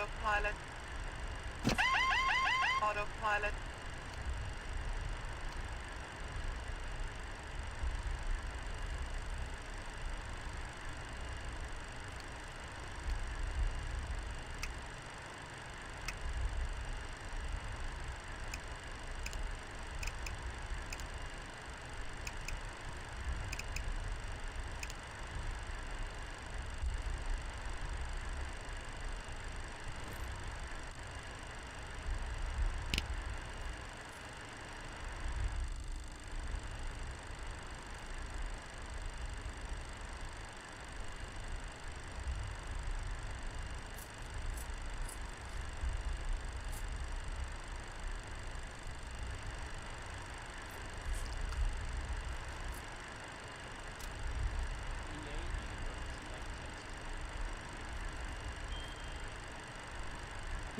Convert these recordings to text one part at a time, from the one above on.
Autopilot. Autopilot.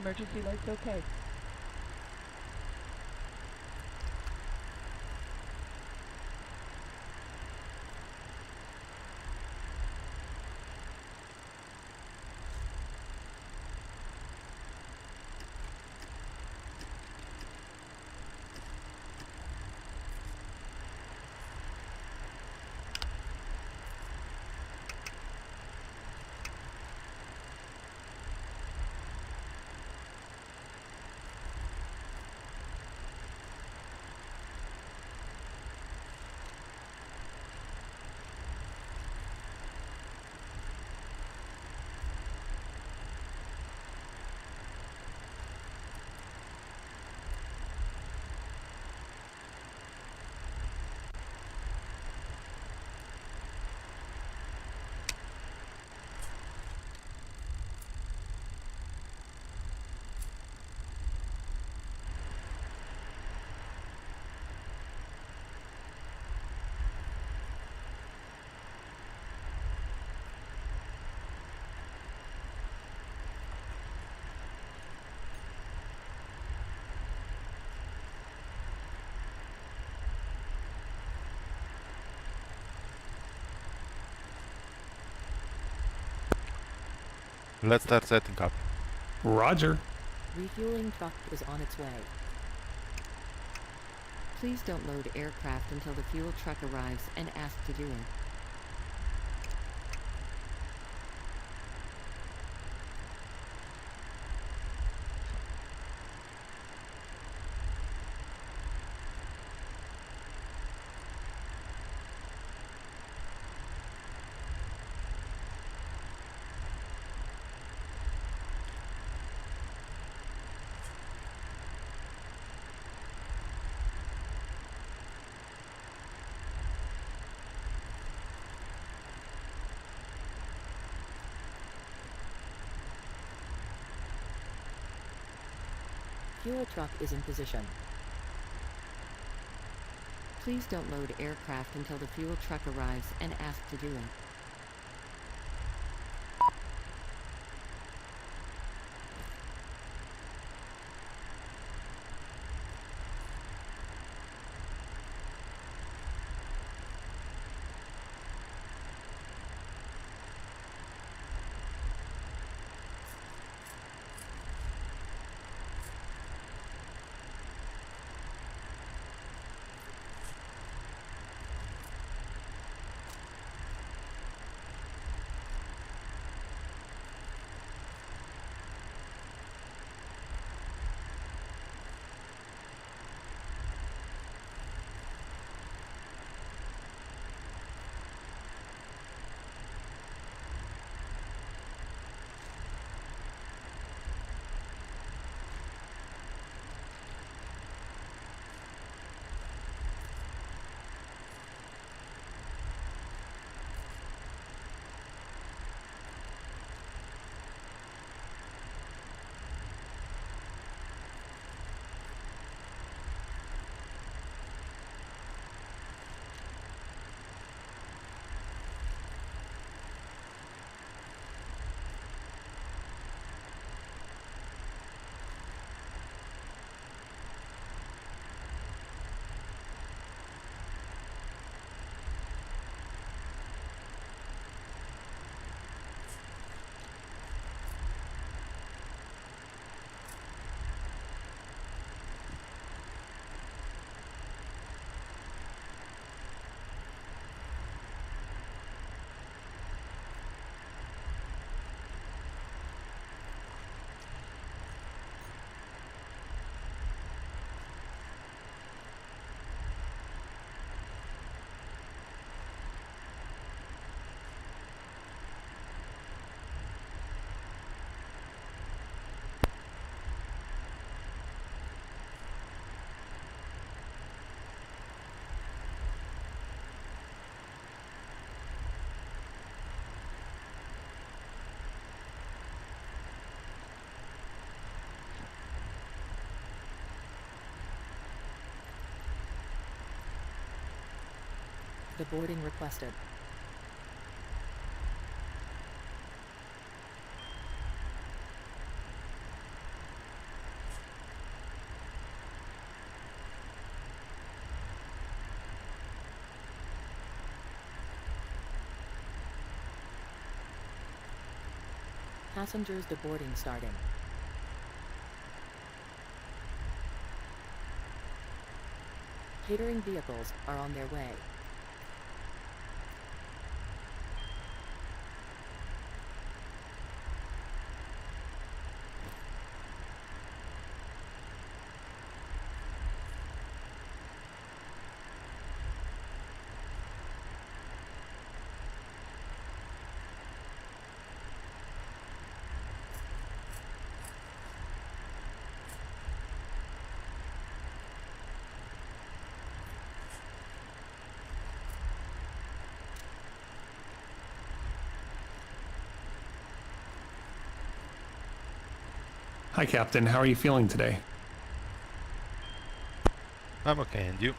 Emergency lights okay. Let's start setting up. Roger. Refueling truck is on its way. Please don't load aircraft until the fuel truck arrives and ask to do it. Fuel truck is in position. Please don't load aircraft until the fuel truck arrives and ask to do it. Deboarding requested. Passengers deboarding starting. Catering vehicles are on their way. Hi, Captain. How are you feeling today? I'm okay, and you?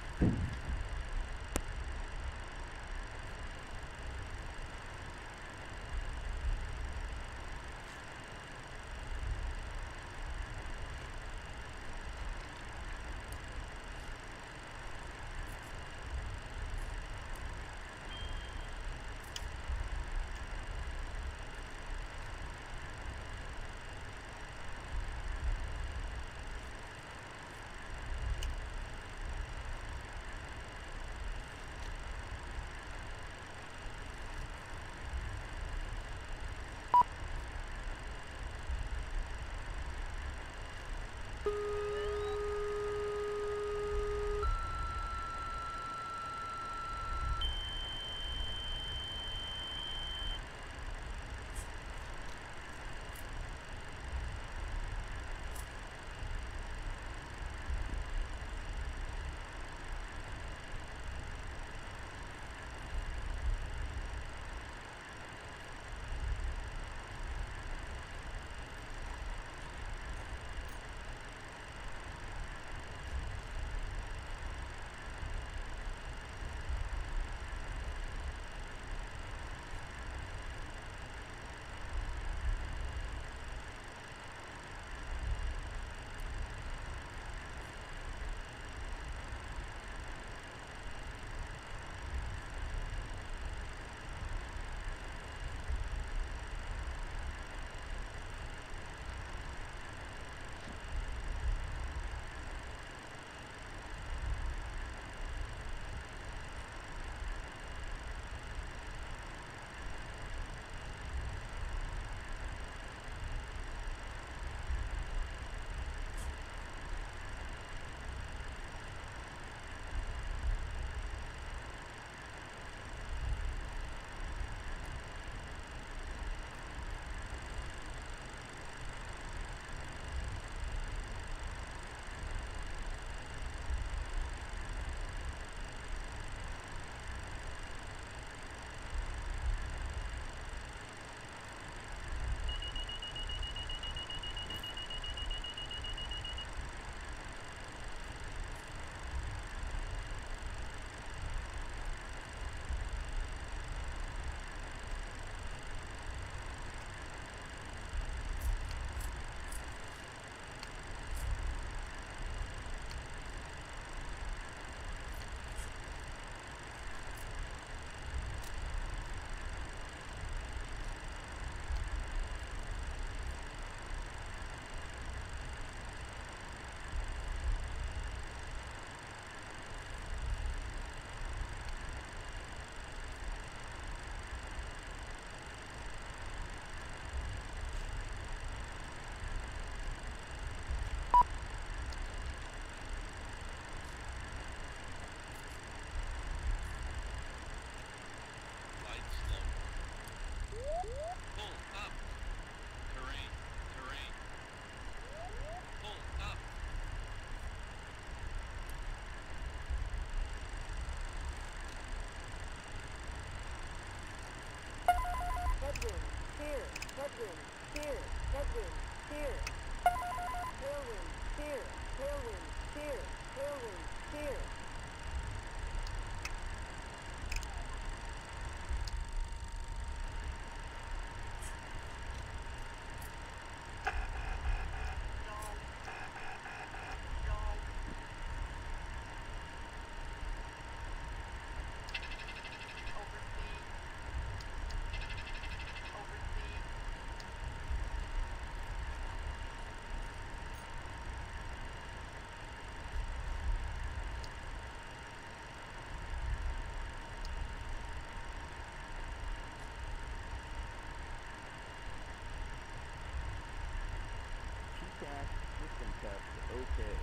Test. Okay.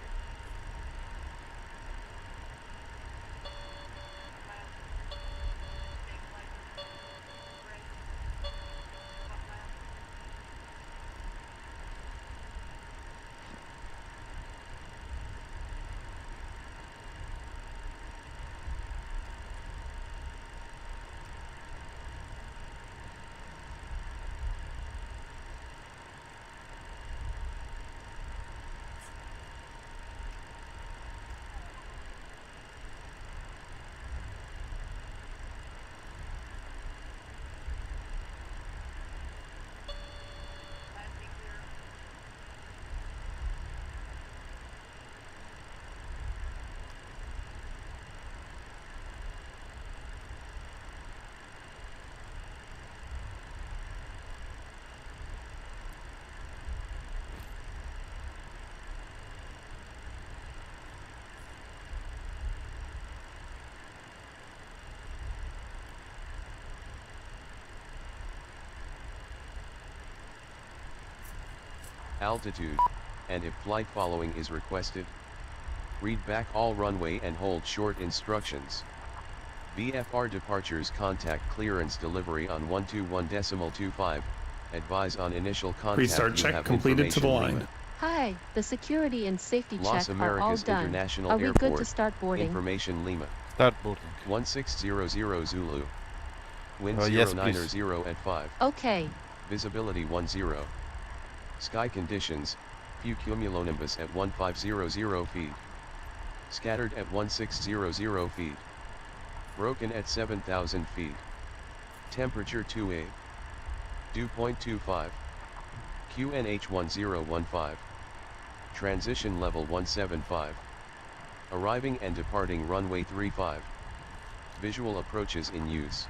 Altitude, and if flight following is requested, read back all runway and hold short instructions. VFR departures contact clearance delivery on 121.25, advise on initial contact. Restart you check have completed to the information line. limit. Hi, the security and safety Los check are all Americas done. International Are we Airport, good to start boarding? information Lima, Start boarding. 1600 Zulu, wind Yes, 090 please. at 5, Okay. visibility 10. Sky conditions, few cumulonimbus at 1500 feet. Scattered at 1600 feet. Broken at 7,000 feet. Temperature 2A. Dew point 25. QNH 1015. Transition level 175. Arriving and departing runway 35. Visual approaches in use.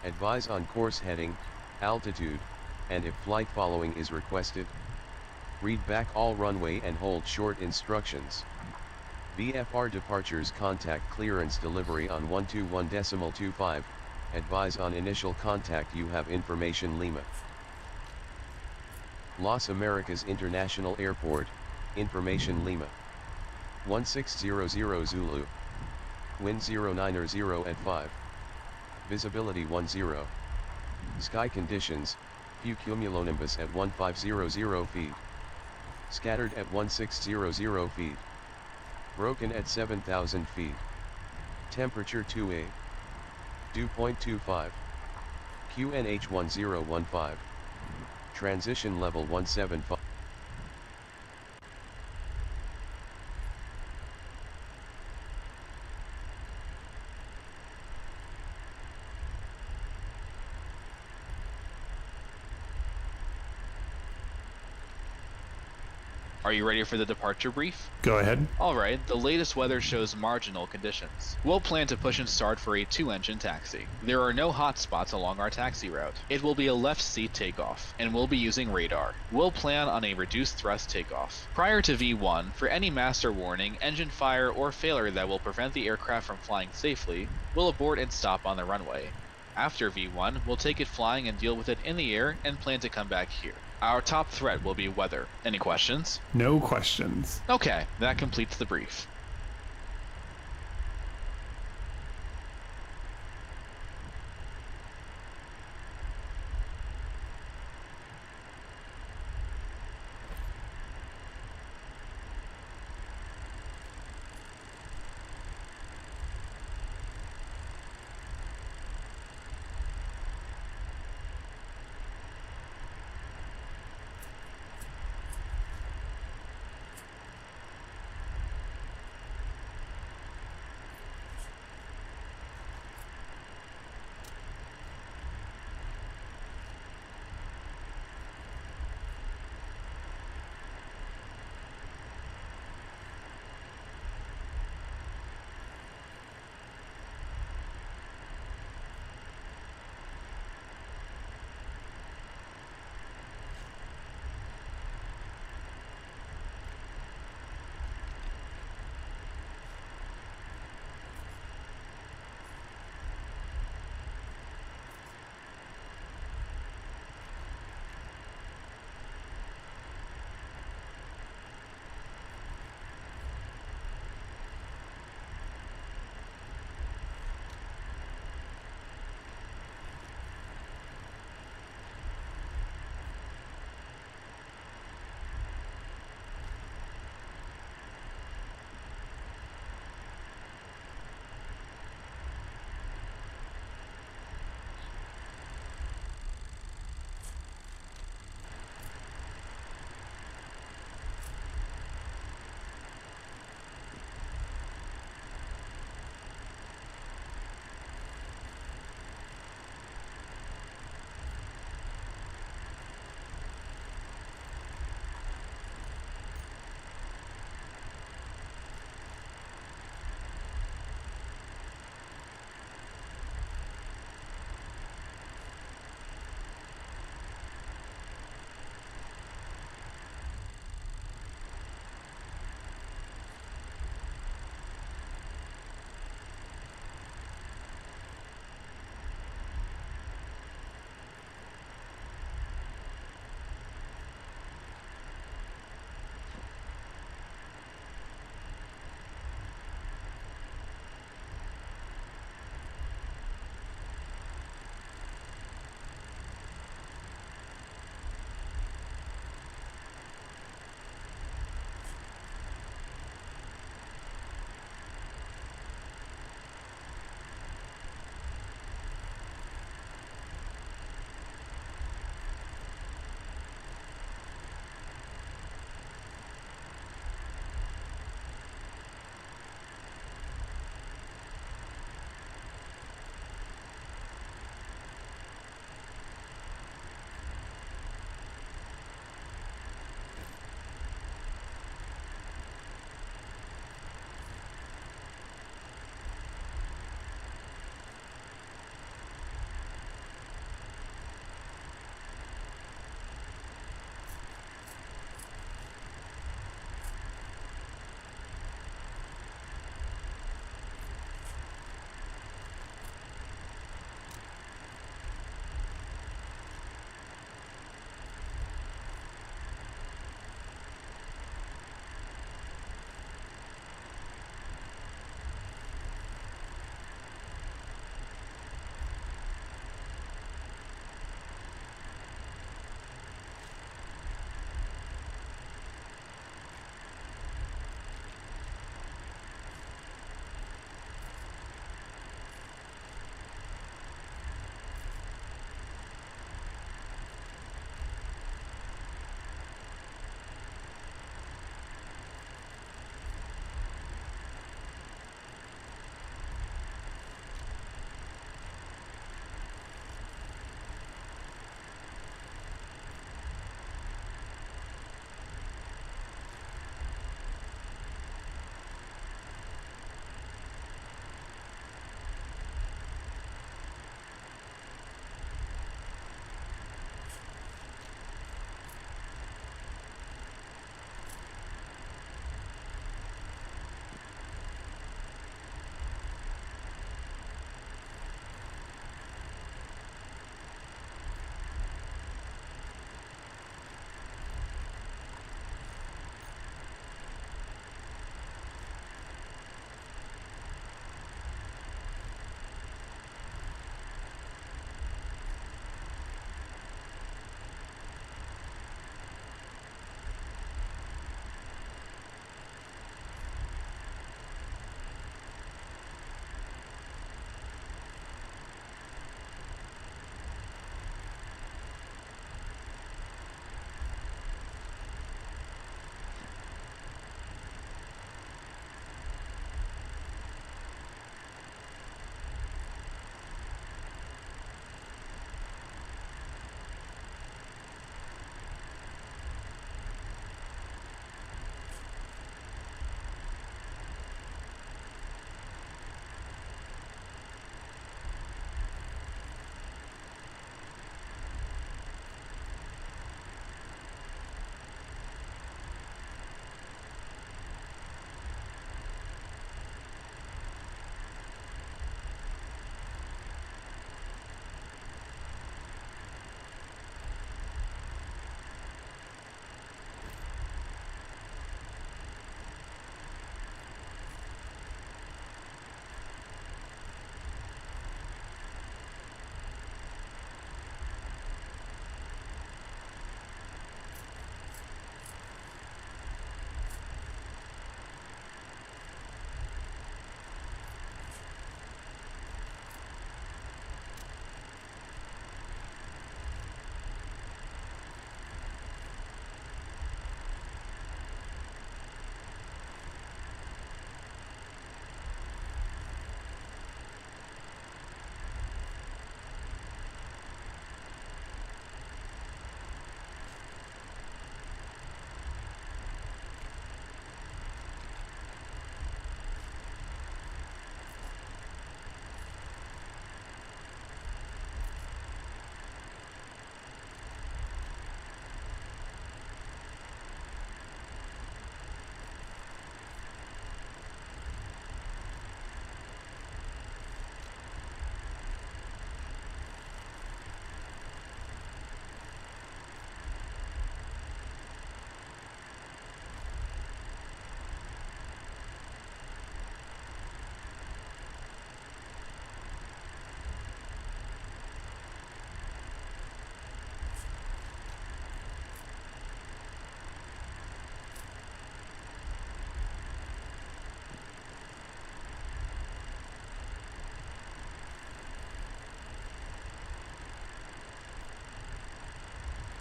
Advise on course heading, altitude, and if flight following is requested. Read back all runway and hold short instructions. VFR departures contact clearance delivery on 121.25, advise on initial contact. You have information Lima. Los Americas International Airport, information Lima. 1600 Zulu. Wind 090 at 5. Visibility 10. Sky conditions, few cumulonimbus at 1500 feet. Scattered at 1600 feet. Broken at 7,000 feet. Temperature 2A. Dew point 25. QNH 1015. Transition level 175. Are you ready for the departure brief? Go ahead. Alright, the latest weather shows marginal conditions. We'll plan to push and start for a 2-engine taxi. There are no hot spots along our taxi route. It will be a left seat takeoff, and we'll be using radar. We'll plan on a reduced thrust takeoff. Prior to V1, for any master warning, engine fire, or failure that will prevent the aircraft from flying safely, we'll abort and stop on the runway. After V1, we'll take it flying and deal with it in the air and plan to come back here. Our top threat will be weather. Any questions? No questions. Okay, that completes the brief.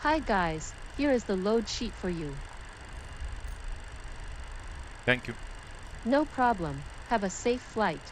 Hi guys, here is the load sheet for you. Thank you. No problem. Have a safe flight.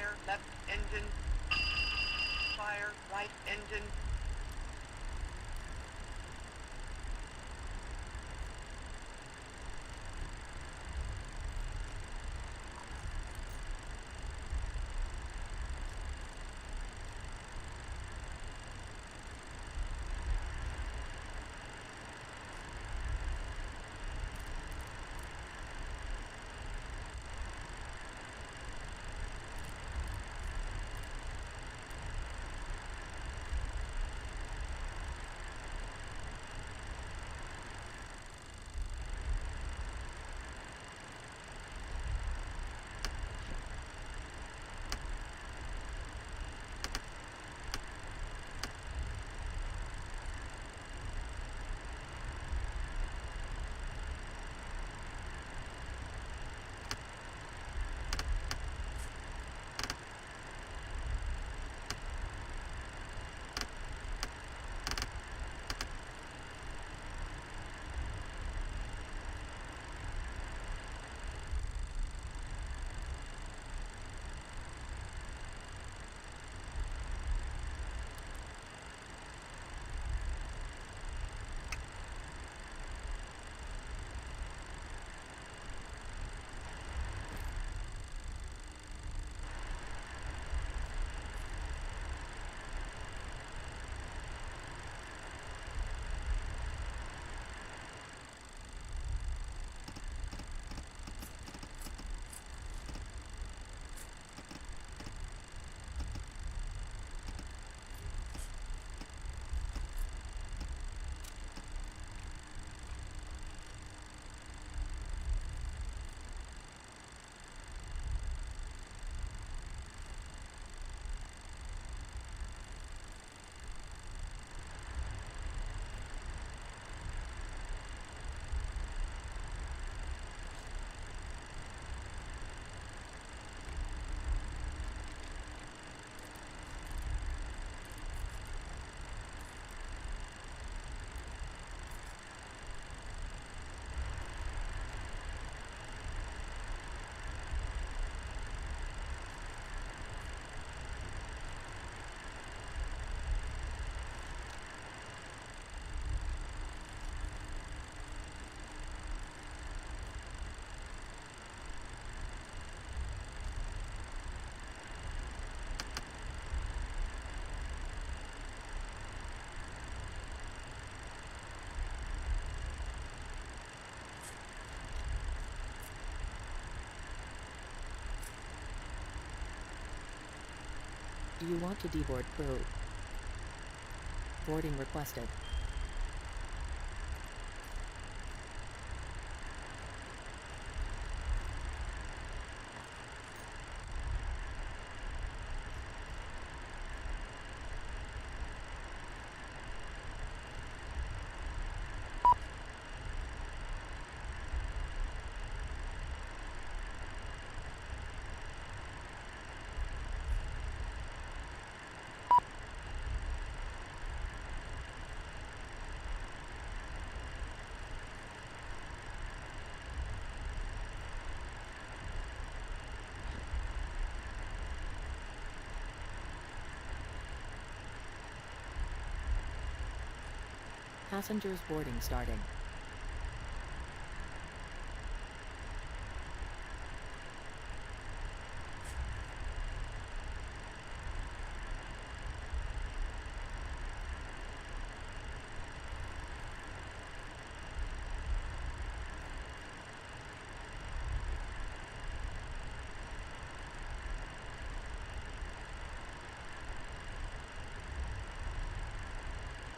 Fire left engine. Fire right engine. Do you want to deboard crew? Boarding requested. Passengers boarding starting.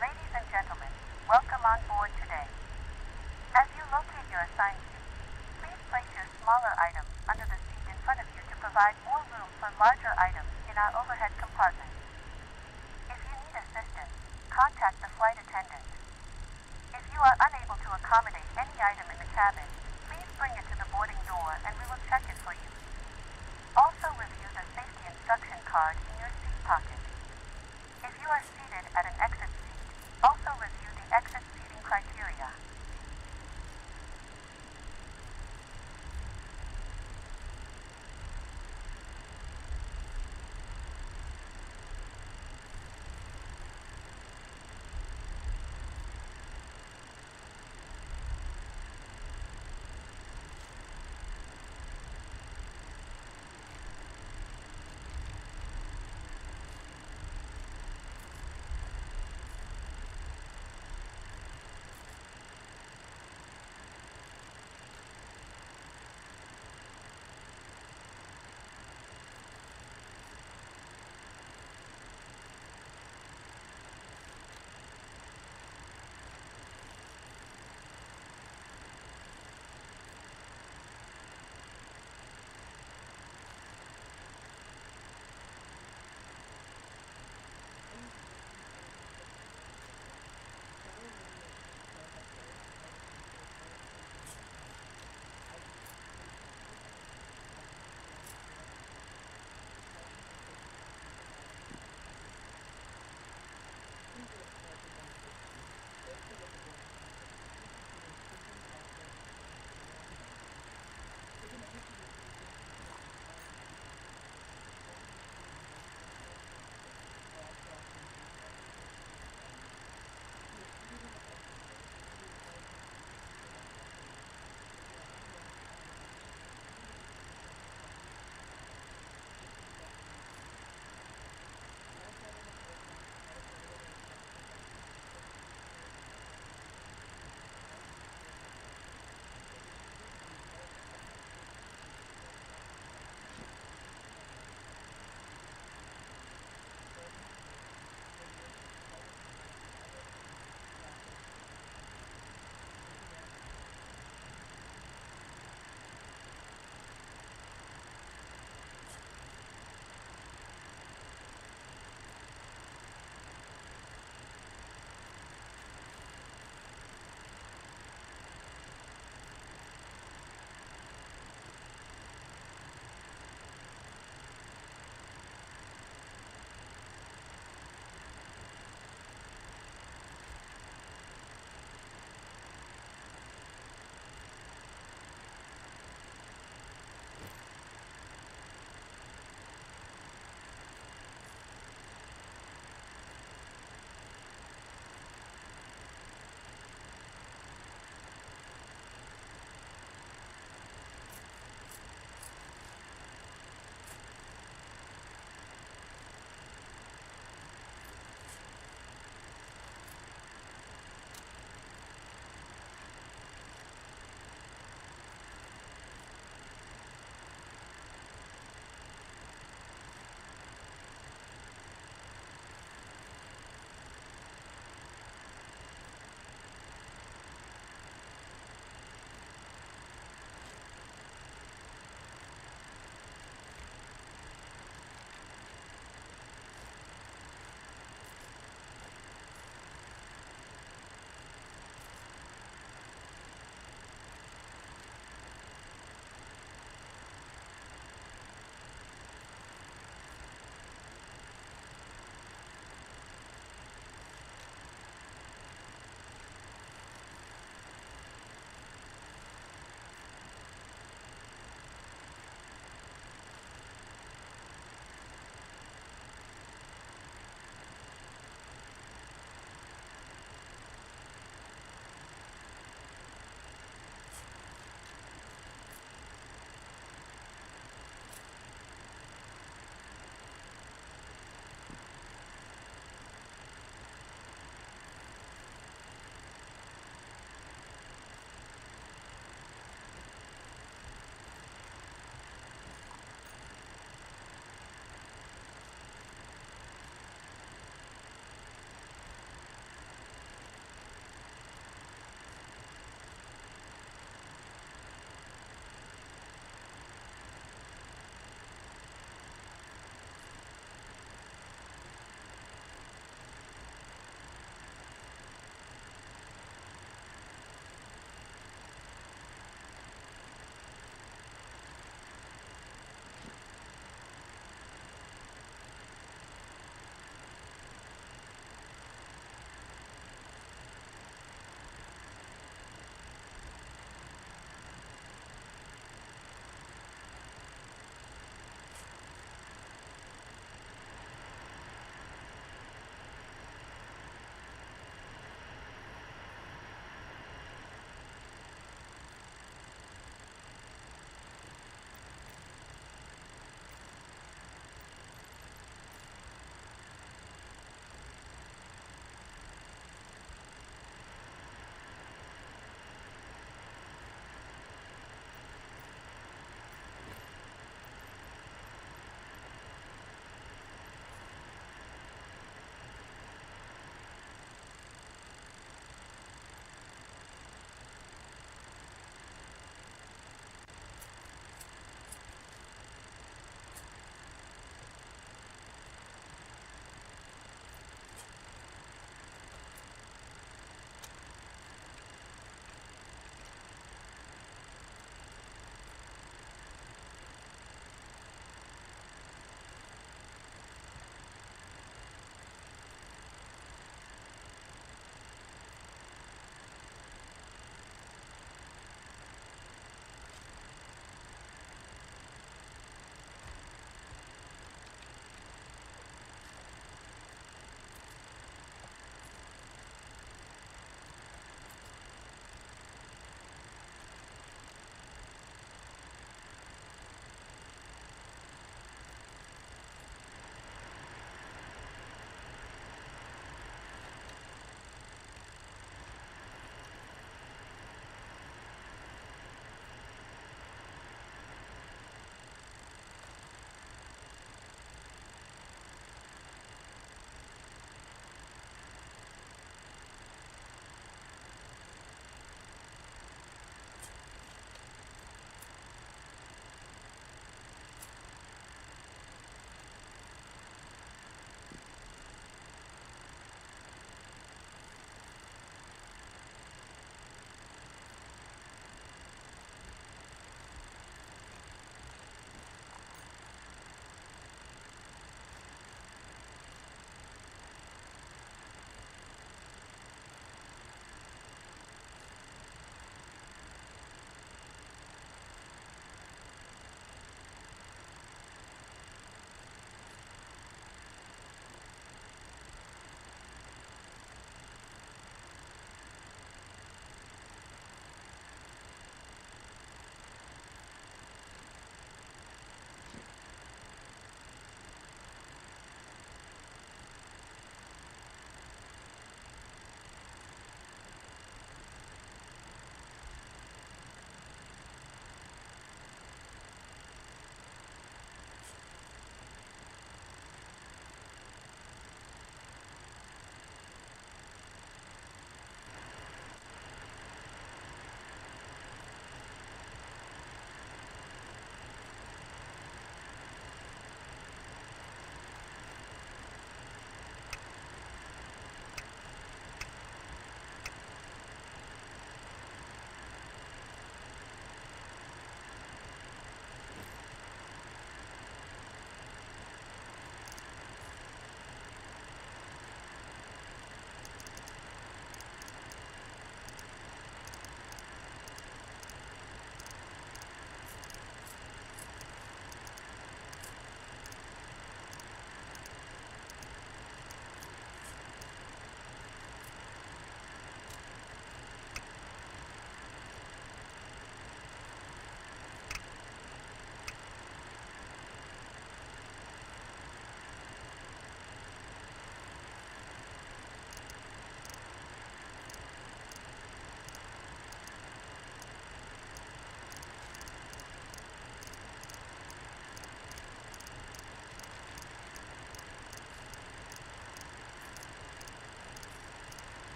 Ladies and gentlemen, welcome on board today. As you locate your assigned seat, please place your smaller items under the seat in front of you to provide more room for larger items in our overhead compartment. If you need assistance, contact the flight attendant. If you are unable to accommodate any item in the cabin, please bring it to the boarding door and we will check it for you. Also review the safety instruction card in your seat pocket. If you are seated at an exit seat, also review the exit seating criteria.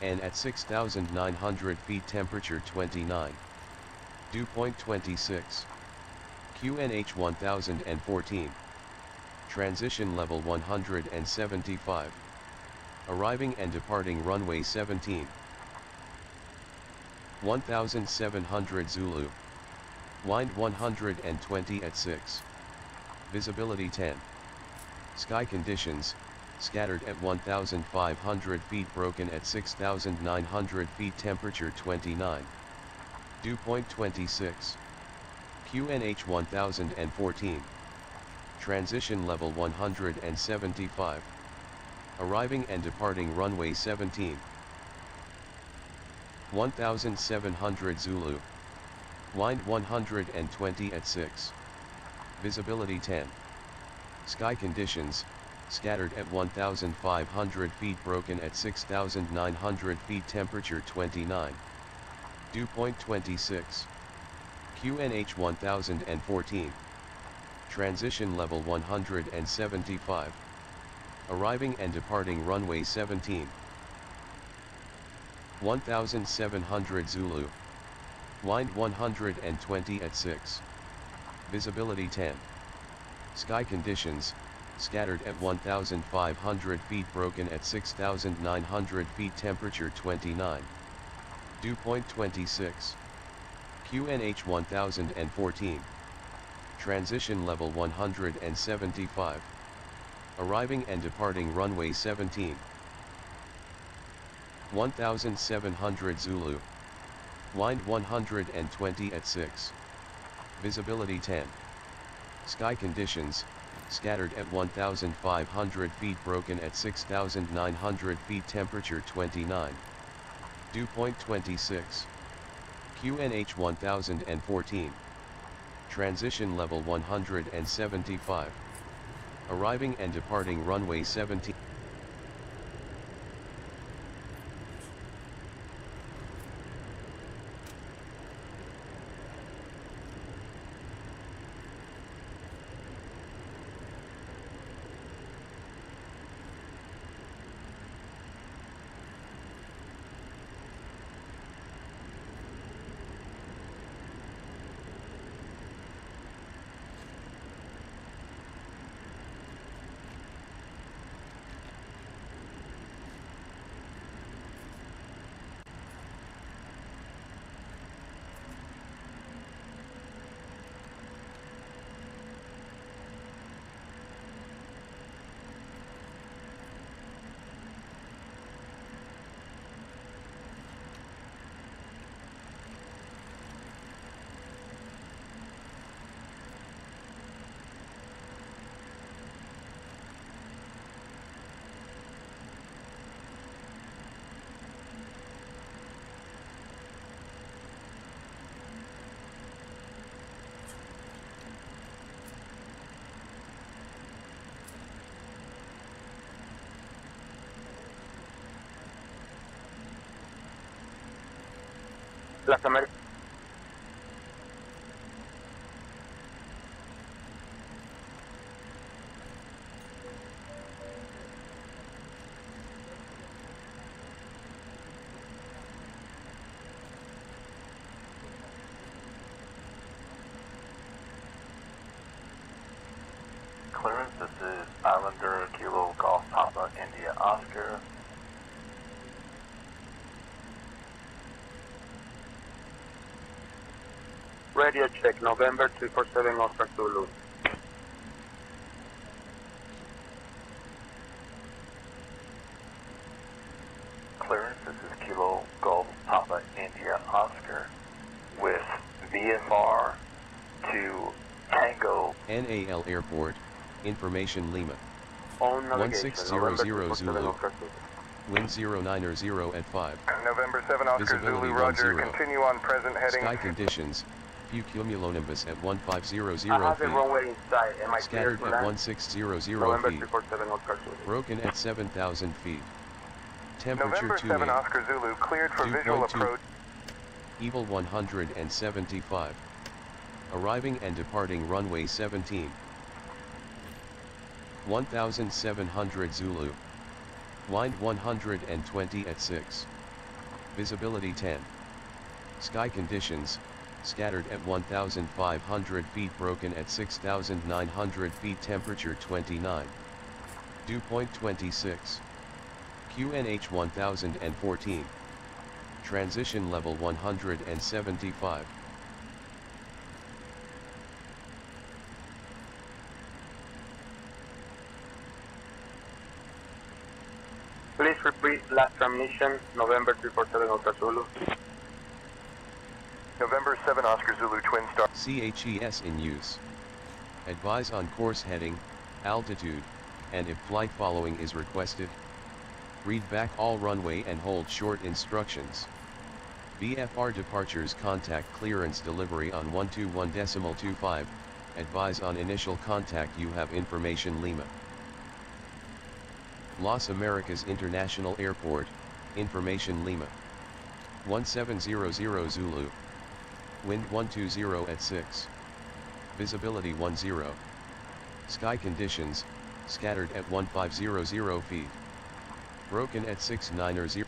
and at 6,900 feet temperature 29. Dew point 26. QNH 1014. Transition level 175. Arriving and departing runway 17. 1700 Zulu. Wind 120 at 6. Visibility 10. Sky conditions, scattered at 1,500 feet, broken at 6,900 feet, temperature 29. Dew point 26. QNH 1014. Transition level 175. Arriving and departing runway 17. 1700 Zulu. Wind 120 at 6. Visibility 10. Sky conditions, scattered at 1,500 feet, broken at 6,900 feet, temperature 29. Dew point 26. QNH 1014. Transition level 175. Arriving and departing runway 17. 1700 Zulu. Wind 120 at 6. Visibility 10. Sky conditions, scattered at 1,500 feet, broken at 6,900 feet, temperature 29. Dew point 26. QNH 1014. Transition level 175. Arriving and departing runway 17. 1700 Zulu. Wind 120 at 6. Visibility 10. Sky conditions, scattered at 1,500 feet, broken at 6,900 feet, temperature 29. Dew point 26. QNH 1014. Transition level 175. Arriving and departing runway 17. Las Américas. Clearance, this is Islander Kilo Golf Papa India Oscar. Radio check, November 347 Oscar Zulu. Clearance, this is Kilo Golf Papa India Oscar with VFR to Tango. NAL Airport, Information Lima. On navigation, 1600 Zulu. Wind 090 at 5. November 7 Oscar Visibility Zulu, Roger. 10. Continue on present heading. Sky conditions, few cumulonimbus at 1500 I have the feet. runway in sight. Am I clear Scattered to at land? 1600 November feet. 347 Oscar Zulu. Broken at 7,000 feet. Temperature November 7 28. Oscar Zulu, cleared for Dew visual point 2. approach. Evil 175. Arriving and departing runway 17. 1700 Zulu. Wind 120 at 6. Visibility 10. Sky conditions, scattered at 1,500 feet, broken at 6,900 feet, temperature 29. Dew point 26. QNH 1014. Transition level 175. Please repeat last transmission, November 347 Ultra Zulu. November 7 Oscar Zulu Twin Star. CHES in use. Advise on course heading, altitude, and if flight following is requested. Read back all runway and hold short instructions. VFR departures, contact clearance delivery on 121.25, advise on initial contact, you have information Lima. Las Americas International Airport, information Lima. 1700 Zulu. Wind 120 at 6. Visibility 10. Sky conditions, scattered at 1500 feet. Broken at 690.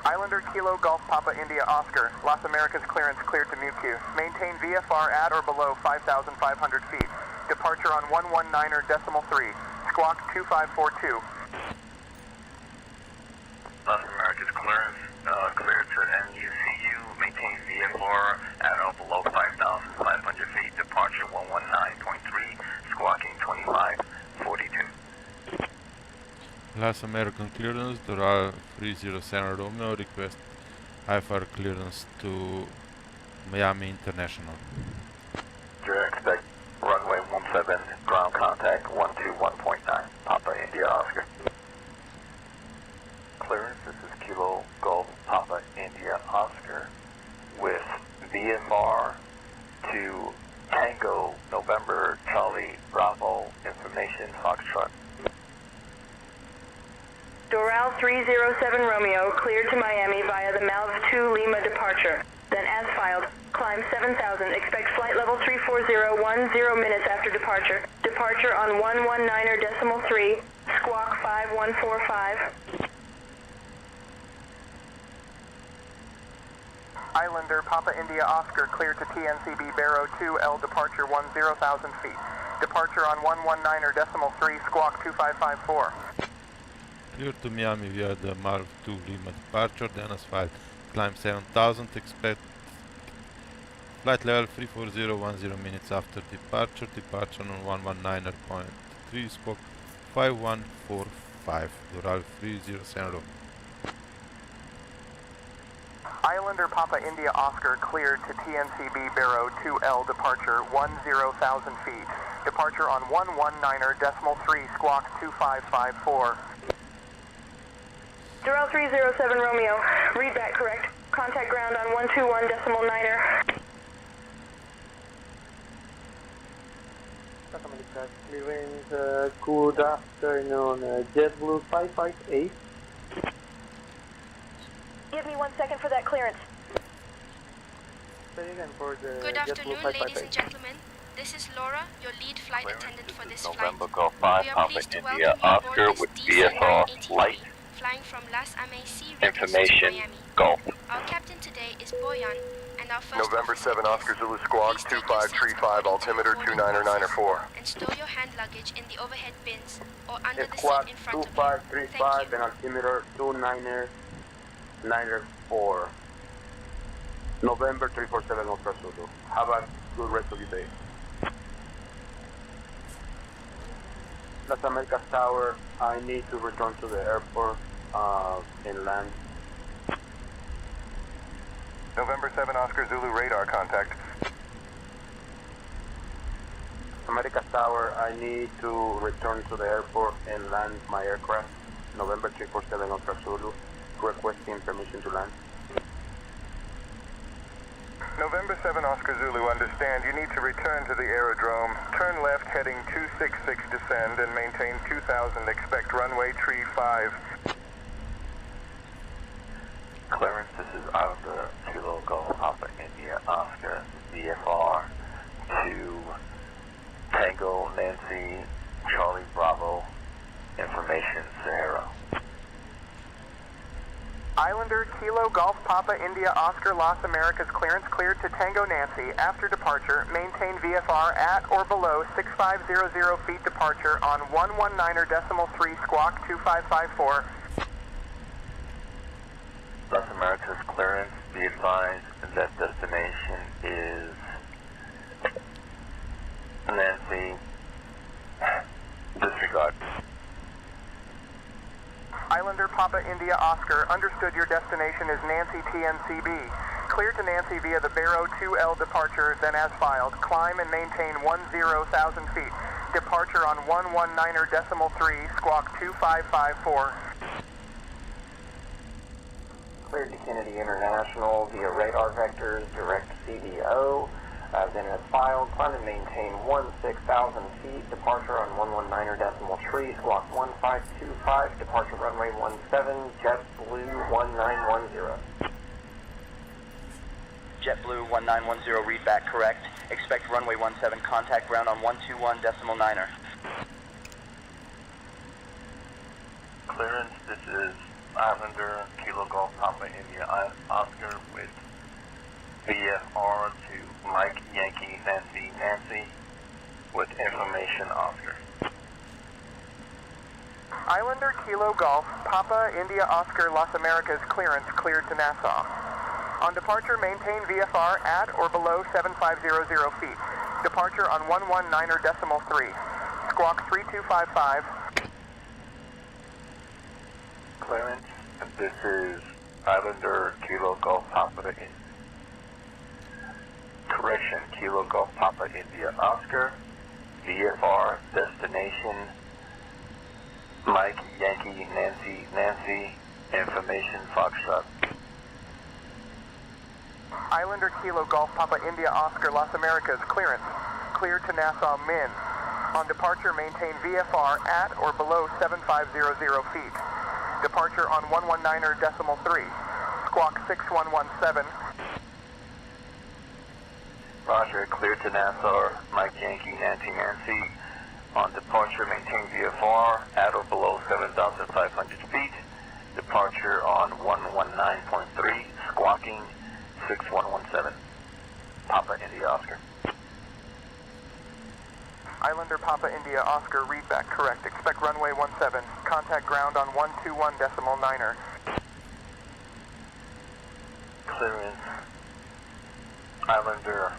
Islander Kilo Golf Papa India Oscar, Las Americas clearance cleared to MUQ. Maintain VFR at or below 5,500 feet. Departure on 119.3, squawk 2542. Las Americas clearance, cleared to NUCU, maintain VFR at or below 5,500 feet, departure 119.3, squawking 2542. Las American clearance, WAL307R Romeo, request IFR clearance to Miami International. Expect runway 17, ground contact 121.9, Papa India Oscar. Clearance, this is Kilo Golf Papa India Oscar with VFR to Tango November Charlie Bravo information Foxtrot. Doral 307 Romeo cleared to Miami via the Malv 2 Lima departure. Then as filed, climb 7,000, expect flight level 340 10 minutes after departure. Departure on 119.3, squawk 5145. Islander Papa India Oscar cleared to TNCB Barrow 2L departure 10,000 feet. Departure on 119.3, squawk 2554. Clear to Miami via the Malv 2 Lima departure, then as filed, climb 7000, expect flight level 340 10 minutes after departure, departure on 119.3, squawk 5145, Doral 307. Islander Papa India Oscar cleared to TNCB Barrow 2L departure 10,000 feet. Departure on 119.3, squawk 2554. Doral 307 Romeo, read back correct. Contact ground on 121.9er. Clearance, good afternoon, JetBlue 558. Give me 1 second for that clearance. Good afternoon, ladies and gentlemen. This is Laura, your lead flight attendant for this flight. November Golf 5 We are Papa pleased to welcome India you aboard Oscar this with DC-9 VFR ATV, light flying from Las Americas information to Miami. Golf. Our captain today is Boyan, and our first November officer 7 is. Oscar Zulu Squawk Please take your seats 2535 according to altimeter your boarding 29904. passes and store your hand luggage in the overhead bins or under the Squawk seat in front of you. 2535 Thank and altimeter 29994. November 347 Ultra Zulu. Have a good rest of your day. Las Americas Tower, I need to return to the airport and land. November 7 Oscar Zulu radar contact. Americas Tower, I need to return to the airport and land my aircraft. November 347 Ultra Zulu, requesting permission to land. November 7 Oscar Zulu, understand you need to return to the aerodrome. Turn left heading 266, descend and maintain 2000, expect runway 35. Clearance, this is Islander Kilo Golf Papa India Oscar, VFR to Tango Nancy Charlie Bravo, information Sierra. Islander Kilo Golf Papa India Oscar Las Americas clearance cleared to Tango Nancy. After departure, maintain VFR at or below 6500 feet departure on 119.3 squawk 2554. Las Americas clearance, be advised that destination is Nancy. Disregard. Islander Papa India Oscar, understood your destination is Nancy TNCB. Clear to Nancy via the Barrow 2L departure, then as filed. Climb and maintain 10,000 feet. Departure on 119.3 squawk 2554. Cleared to Kennedy International via radar vectors, direct CDO. Then as filed, climb and maintain 16,000 feet. Departure on 119.3 squawk 1525. Departure runway 17, JetBlue 1910. JetBlue 1910, read back correct. Expect runway 17, contact ground on 121.9er. Clearance, this is Islander Kilo Golf Papa India Oscar with VFR to Mike Yankee Nancy Nancy with information Oscar. Islander Kilo Golf Papa India Oscar Las Americas clearance cleared to Nassau. On departure, maintain VFR at or below 7500 feet. Departure on 119.3. Squawk 3255. Clearance, this is Islander Kilo Golf Papa India. Correction, Kilo Golf Papa India Oscar, VFR, destination, Mike Yankee Nancy Nancy, information Foxtrot. Islander Kilo Golf Papa India Oscar Las Americas clearance cleared to Nassau Min. On departure, maintain VFR at or below 7500 feet. Departure on 119.3. Squawk 6117. Roger, clear to Nassau, Mike Yankee Nancy Nancy. On departure, maintain VFR at or below 7,500 feet. Departure on 119.3, squawking 6117. Papa India Oscar. Islander Papa India Oscar, read back correct. Expect runway 17. Contact ground on 121.9er. Clearance. Islander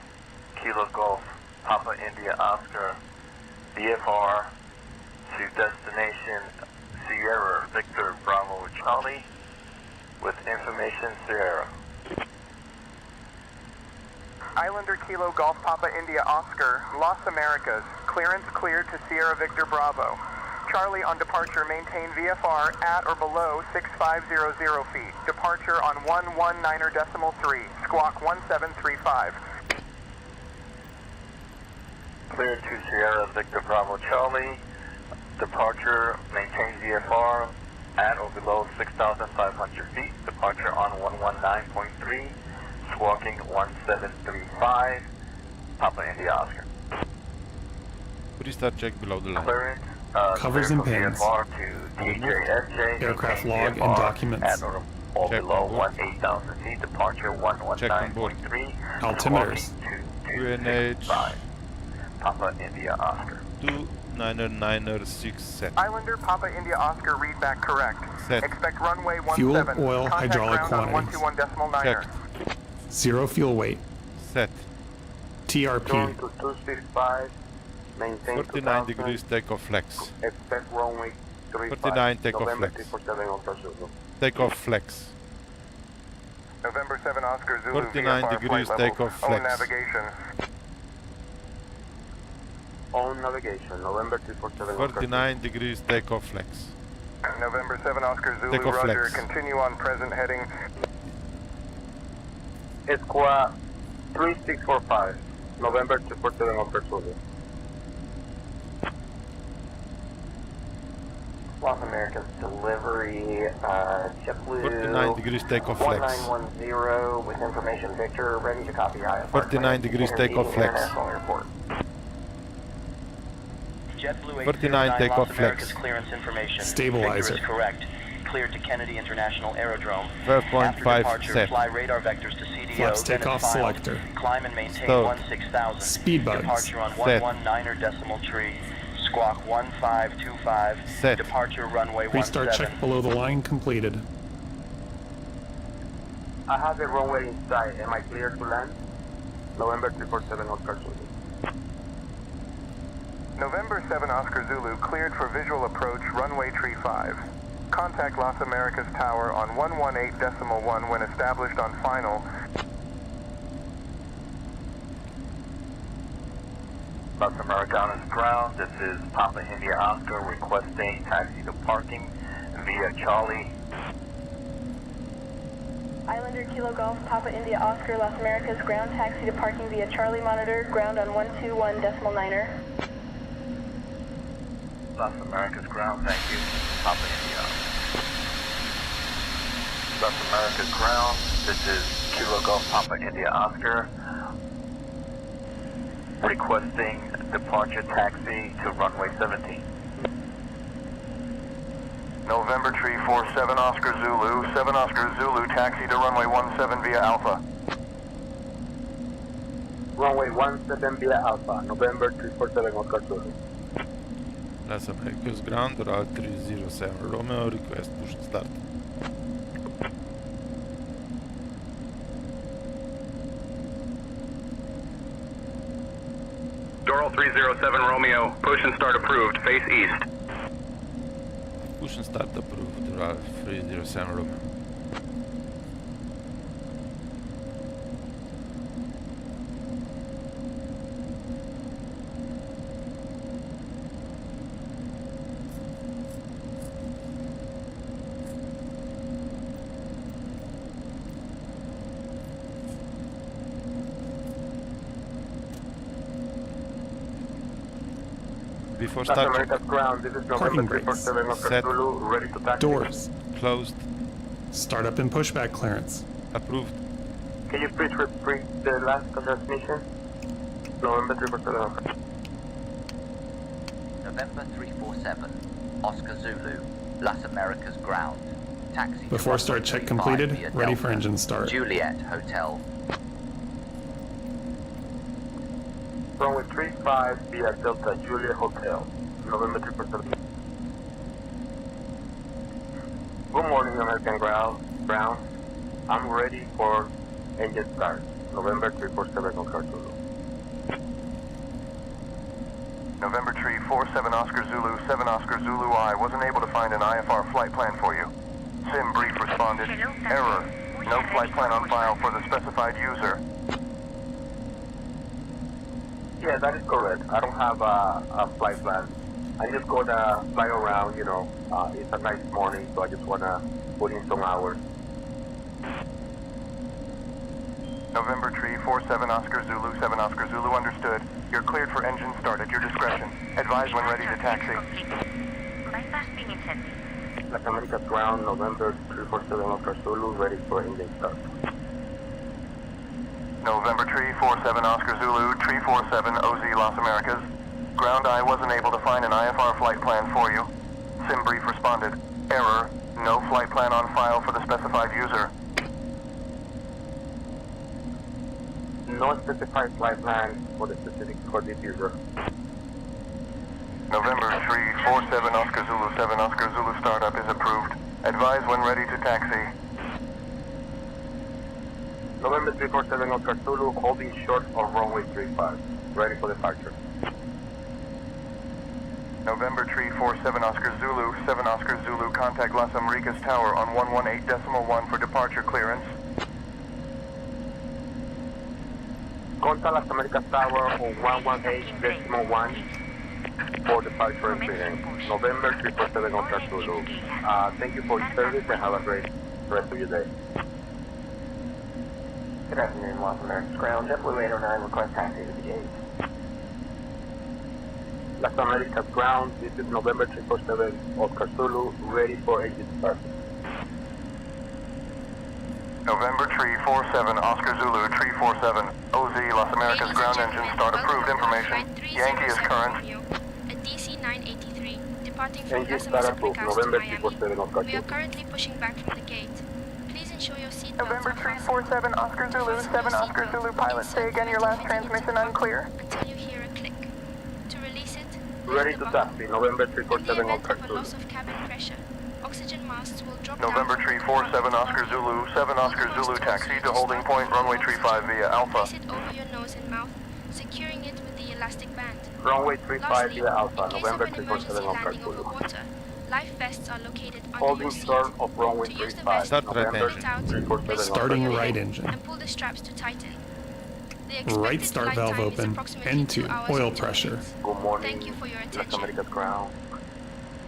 Kilo Golf Papa India Oscar, VFR to destination Sierra Victor Bravo Charlie with information Sierra. Islander Kilo Golf Papa India Oscar, Las Americas, clearance cleared to Sierra Victor Bravo. Charlie on departure, maintain VFR at or below 6500 feet. Departure on 119.3, squawk 1735. Clear to Sierra Victor Bravo Charlie. Departure, maintain VFR at or below 6,500 feet. Departure on 119.3. Squawking 1735, Papa India Oscar. Restart check below the line. Clearance, Covers and pins. Aircraft log and documents. At or below 18,000 feet. Departure 119.3. Altimeters. UNH Papa India Oscar. 2996 set. Islander Papa India Oscar, read back correct. Set. Expect runway 17. Fuel, oil, Contact hydraulic ground on quantities. 121.9er. Checked. Zero fuel weight. Set. TRP. Going to 265. Maintain 49 degrees takeoff flex. Expect runway 35. 49 takeoff November flex. 347 Ultra Zulu. Takeoff flex. November 7 Oscar Zulu 49 VFR degrees flight level. takeoff Own flex. navigation. On navigation, November 247 49 degrees takeoff flex. November 7 Oscar Zulu, Takeoff roger. flex. Continue on present heading. Squawk 3645, November 247 Ultra Zulu. Los America's delivery, JetBlue 49 degrees takeoff flex. 1910 with information Victor, ready to copy IFR. 49 degrees takeoff flex. International Airport. JetBlue 49 809 takeoff Los flex. America's clearance information. Stabilizer. Victor is correct. Cleared to Kennedy International Aerodrome. 12.5 After departure, set. fly radar vectors to CDO. Flaps then takeoff is filed. selector. Climb and maintain Stowed. 16,000. Speed bugs. Departure on Set. 119er decimal tree. Squawk 1525. Set. Departure runway Restart 17. check below the line completed. I have the runway in sight. Am I clear to land? November 347 Oscar Zulu. November 7 Oscar Zulu cleared for visual approach runway tree 5. Contact Las Americas Tower on 118.1 when established on final. Los Americanos ground, this is Papa India Oscar requesting taxi to parking via Charlie. Islander Kilo Golf, Papa India Oscar, Las Americas ground, taxi to parking via Charlie monitor, ground on 121.9er. Los Americas ground, thank you. Papa India. Los Americas ground, this is Kilo Golf, Papa India Oscar. Requesting departure taxi to runway 17. November tree 47 Oscar Zulu, 7 Oscar Zulu taxi to runway 17 via Alpha. Runway 17 via Alpha, November 347 Oscar Zulu. Las Americas ground, WAL307R Romeo, request push and start. Doral 307 Romeo, push and start approved, face east. Push and start approved, WAL307 Romeo. Before Las start, Americas ground, this is November Parking brakes. 347 Oscar Set. Zulu, ready to taxi. Doors. closed, Startup and pushback clearance. approved. Can you please repeat the last transmission? November 347 Oscar. November 347, Oscar Zulu, Las Americas ground. Taxi to Before start runway check 35 completed, via ready for Delta, engine start. Juliet Hotel. Runway 35 via Delta Juliet Hotel, November 347. Good morning, American ground. I'm ready for engine start, November 347 Oscar Zulu. November tree 47 Oscar Zulu, 7 Oscar Zulu I wasn't able to find an IFR flight plan for you. Sim brief responded, error, no flight plan on file for the specified user. Yeah, that is correct. I don't have a flight plan. I'm just gonna fly around, you know. It's a nice morning, so I just wanna put in some hours. November tree 47 Oscar Zulu, 7 Oscar Zulu understood. You're cleared for engine start at your discretion. Advise when ready to taxi. Las Americas ground, November 347 Oscar Zulu, ready for engine start. November tree 47 Oscar Zulu, tree 47 OZ Las Americas. Ground I wasn't able to find an IFR flight plan for you. Sim brief responded, error, no flight plan on file for the specified user. No specified flight plan for the specific for this user. November 347 Oscar Zulu 7 Oscar Zulu startup is approved. Advise when ready to taxi. November 347 Oscar Zulu, holding short of runway 35, ready for departure. November 347 Oscar Zulu 7 Oscar Zulu contact Las Americas Tower on 118.1 for departure clearance. Contact Las Americas Tower on 118.1 for departure and clearance. November 347 Oscar Zulu. Thank you for your service and have a great rest of your day. Good afternoon, Los Americas ground. JetBlue 809 request taxi to the gate. Las Americas ground, this is November 347 Oscar Zulu, ready for engine start. November 347 Oscar Zulu 347 OZ Las Americas ground engine start approved information. Yankee is current. At DC 983, departing from Engine Las start Americas approved, to November Miami. 347 Oscar We are Zulu. currently pushing back from the gate. Please ensure your seatbelts November are fastened. 347 Oscar Zulu, 7 Oscar Zulu pilot. Say again your last transmission unclear. Until you hear a click. To release it, Ready to taxi, November in the 347 event Oscar of a Zulu. loss of cabin pressure, oxygen masks will drop November down. 347 Oscar Zulu 7 Oscar Zulu taxi to holding point runway 35 via Alpha. Place it over your nose and mouth, securing it with the elastic band. Runway 35 Lastly, via Alpha, in case November of an emergency 347 Oscar landing over Zulu. water, life vests are located under Holding your seat. short of runway To use the 35, vest, Start right November engine. pull it out, 347 place it Starting over your right head, engine. and pull the straps to tighten. The Right expected start flight valve time is open. approximately 2 N2. hours Oil and 2 pressure. minutes. Good morning, Thank you for your Las attention. Americas ground.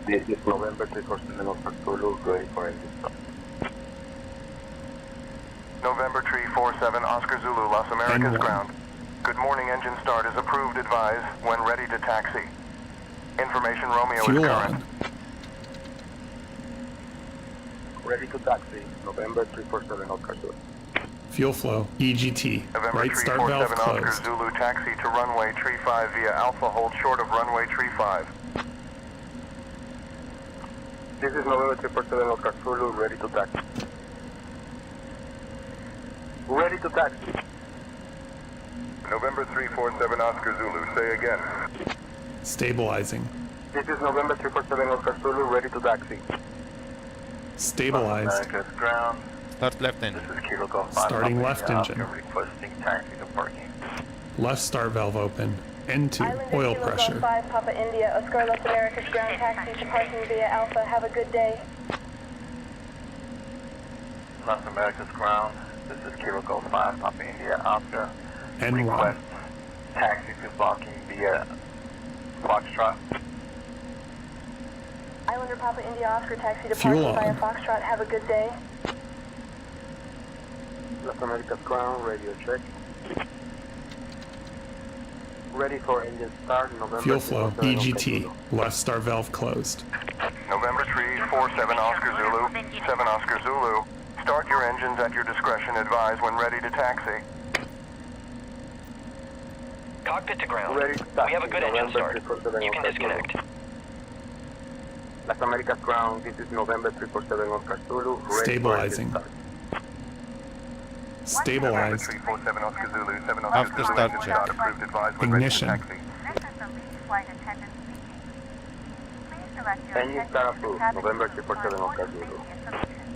This is November 347 Oscar Zulu, ready for engine start. November 347 Oscar Zulu Las Americas N1. ground. Good morning, engine start is approved. Advise when ready to taxi. Information Romeo Fuel is current. on. Ready to taxi, November 347 Oscar Zulu. Fuel flow. EGT. November Right start valve 347 Oscar closed. Zulu taxi to runway 35 via Alpha, hold short of runway 35. This is November 347 Oscar Zulu, ready to taxi. Ready to taxi. November 347 Oscar Zulu, say again. Stabilizing. This is November 347 Oscar Zulu, ready to taxi. Stabilized. Americas ground. Start left engine. This is Kilo Golf 5 Starting Papa left India, engine. Oscar requesting taxi to parking. Left start valve open. N2. Islander Oil Kilo pressure. Golf 5 Papa India, Oscar Las Americas ground taxi to parking via Alpha. Have a good day. Las Americas ground. This is Kilo Golf 5 Papa India, Oscar. N1. Request taxi to parking via Foxtrot. Islander Papa India, Oscar taxi to Fuel parking via on. Foxtrot. Have a good day. Las Americas ground, radio check. Ready for engine start, November Fuel flow. 347 Oscar EGT. Zulu. Left start valve closed. November 347 Oscar Zulu, 7 Oscar Zulu. Start your engines at your discretion. Advise when ready to taxi. Cockpit to ground. Ready to taxi, We have a good engine November start. 347 You can Oscar Zulu. disconnect. Las Americas ground, this is November 347 Oscar Zulu, ready Stabilizing. for engine start. Stabilized. 347 Oscar Zulu, 7 After Oscar Zulu start engine check. start approved. Advise when ready to Ignition. taxi. This is the lead flight attendant speaking. Please direct your Engine attention start to the approved, cabin November for 347 Oscar important Zulu. safety information.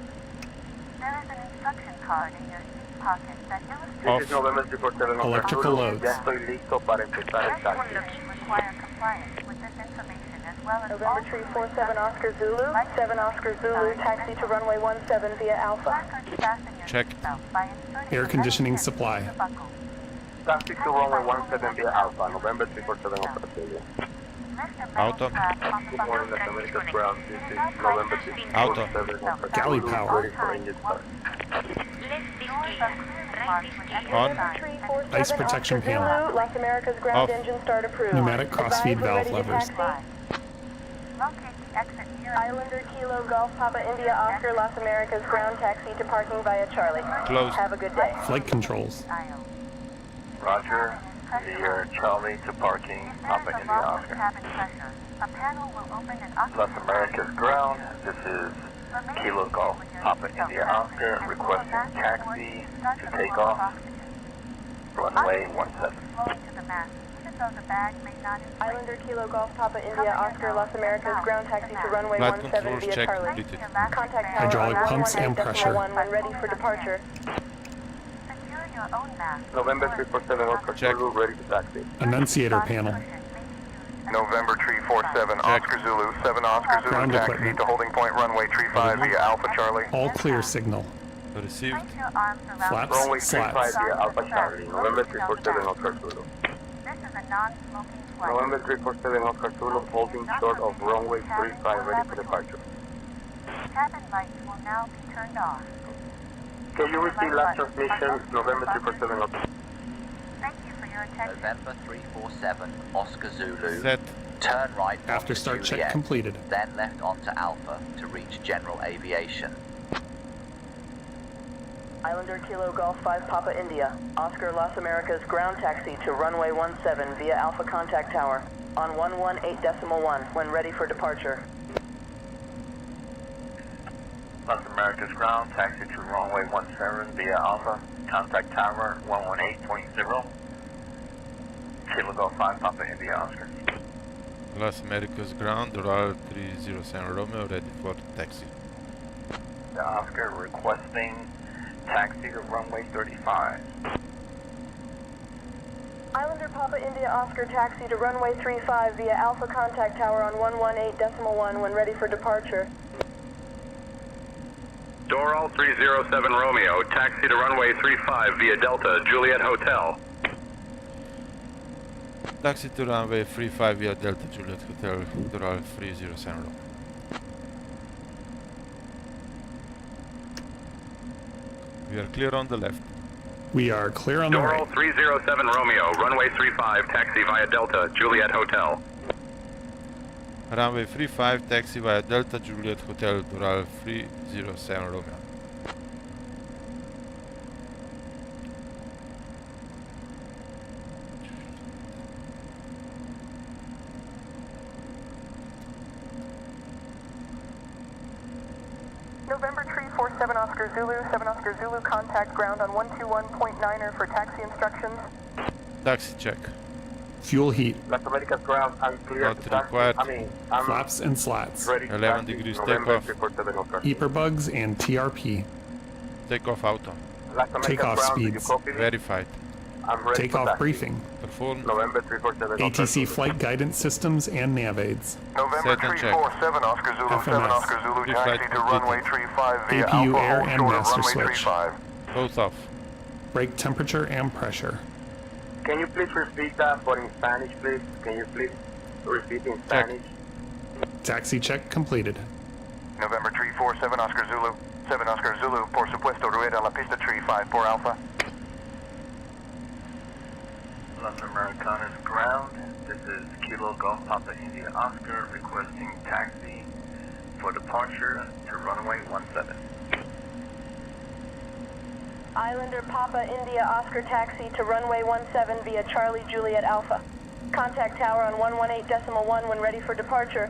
There is an instruction card in your seat pocket that illustrates This is November 347 Oscar Electrical Zulu. loads. Ya estoy listo para empezar el taxi. require compliance with this information as well as November 347 Oscar Zulu, 7 Oscar Zulu taxi to runway 17 via Alpha. Check. Air conditioning supply. Taxi to runway 17 via Alpha, November 347 Oscar Zulu. Auto. Good morning, Las Americas ground. This is November 347 Auto. Oscar Galley Zulu, power. ready for engine start. On. Ice protection panel. Zulu, Las Americas ground Off. engine start approved. Pneumatic crossfeed Advise we're valve ready to levers. taxi. Locate the exit near Islander Kilo Golf Papa India Oscar Las Americas ground taxi to parking via Charlie. Closed. Have a good day. Flight controls. Roger. Near Charlie to parking, Papa India Oscar. cabin pressure. A panel will open and Las Americas ground. This is Kilo Golf Papa India Oscar requesting taxi to take off. Runway 17. to the mast, even though the bag may not Islander Kilo Golf Papa India Oscar Las Americas ground taxi to runway Flight 17 controls via check Charlie. completed. Contact tower Hydraulic on pumps and 118.1 pressure. when ready for departure. secure your own mask. November 347 Oscar Check. Zulu, ready to taxi. Annunciator panel. November 347 Oscar Zulu, 7 Oscar Zulu Ground taxi equipment. to holding point runway 35 via Alpha Charlie. All clear signal. Received. Your arms around Flaps, Runway 35 slats. via Alpha Charlie, November 347 Oscar Zulu. This is a non-smoking flight. November 347 Oscar Zulu, holding short of runway 35, ready for departure. Cabin lights will now be turned off. Can you repeat last transmission, November 347 Oscar? Thank you for your attention. November 347 Oscar Zulu. Set. Turn right After onto start check Juliet, completed. then left onto Alpha to reach general aviation. Islander Kilo Golf 5 Papa India, Oscar Las Americas ground taxi to runway 17 via Alpha Contact Tower on 118.1 when ready for departure. Las Americas ground, taxi to runway 17 via Alpha, contact tower 118.0, Kilo Golf 5 Papa India Oscar. Las Americas ground, WAL307R Romeo, ready for taxi. The Oscar requesting taxi to runway 35. Islander Papa India Oscar taxi to runway 35 via Alpha Contact Tower on 118.1 when ready for departure. Doral 307 Romeo, taxi to runway 35 via Delta, Juliet Hotel. Taxi to runway 35 via Delta Juliet Hotel, WAL307R Romeo. We are clear on the left. We are clear on the right. Doral 307 Romeo, runway 35, taxi via Delta, Juliet Hotel. Runway 35, taxi via Delta Juliet Hotel, WAL307 Romeo. November 347 Oscar Zulu, 7 Oscar Zulu, contact ground on 121.9er for taxi instructions. Taxi check. Fuel heat. Las Americas ground, I'm clear Not to taxi. required. I'm Flaps and slats. ready to 11 taxi. degrees November takeoff. 347 Oscar. Bugs and TRP. Takeoff auto. Las Americas Takeoff ground, do you speeds. copy me? Verified. I'm ready for Takeoff taxi. briefing. Perform. November 347 Oscar. ATC flight guidance systems and nav aids. November Set and check. 347 Oscar Zulu, 7 FMS. Oscar Zulu, Pre-flight taxi to completed. runway 35 via APU Alpha, air hold and short of master runway switch. 35. Both off. Brake temperature and pressure. Can you please repeat that, but in Spanish, please? Can you please repeat in Spanish? Taxi check completed. November 347 Oscar Zulu, 7 Oscar Zulu, por supuesto, rueda la pista 35 por Alpha. Las Americanas ground, this is Kilo Golf Papa India Oscar requesting taxi for departure to runway 17. Islander Papa India Oscar taxi to runway 17 via Charlie Juliet Alpha. Contact tower on 118.1 when ready for departure.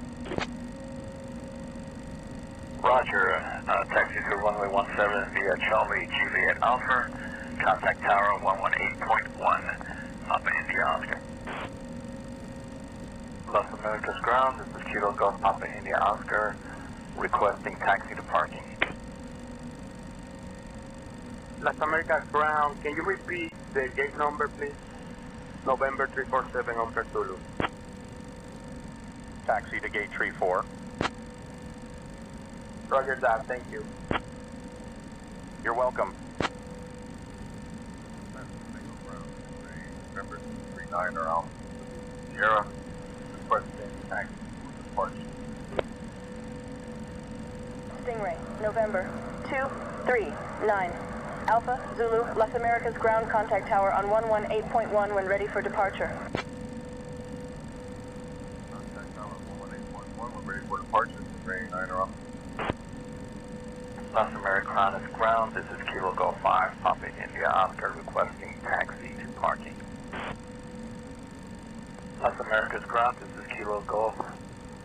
Roger, taxi to runway 17 via Charlie Juliet Alpha, contact tower 118.1, Papa India Oscar. Las Americas ground, this is Kilo Golf Papa India Oscar requesting taxi to parking. Las Americas ground, can you repeat the gate number, please? November 347 Oscar Zulu. Taxi to gate 34. Roger that, thank you. You're welcome. November 39er Alpha Sierra requesting taxi for departure. Stingray, November 239. Alpha, Zulu, Las Americas ground contact tower on 118.1 when ready for departure. Contact tower 118.1, we're ready for departure. 39er Alpha. Las Americanas ground, this is Kilo Golf 5, Papa India Oscar requesting taxi to parking. Las Americas ground, this is Kilo Golf,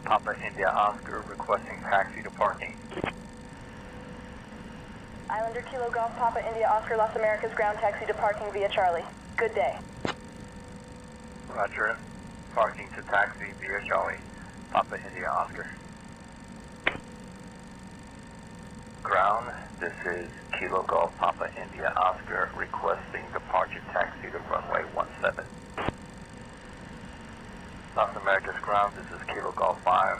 Papa India Oscar requesting taxi to parking. Islander Kilo Golf Papa India Oscar Las Americas ground taxi to parking via Charlie. Good day. Roger, parking to taxi via Charlie, Papa India Oscar. Ground, this is Kilo Golf Papa India Oscar requesting departure taxi to runway 17. Las Americas ground, this is Kilo Golf 5,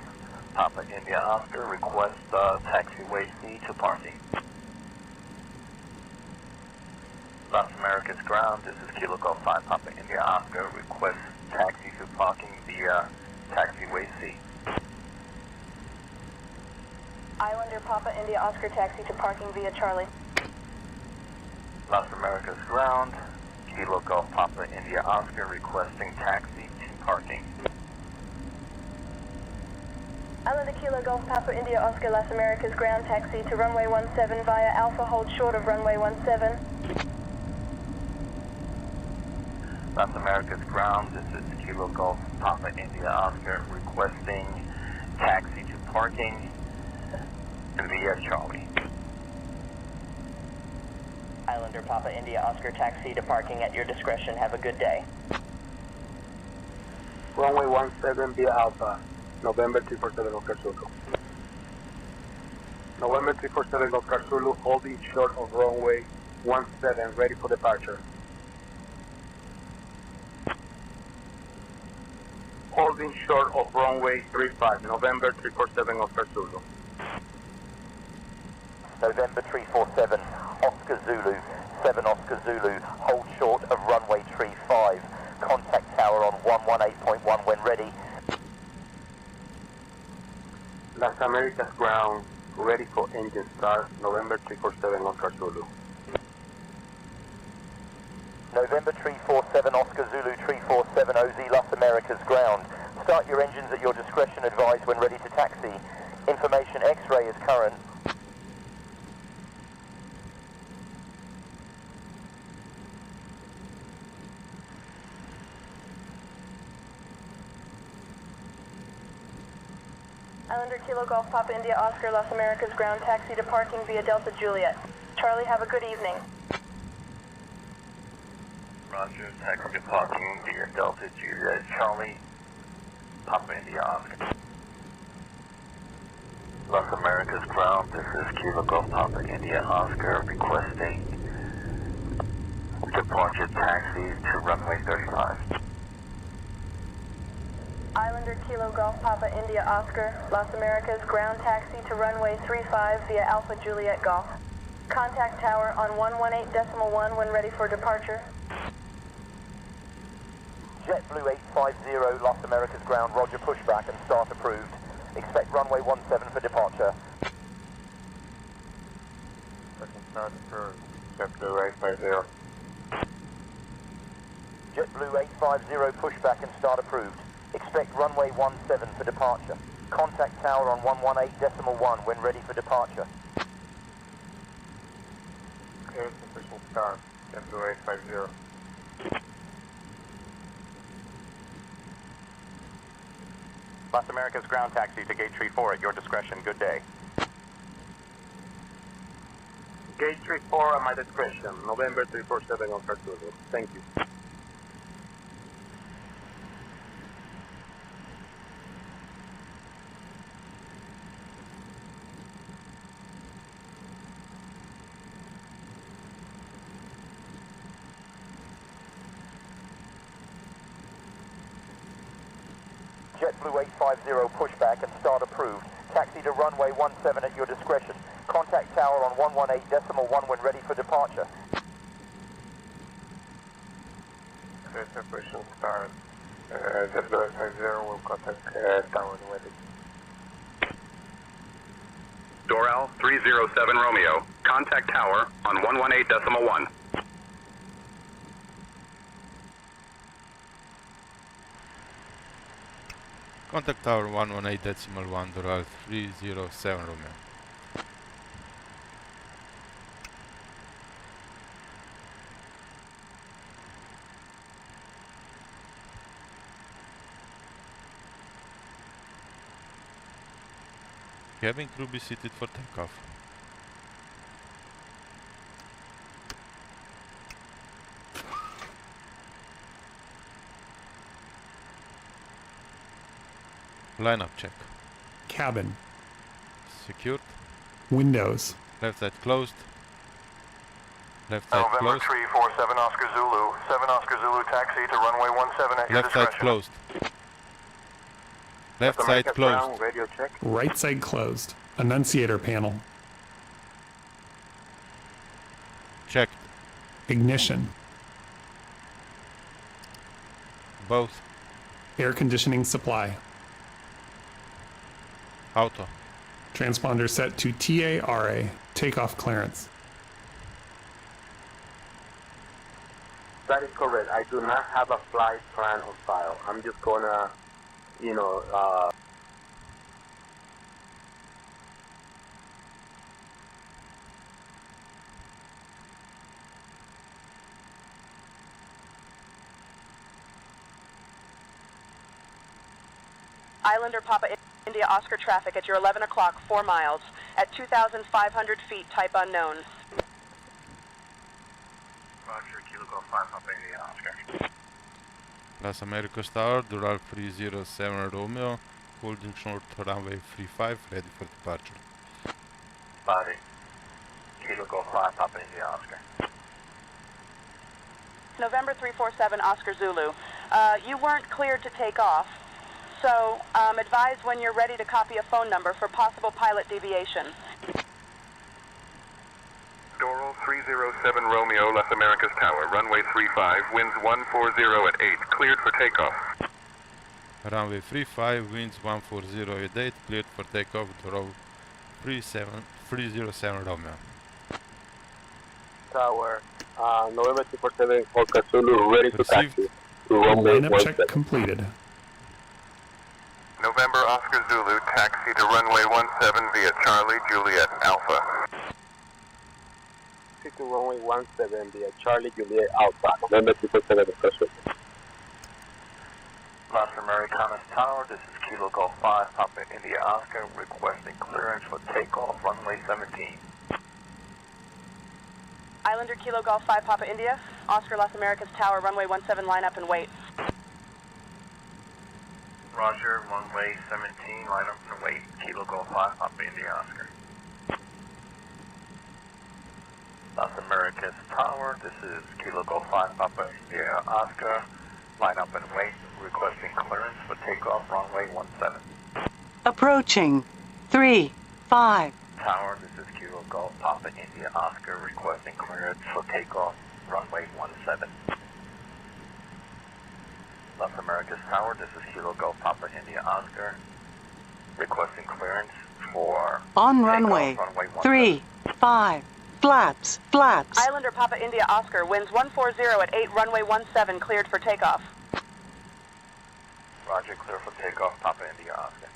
Papa India Oscar request taxiway C to parking. Las Americas ground, this is Kilo Golf 5, Papa India Oscar request taxi to parking via taxiway C. Islander Papa India Oscar taxi to parking via Charlie. Las Americas ground, Kilo Golf Papa India Oscar requesting taxi to parking. Islander Kilo Golf Papa India Oscar Las Americas ground taxi to runway 17 via Alpha, hold short of runway 17. Las Americas ground, this is Kilo Golf Papa India Oscar requesting taxi to parking via Charlie. Islander Papa India Oscar taxi to parking at your discretion. Have a good day. Runway 17 via Alpha, November 347 Oscar Zulu. November 347 Oscar Zulu, holding short of runway 17, ready for departure. Holding short of runway 35, November 347 Oscar Zulu. November 347, Oscar Zulu, 7 Oscar Zulu, hold short of runway 35. Contact tower on 118.1 when ready. Las Americas ground, ready for engine start, November 347 Oscar Zulu. November 347, Oscar Zulu 347, OZ Las Americas ground. Start your engines at your discretion, advise when ready to taxi. Information X-ray is current. Islander Kilo Golf Papa India Oscar Las Americas ground taxi to parking via Delta Juliet. Charlie, have a good evening. Roger, taxi to parking via Delta Juliet Charlie, Papa India Oscar. Las Americas ground, this is Kilo Golf Papa India Oscar requesting departure taxi to runway 35. Islander Kilo Golf Papa India Oscar Las Americas ground taxi to runway 35 via Alpha Juliet Golf. Contact tower on 118.1 when ready for departure. JetBlue 850, Las Americas ground, roger, pushback and start approved. Expect runway 17 for departure. Second start approved. JetBlue 850. JetBlue 850, pushback and start approved. Expect runway 17 for departure. Contact tower on 118.1 when ready for departure. Clear sufficient start, JetBlue 850. Las Americas ground taxi to gate 34 at your discretion. Good day. Gate 34 at my discretion, November 347 Oscar Zulu. Thank you. JetBlue 850, pushback and start approved. Taxi to runway 17 at your discretion. Contact tower on 118.1 when ready for departure. Clear separation start. JetBlue 850 will contact tower when ready. Doral 307 Romeo, contact tower on 118.1. Contact tower 118.1, Doral 307 Romeo. Cabin crew be seated for takeoff. Lineup check. Cabin. Secured. Windows. Left side closed. Left side November closed. 347 Oscar Zulu, 7 Oscar Zulu taxi to runway 17 at your Left side discretion. closed. Left side closed. Radio check. Right side closed. Annunciator panel. Checked. Ignition. Both. Air conditioning supply. Auto. Transponder set to TARA. Takeoff clearance. That is correct. I do not have a flight plan on file. I'm just gonna, Islander Papa India Oscar traffic at your 11 o'clock, 4 miles, at 2,500 feet, type unknown. Roger, Kilo Golf 5 Papa India Oscar. Las Americas Tower, Dural 307 Romeo, holding short runway 35, ready for departure. Body. Kilo Golf 5 Papa India Oscar. November 347 Oscar Zulu. You weren't cleared to take off, so advise when you're ready to copy a phone number for possible pilot deviation. Doral 307 Romeo, Las Americas Tower, runway 35, winds 140 at 8, cleared for takeoff. Runway 35, winds 140 at 8, cleared for takeoff, Doral 307 Romeo. Tower, November 247, Oscar Zulu, ready to taxi. To runway Lineup check 17. completed. November Oscar Zulu, taxi to runway 17 via Charlie Juliet Alpha. To runway 17 via Charlie Juliet Alpha, November 247, Oscar Zulu. Las Americanas Tower, this is Kilo Golf 5 Papa India Oscar, requesting clearance for takeoff, runway 17. Islander Kilo Golf 5 Papa India, Oscar Las Americas Tower, runway 17, line up and wait. Roger, runway 17, line up and wait. Kilo Golf 5 Papa India Oscar. Las Americas Tower, this is Kilo Golf 5 Papa India Oscar, line up and wait, requesting clearance for takeoff, runway 17. Approaching 3-5. Tower, this is Kilo Golf Papa India Oscar, requesting clearance for takeoff, runway 17. Las Americas Tower, this is Kilo Golf Papa India Oscar, requesting clearance for On takeoff, runway 17. 3-5. Flaps, flaps. Islander Papa India Oscar, winds 140 at 8, runway 17, cleared for takeoff. Roger, clear for takeoff, Papa India Oscar.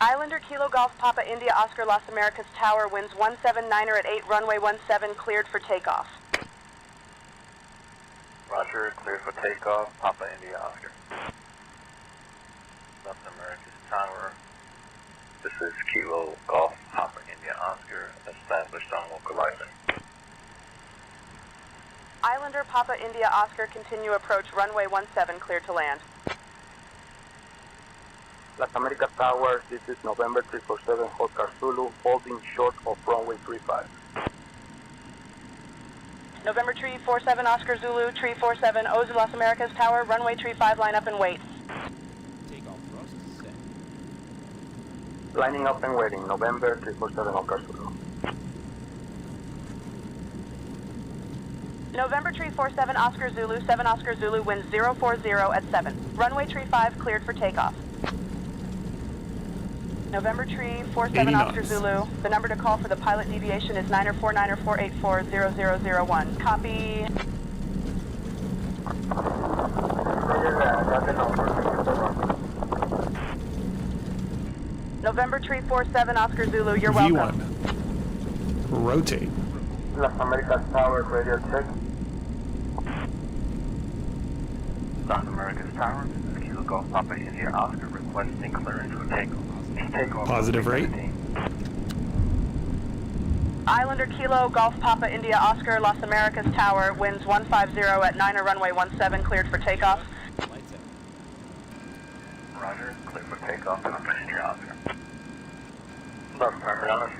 Islander Kilo Golf Papa India Oscar Las Americas Tower, winds 179er at 8, runway 17, cleared for takeoff. Roger, clear for takeoff, Papa India Oscar. Las Americas Tower, this is Kilo Golf Papa India Oscar, established on localizer. Islander Papa India Oscar, continue approach, runway 17, cleared to land. Las Americas Tower, this is November 347, Oscar Zulu, holding short of runway 35. November 347 Oscar Zulu, 347 Ozu Las Americas Tower, runway 35, line up and wait. Takeoff thrust set. Lining up and waiting, November 347, Oscar Zulu. November 347 Oscar Zulu, 7 Oscar Zulu, winds 040 at 7. Runway 35, cleared for takeoff. November 347 Oscar Zulu, the number to call for the pilot deviation is 949-484-0001. Copy. November 347 Oscar Zulu, you're welcome. V1. Rotate. Las Americas Tower, radio check. Las Americas Tower, this is Kilo Golf Papa India Oscar, requesting clearance for takeoff. Positive rate. Islander Kilo Golf Papa India Oscar Las Americas Tower, winds 150 at 9 runway 17, cleared for takeoff. Roger, clear for takeoff, Papa India Oscar. Las Americas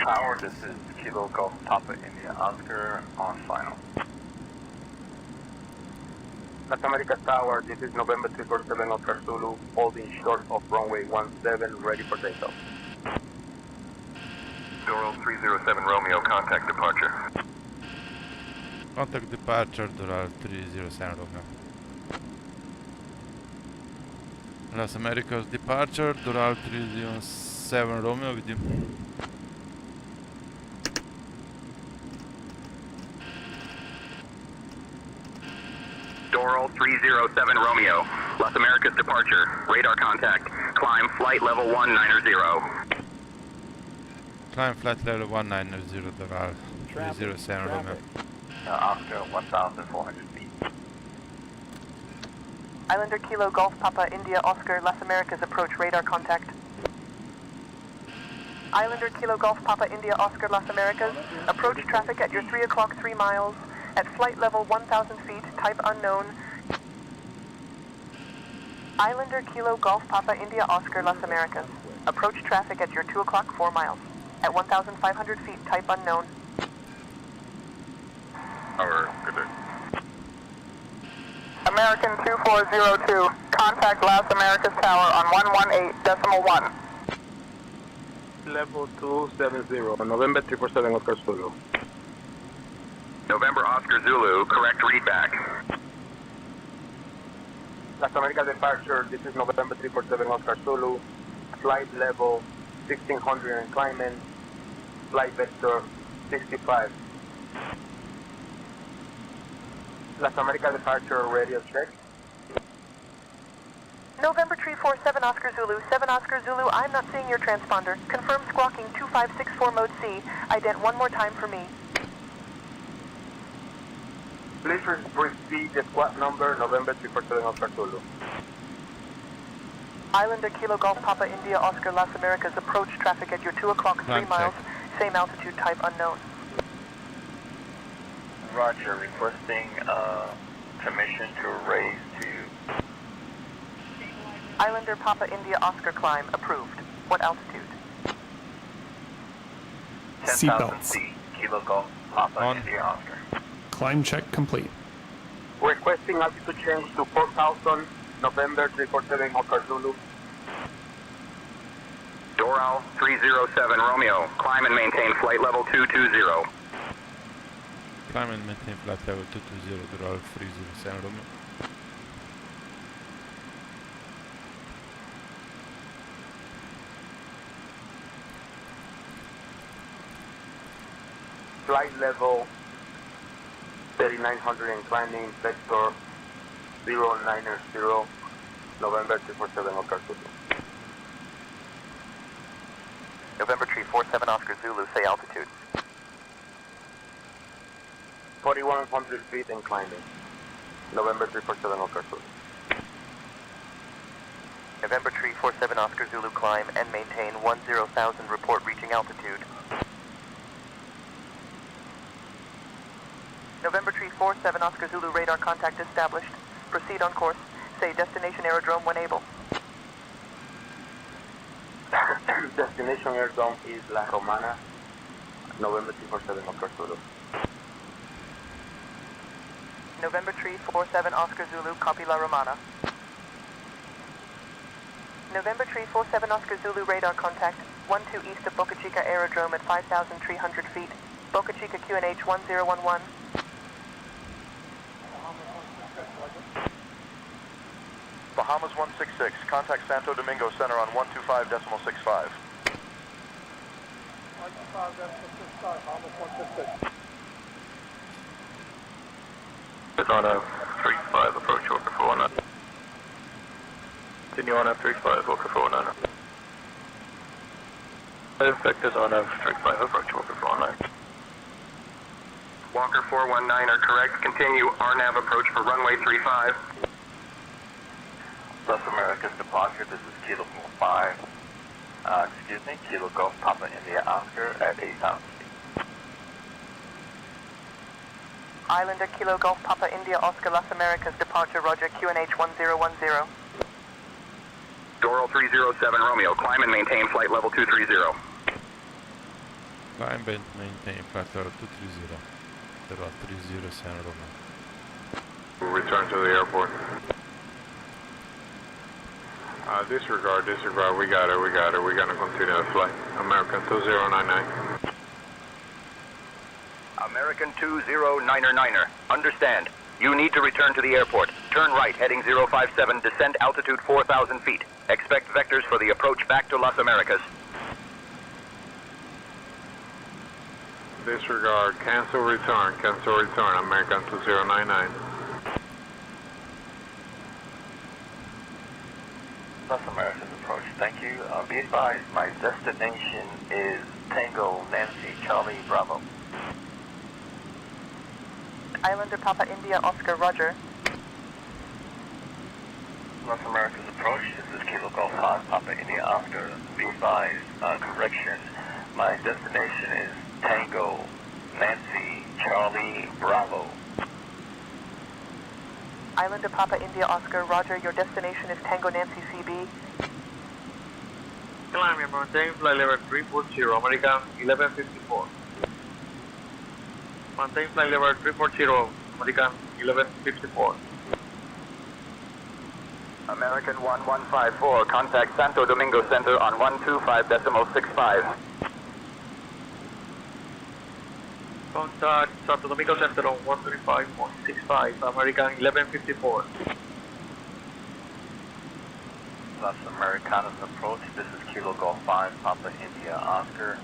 Tower, this is Kilo Golf Papa India Oscar, on final. Las Americas Tower, this is November 347, Oscar Zulu, holding short of runway 17, ready for takeoff. Doral 307 Romeo, contact departure. Contact departure, Doral 307 Romeo. Las Americas departure, Doral 307 Romeo with you. Doral 307 Romeo, Las Americas departure, radar contact, climb flight level 190. Climb flight level 190, Doral 307 Romeo. Oscar, 1,400 feet. Islander Kilo Golf Papa India Oscar Las Americas approach radar contact. Islander Kilo Golf Papa India Oscar Las Americas, approach traffic at your 3 o'clock 3 miles, at flight level 1,000 feet, type unknown. Islander Kilo Golf Papa India Oscar Las Americas, approach traffic at your 2 o'clock 4 miles, at 1,500 feet, type unknown. Good day. American 2402, contact Las Americas Tower on 118.1. Level 270, November 347 Oscar Zulu. November Oscar Zulu, correct readback. Las Americas departure, this is November 347 Oscar Zulu. Flight level 1600 and climbing. Flight vector 65. Las Americas departure radio check. November 347 Oscar Zulu, 7 Oscar Zulu, I'm not seeing your transponder. Confirm squawking 2564 mode C. Ident one more time for me. Please repeat the squad number, November 347 Oscar Zulu. Islander Kilo Golf Papa India Oscar Las Americas approach traffic at your 2 o'clock 3 miles, same altitude, type unknown. Roger, requesting permission to raise to Islander Papa India Oscar climb approved. What altitude? 10,000 Seatbelts. feet. Kilo Golf Papa India Oscar. Climb check complete. Requesting altitude change to 4,000, November 347 Oscar Zulu. Doral 307 Romeo, climb and maintain flight level 220. Climb and maintain flight level 220, Doral 307 Romeo. Flight level 3900 and climbing, vector 090, November 347 Oscar Zulu. November 347 Oscar Zulu, say altitude. 4,100 feet and climbing, November 347 Oscar Zulu. November 347 Oscar Zulu climb and maintain 10,000, report reaching altitude. November 347 Oscar Zulu radar contact established. Proceed on course. Say destination aerodrome when able. Destination airdrome is La Romana, November 347 Oscar Zulu. November 347 Oscar Zulu, copy La Romana. November 347 Oscar Zulu radar contact, 12 east of Boca Chica Aerodrome at 5,300 feet. Boca Chica QNH 1011. Bahamas 166, contact Santo Domingo Center on 125.65. It's on F35, approach Orca 49. Continue on F35, Orca 49. Vectors on F35, approach Orca 49. Walker 419 are correct. Continue RNAV approach for runway 35. Las Americas departure, this is Kilo Golf 5. Kilo Golf Papa India Oscar at 8,000 feet. Islander Kilo Golf Papa India Oscar Las Americas departure, roger, QNH 1010. Doral 307 Romeo, climb and maintain flight level 230. Climb and maintain flight level 230. Doral 307 Romeo. We'll return to the airport. Disregard, we got it. We're gonna continue the flight. American 2099. American 2099er, understand. You need to return to the airport. Turn right, heading 057, descend altitude 4,000 feet. Expect vectors for the approach back to Las Americas. Disregard, cancel return, American 2099. Las Americas approach, thank you. Be advised, my destination is Tango Nancy Charlie Bravo. Islander Papa India Oscar, roger. Los Americas approach, this is Kilo Golf 5, Papa India Oscar. Be advised, correction, my destination is Tango, Nancy, Charlie, Bravo. Islander Papa India Oscar, roger, your destination is Tango Nancy CB. Climb, maintain flight level 340, American 1154. Maintain flight level 340, American 1154. American 1154, contact Santo Domingo Center on 125.65. Contact Santo Domingo Center on 135.65, American 1154. Las Americanas approach, this is Kilo Golf 5, Papa India Oscar,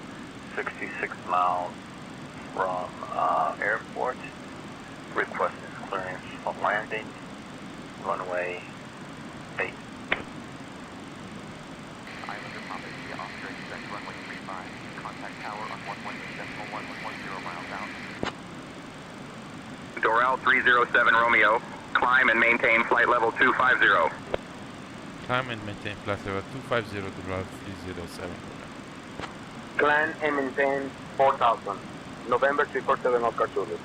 66 miles from airport. Request is clearance for landing, runway 8. Islander Papa India Oscar, expect runway 35. Contact tower on 118.1110 miles out. Doral 307 Romeo, climb and maintain flight level 250. Climb and maintain flight level 250 to Doral 307. Climb and maintain 4000. November 347 Oscar Zulu.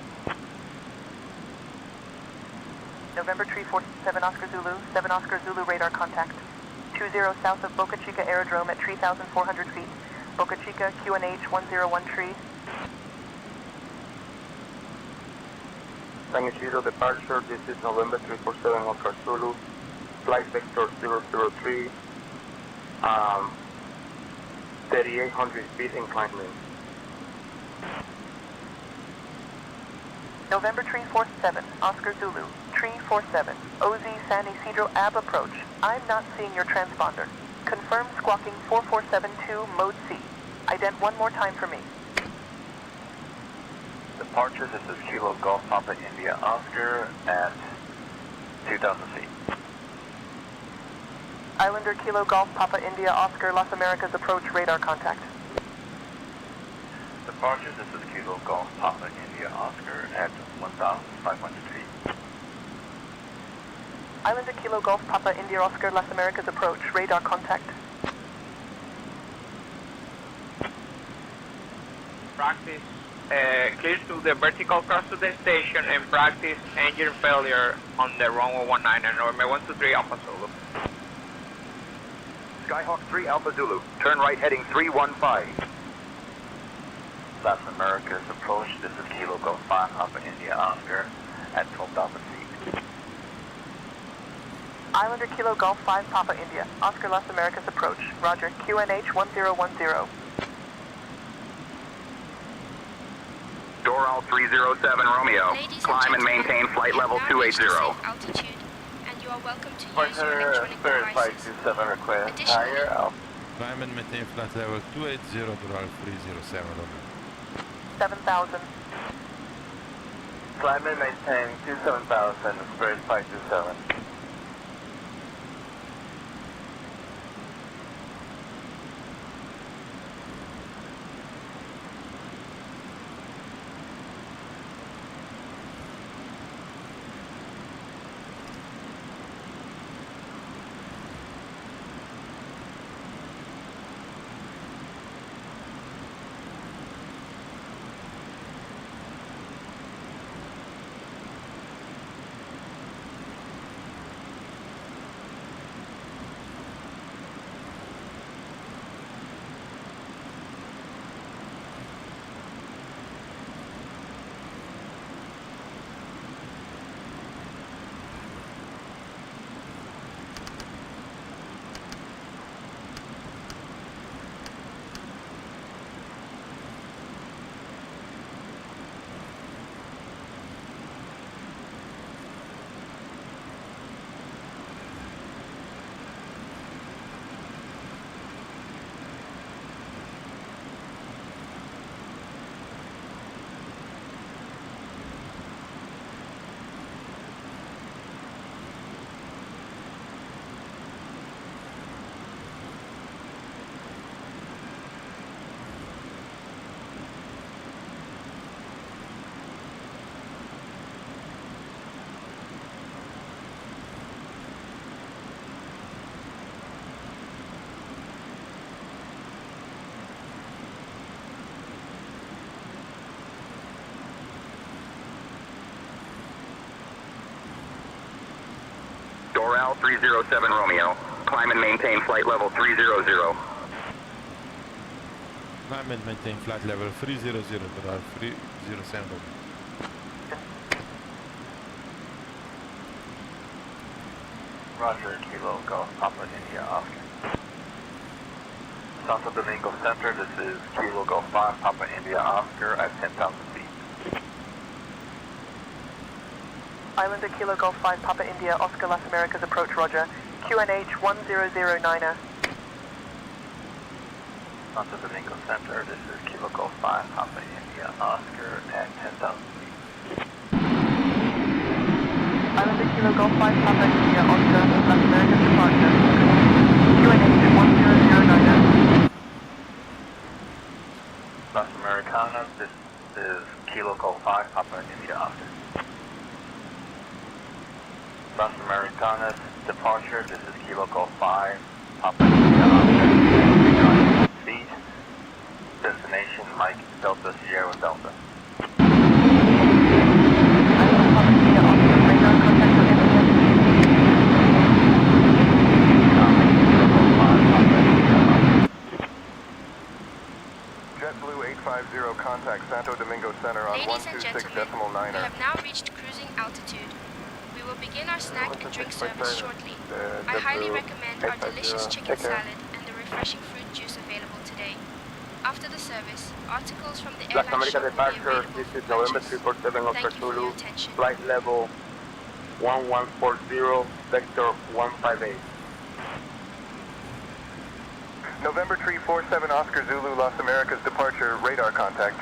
November 347 Oscar Zulu, 7 Oscar Zulu radar contact. 20 south of Boca Chica Aerodrome at 3,400 feet. Boca Chica, QNH 101 Tango Zero departure, this is November 347 Oscar Zulu. Flight vector 003. 3,800 feet inclinement. November 347 Oscar Zulu, 347 OZ San Isidro AB approach. I'm not seeing your transponder. Confirm squawking 4472 mode C. Ident one more time for me. Departure, this is Kilo Golf Papa India Oscar at 2,000 feet. Islander Kilo Golf Papa India Oscar Las Americas approach radar contact. Departure, this is Kilo Golf Papa India Oscar at 1,500 feet. Islander Kilo Golf Papa India Oscar Las Americas approach radar contact. Practice clear to the vertical cross to the station and practice engine failure on the runway 19 and runway 123 Alpha Zulu. Skyhawk 3 Alpha Zulu, turn right heading 315. Las Americas approach, this is Kilo Golf 5 Papa India Oscar at 12,000 feet. Islander Kilo Golf 5 Papa India Oscar Las Americas approach. Roger, QNH 1010. Doral 307 Romeo, Ladies climb and maintain flight level 280. Altitude, and you are welcome to use your electronic Spirit devices. 527 request, Additionally, higher Alpha. Climb and maintain flight level 280 Doral 307. 7,000. Climb and maintain 27,000, Spirit 527. Doral 307 Romeo. Climb and maintain flight level 300. Climb and maintain flight level 300, Doral 307 Romeo. Roger, Kilo Golf Papa India Oscar. Santo Domingo Center, this is Kilo Golf 5 Papa India Oscar at 10,000 feet. Islander Kilo Golf 5 Papa India Oscar Las Americas approach, roger. QNH 1009er. Santo Domingo Center, this is Kilo Golf 5 Papa India Oscar at 10,000 feet. Islander Kilo Golf 5 Papa India Oscar Las Americas departure. QNH 1009er. Las Americanas, this is Kilo Golf 5 Papa India Oscar. Las Americanas departure, this is Kilo Golf 5 Papa India Oscar. Feet. Destination Mike Delta Sierra Delta. JetBlue 850, contact Santo Domingo Center on Ladies and 126.9er. gentlemen, we have now reached cruising altitude. We will begin our snack and drink service shortly. I highly recommend our delicious chicken salad and the refreshing fruit juice available today. After the service, articles from the Las airline Americas shop will be departure, available this is for November purchase. 347 Oscar Thank you for Zulu, your attention. flight level 1140, vector 158. November 347 Oscar Zulu, Las Americas departure, radar contact.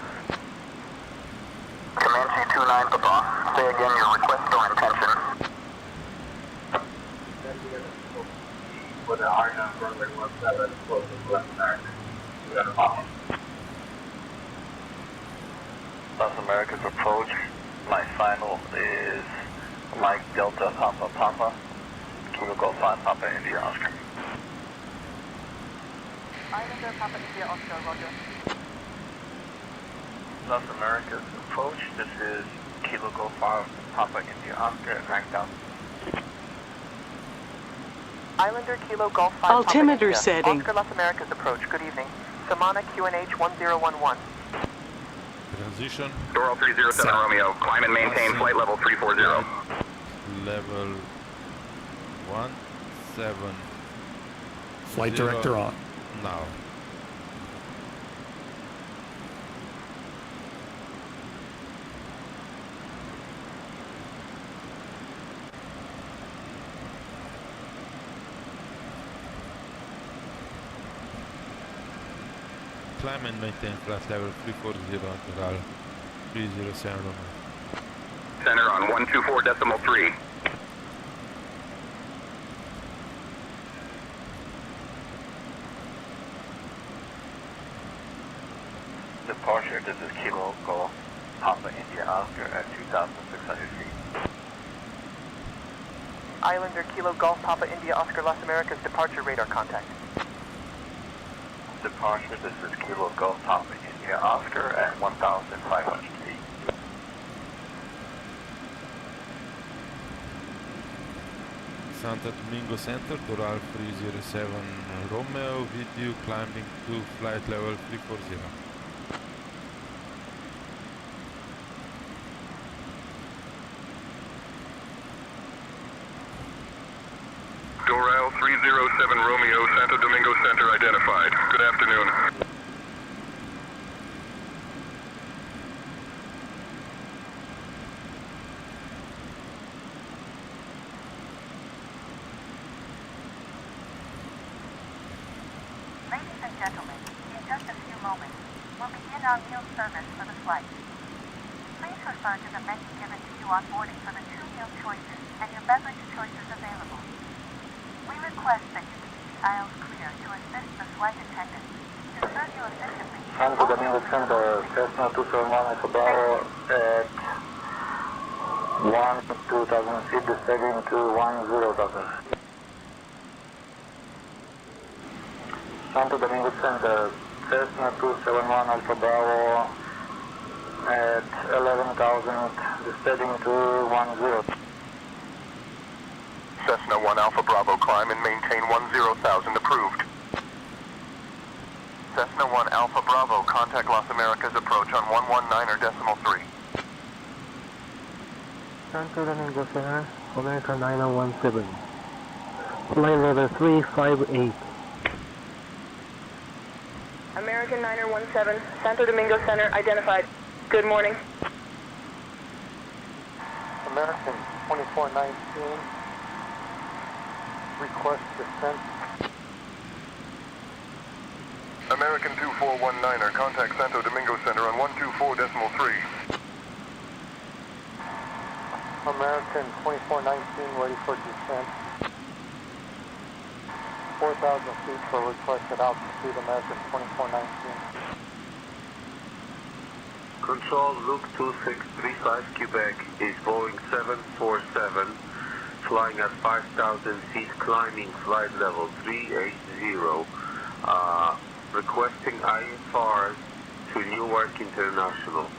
Comanche 29 Papa. Say again your request or intention. For the Airlines runway 17, closing left back. We got a problem. Las Americas approach. My final is Mike Delta Papa Papa. Kilo Golf 5 Papa India Oscar. Islander Papa India Oscar, roger. Las Americas approach. This is Kilo Golf 5 Papa India Oscar at 9,000. Islander Kilo Golf 5 Altimeter Papa India. setting. Oscar Las Americas approach, good evening. Samana QNH 1011. Transition. Doral 307 Romeo. Climb and maintain flight level 340. Level 17. Flight director on. Now. Climb and maintain flight level 340 Doral 307 Romeo. Center on 124.3. Departure, this is Kilo Golf Papa India Oscar at 2,600 feet. Islander Kilo Golf Papa India Oscar Las Americas departure radar contact. Departure, this is Kilo Golf Papa India Oscar at 1,500 feet. Santo Domingo Center, Doral 307 Romeo, with you climbing to flight level 340. Doral 307 Romeo, Santo Domingo Center identified. Good afternoon. Ladies and gentlemen, in just a few moments, we'll begin our meal service for the flight. Please refer to the menu given to you on boarding for the 2 meal choices and your beverage choices available. We request that you keep the aisles clear to assist the flight attendants. To serve you efficiently, Santo Domingo Center, Cessna 271 Alpha Bravo at 1,200 feet, descending to 10,000. Santo Domingo Center, Cessna 271 Alpha Bravo at 11,000, descending to 10. Cessna 1 Alpha Bravo, climb and maintain 10,000 approved. Cessna 1 Alpha Bravo, contact Las Americas approach on 119.3. Santo Domingo Center, America 9017. Flight level 358. American 9017, Santo Domingo Center identified. Good morning. American 2419. Request descent. American 2419er, contact Santo Domingo Center on 124.3. American 2419 ready for descent. 4,000 feet for requested altitude, American 2419. Control, Luke 2635 Quebec is Boeing 747, flying at 5,000 feet, climbing flight level 380, requesting IFRs to Newark International.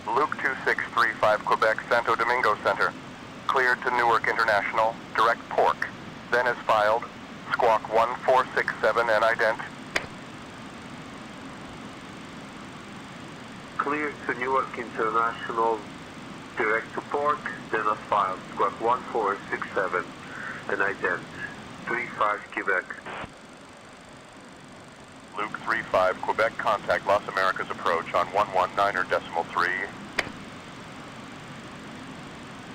Luke 2635 Quebec, Santo Domingo Center. Cleared to Newark International, direct pork. Then is filed, squawk 1467 and ident. Cleared to Newark International, direct to pork, then as filed, squawk 1467 and ident. 35 Quebec. Luke 35 Quebec, contact Las Americas approach on 119.3.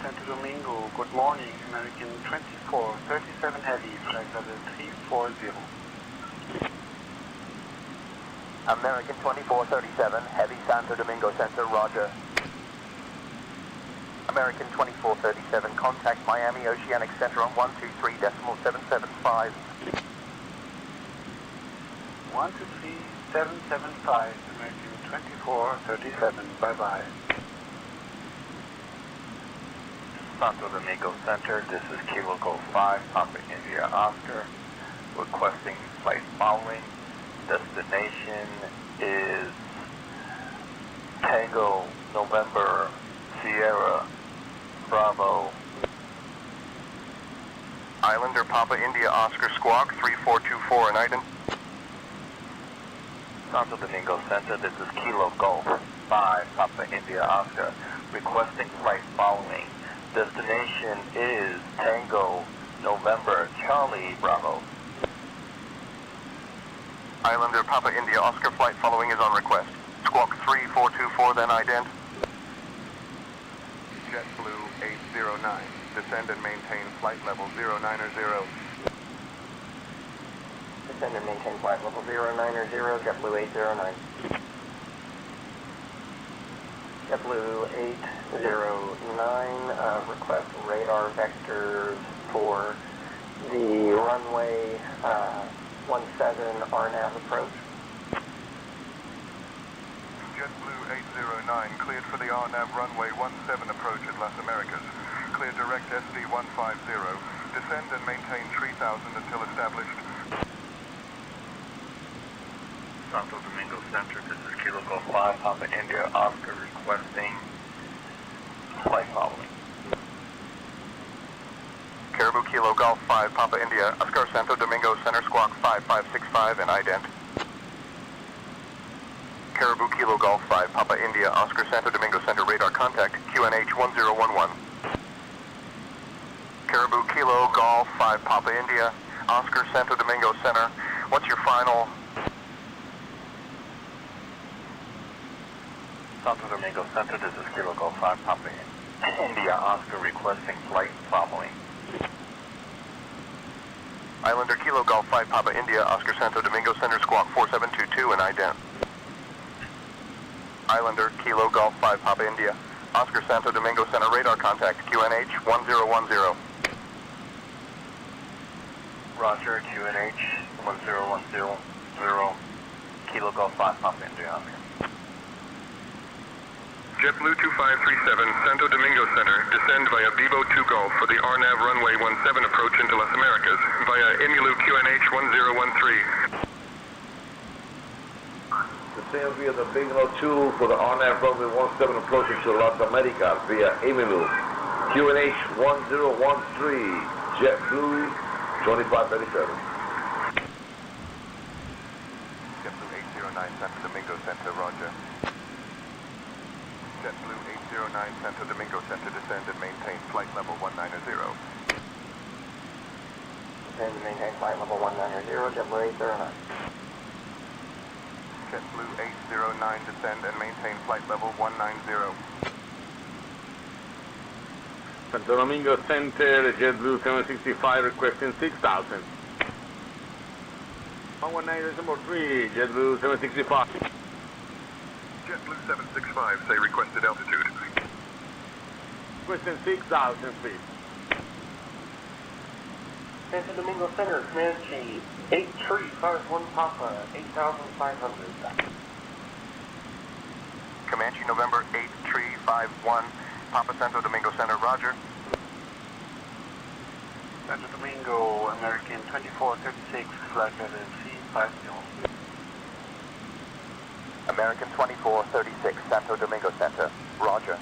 Santo Domingo, good morning. American 2437 Heavy, flight level 340. American 2437, Heavy Santo Domingo Center, roger. American 2437, contact Miami Oceanic Center on 123.775. 123.775, American 2437, bye-bye. Santo Domingo Center, this is Kilo Golf 5, Papa India Oscar, requesting flight following. Destination is Tango, November, Sierra, Bravo. Islander Papa India Oscar squawk 3424 and ident. Santo Domingo Center, this is Kilo Golf 5, Papa India Oscar, requesting flight following. Destination is Tango, November, Charlie, Bravo. Islander Papa India Oscar flight following is on request. Squawk 3424 then ident. JetBlue 809, descend and maintain flight level 090. Descend and maintain flight level 090, JetBlue 809. JetBlue 809, request radar vectors for the runway 17 RNAV approach. JetBlue 809, cleared for the RNAV runway 17 approach at Las Americas. Clear direct SD 150. Descend and maintain 3000 until established. Santo Domingo Center, this is Kilo Golf 5, Papa India Oscar, requesting flight following. Caribou Kilo Golf 5 Papa India Oscar Santo Domingo Center squawk 5565 and ident. Caribou Kilo Golf 5 Papa India Oscar Santo Domingo Center radar contact QNH 1011. Caribou Kilo Golf 5 Papa India Oscar Santo Domingo Center, what's your final? Santo Domingo Center, this is Kilo Golf 5, Papa India Oscar, requesting flight following. Islander Kilo Golf 5 Papa India Oscar Santo Domingo Center squawk 4722 and ident. Islander Kilo Golf 5 Papa India Oscar Santo Domingo Center radar contact QNH 1010. Roger, QNH 1010, Kilo Golf 5 Papa India Oscar. JetBlue 2537, Santo Domingo Center, descend via Vivo 2 Golf for the RNAV runway 17 approach into Las Americas via Emilu QNH 1013. Descend via the Bigelow 2 for the RNAV runway 17 approach into Las Americas via Emilu QNH 1013, JetBlue 2537. JetBlue 809 Santo Domingo Center, roger. JetBlue 809 Santo Domingo Center, descend and maintain flight level 190. Descend and maintain flight level 190, JetBlue 809. JetBlue 809, descend and maintain flight level 190. Santo Domingo Center, JetBlue 765 requesting 6,000. 119.3, JetBlue 765. JetBlue 765, say requested altitude. Requesting 6,000 feet. Santo Domingo Center, Command Chief, 8351 Papa, 8,500. Comanche November 8351, Papa Santo Domingo Center, roger. Santo Domingo, American 2436, flight level C50. American 2436, Santo Domingo Center, roger.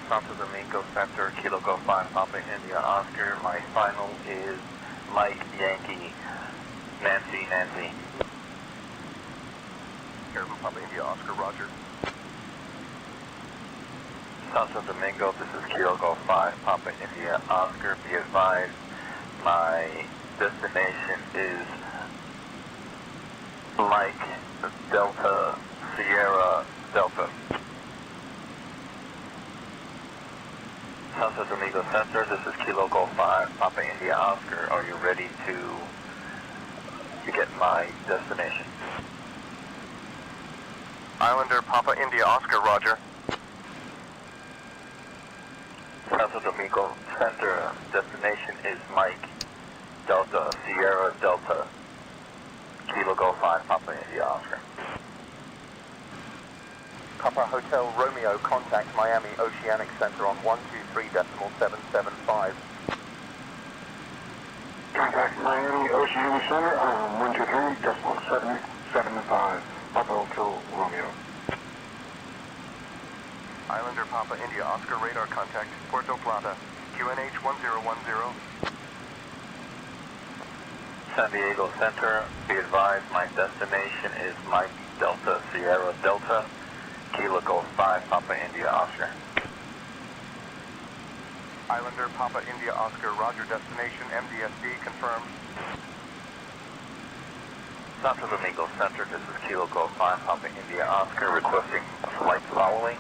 Santo Domingo Center, Kilo Golf 5, Papa India Oscar. My final is Mike Yankee, Nancy Nancy. Caribou Papa India Oscar, roger. Santo Domingo, this is Kilo Golf 5, Papa India Oscar. Be advised, my destination is Mike Delta Sierra Delta. Santo Domingo Center, this is Kilo Golf 5, Papa India Oscar. Are you ready to get my destination? Islander Papa India Oscar, roger. Santo Domingo Center, destination is Mike Delta Sierra Delta. Kilo Golf 5, Papa India Oscar. Papa Hotel Romeo, contact Miami Oceanic Center on 123.775. Contact Miami Oceanic Center on 123.775. Papa Hotel Romeo. Islander Papa India Oscar, radar contact Puerto Plata, QNH 1010. San Diego Center, be advised my destination is Mike Delta Sierra Delta. Kilo Golf 5, Papa India Oscar. Islander Papa India Oscar, roger, destination Mdsd, confirmed. Santo Domingo Center, this is Kilo Golf 5, Papa India Oscar, requesting flight following,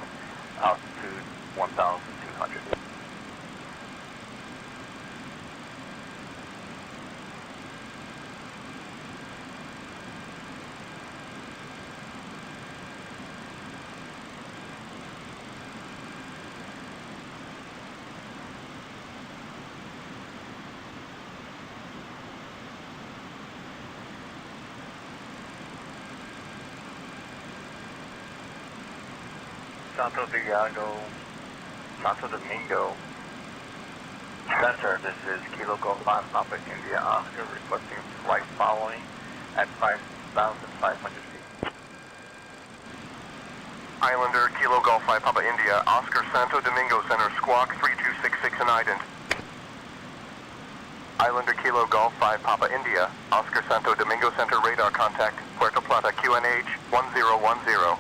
altitude 1,200. Santo Domingo Center, this is Kilo Golf 5, Papa India Oscar, requesting flight following at 5,500 feet. Islander Kilo Golf 5, Papa India Oscar, Santo Domingo Center, squawk 3266 and ident. Islander Kilo Golf 5, Papa India Oscar, Santo Domingo Center, radar contact Puerto Plata, QNH 1010.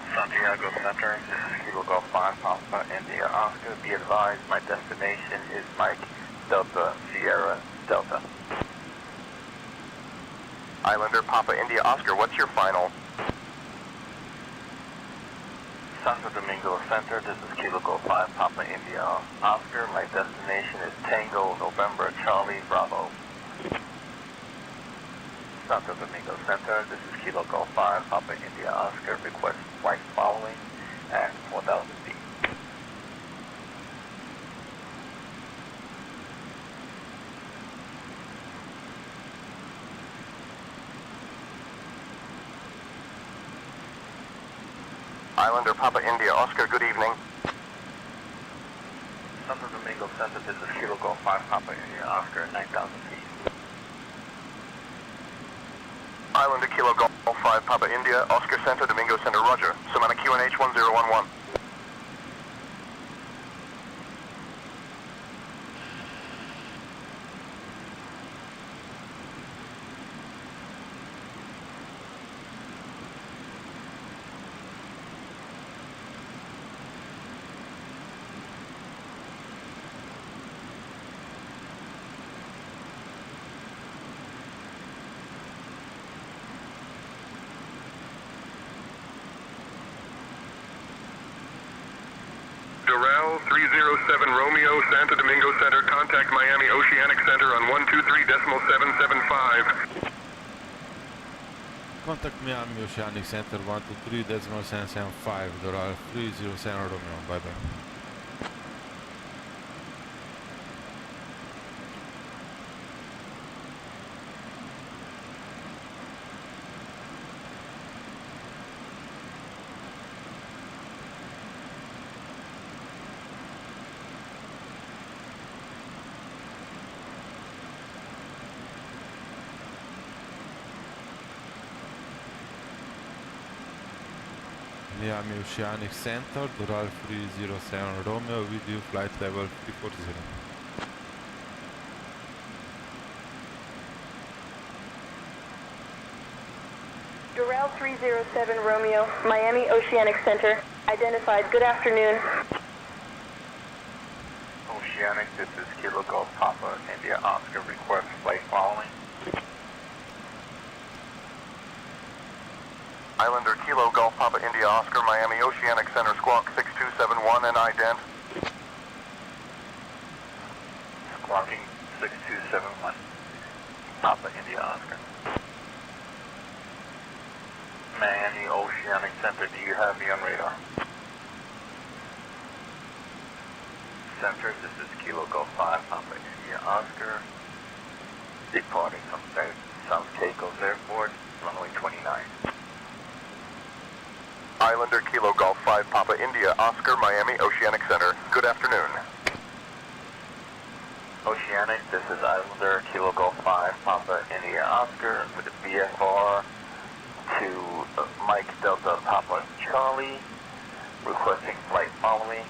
Santiago Center, this is Kilo Golf 5, Papa India Oscar. Be advised, my destination is Mike Delta Sierra Delta. Islander Papa India Oscar, what's your final? Santo Domingo Center, this is Kilo Golf 5, Papa India Oscar. My destination is Tango November Charlie Bravo. Santo Domingo Center, this is Kilo Golf 5, Papa India Oscar, request flight following at 4,000 feet. Islander Papa India Oscar, good evening. Santo Domingo Center, this is Kilo Golf 5, Papa India Oscar, 9,000 feet. Islander Kilo Golf 5, Papa India Oscar, Santo Domingo Center, roger. Samana QNH 1011. Doral 307 Romeo, Santo Domingo Center, contact Miami Oceanic Center on 123.775. Contact Miami Oceanic Center 123.775, Doral 307 Romeo, bye bye. Miami Oceanic Center, Doral 307 Romeo, with you, flight level 340. Doral 307 Romeo, Miami Oceanic Center, identified. Good afternoon. Oceanic, this is Kilo Golf Papa, India Oscar, request flight following. Islander Kilo Golf Papa India Oscar, Miami Oceanic Center, squawk 6271 and ident. Squawking 6271, Papa India Oscar. Miami Oceanic Center, do you have me on radar? Center, this is Kilo Golf 5, Papa India Oscar. Departing from South Caicos Airport, runway 29. Islander Kilo Golf 5 Papa India Oscar, Miami Oceanic Center. Good afternoon. Oceanic, this is Islander Kilo Golf 5 Papa India Oscar with the VFR to Mike Delta Papa Charlie, requesting flight following,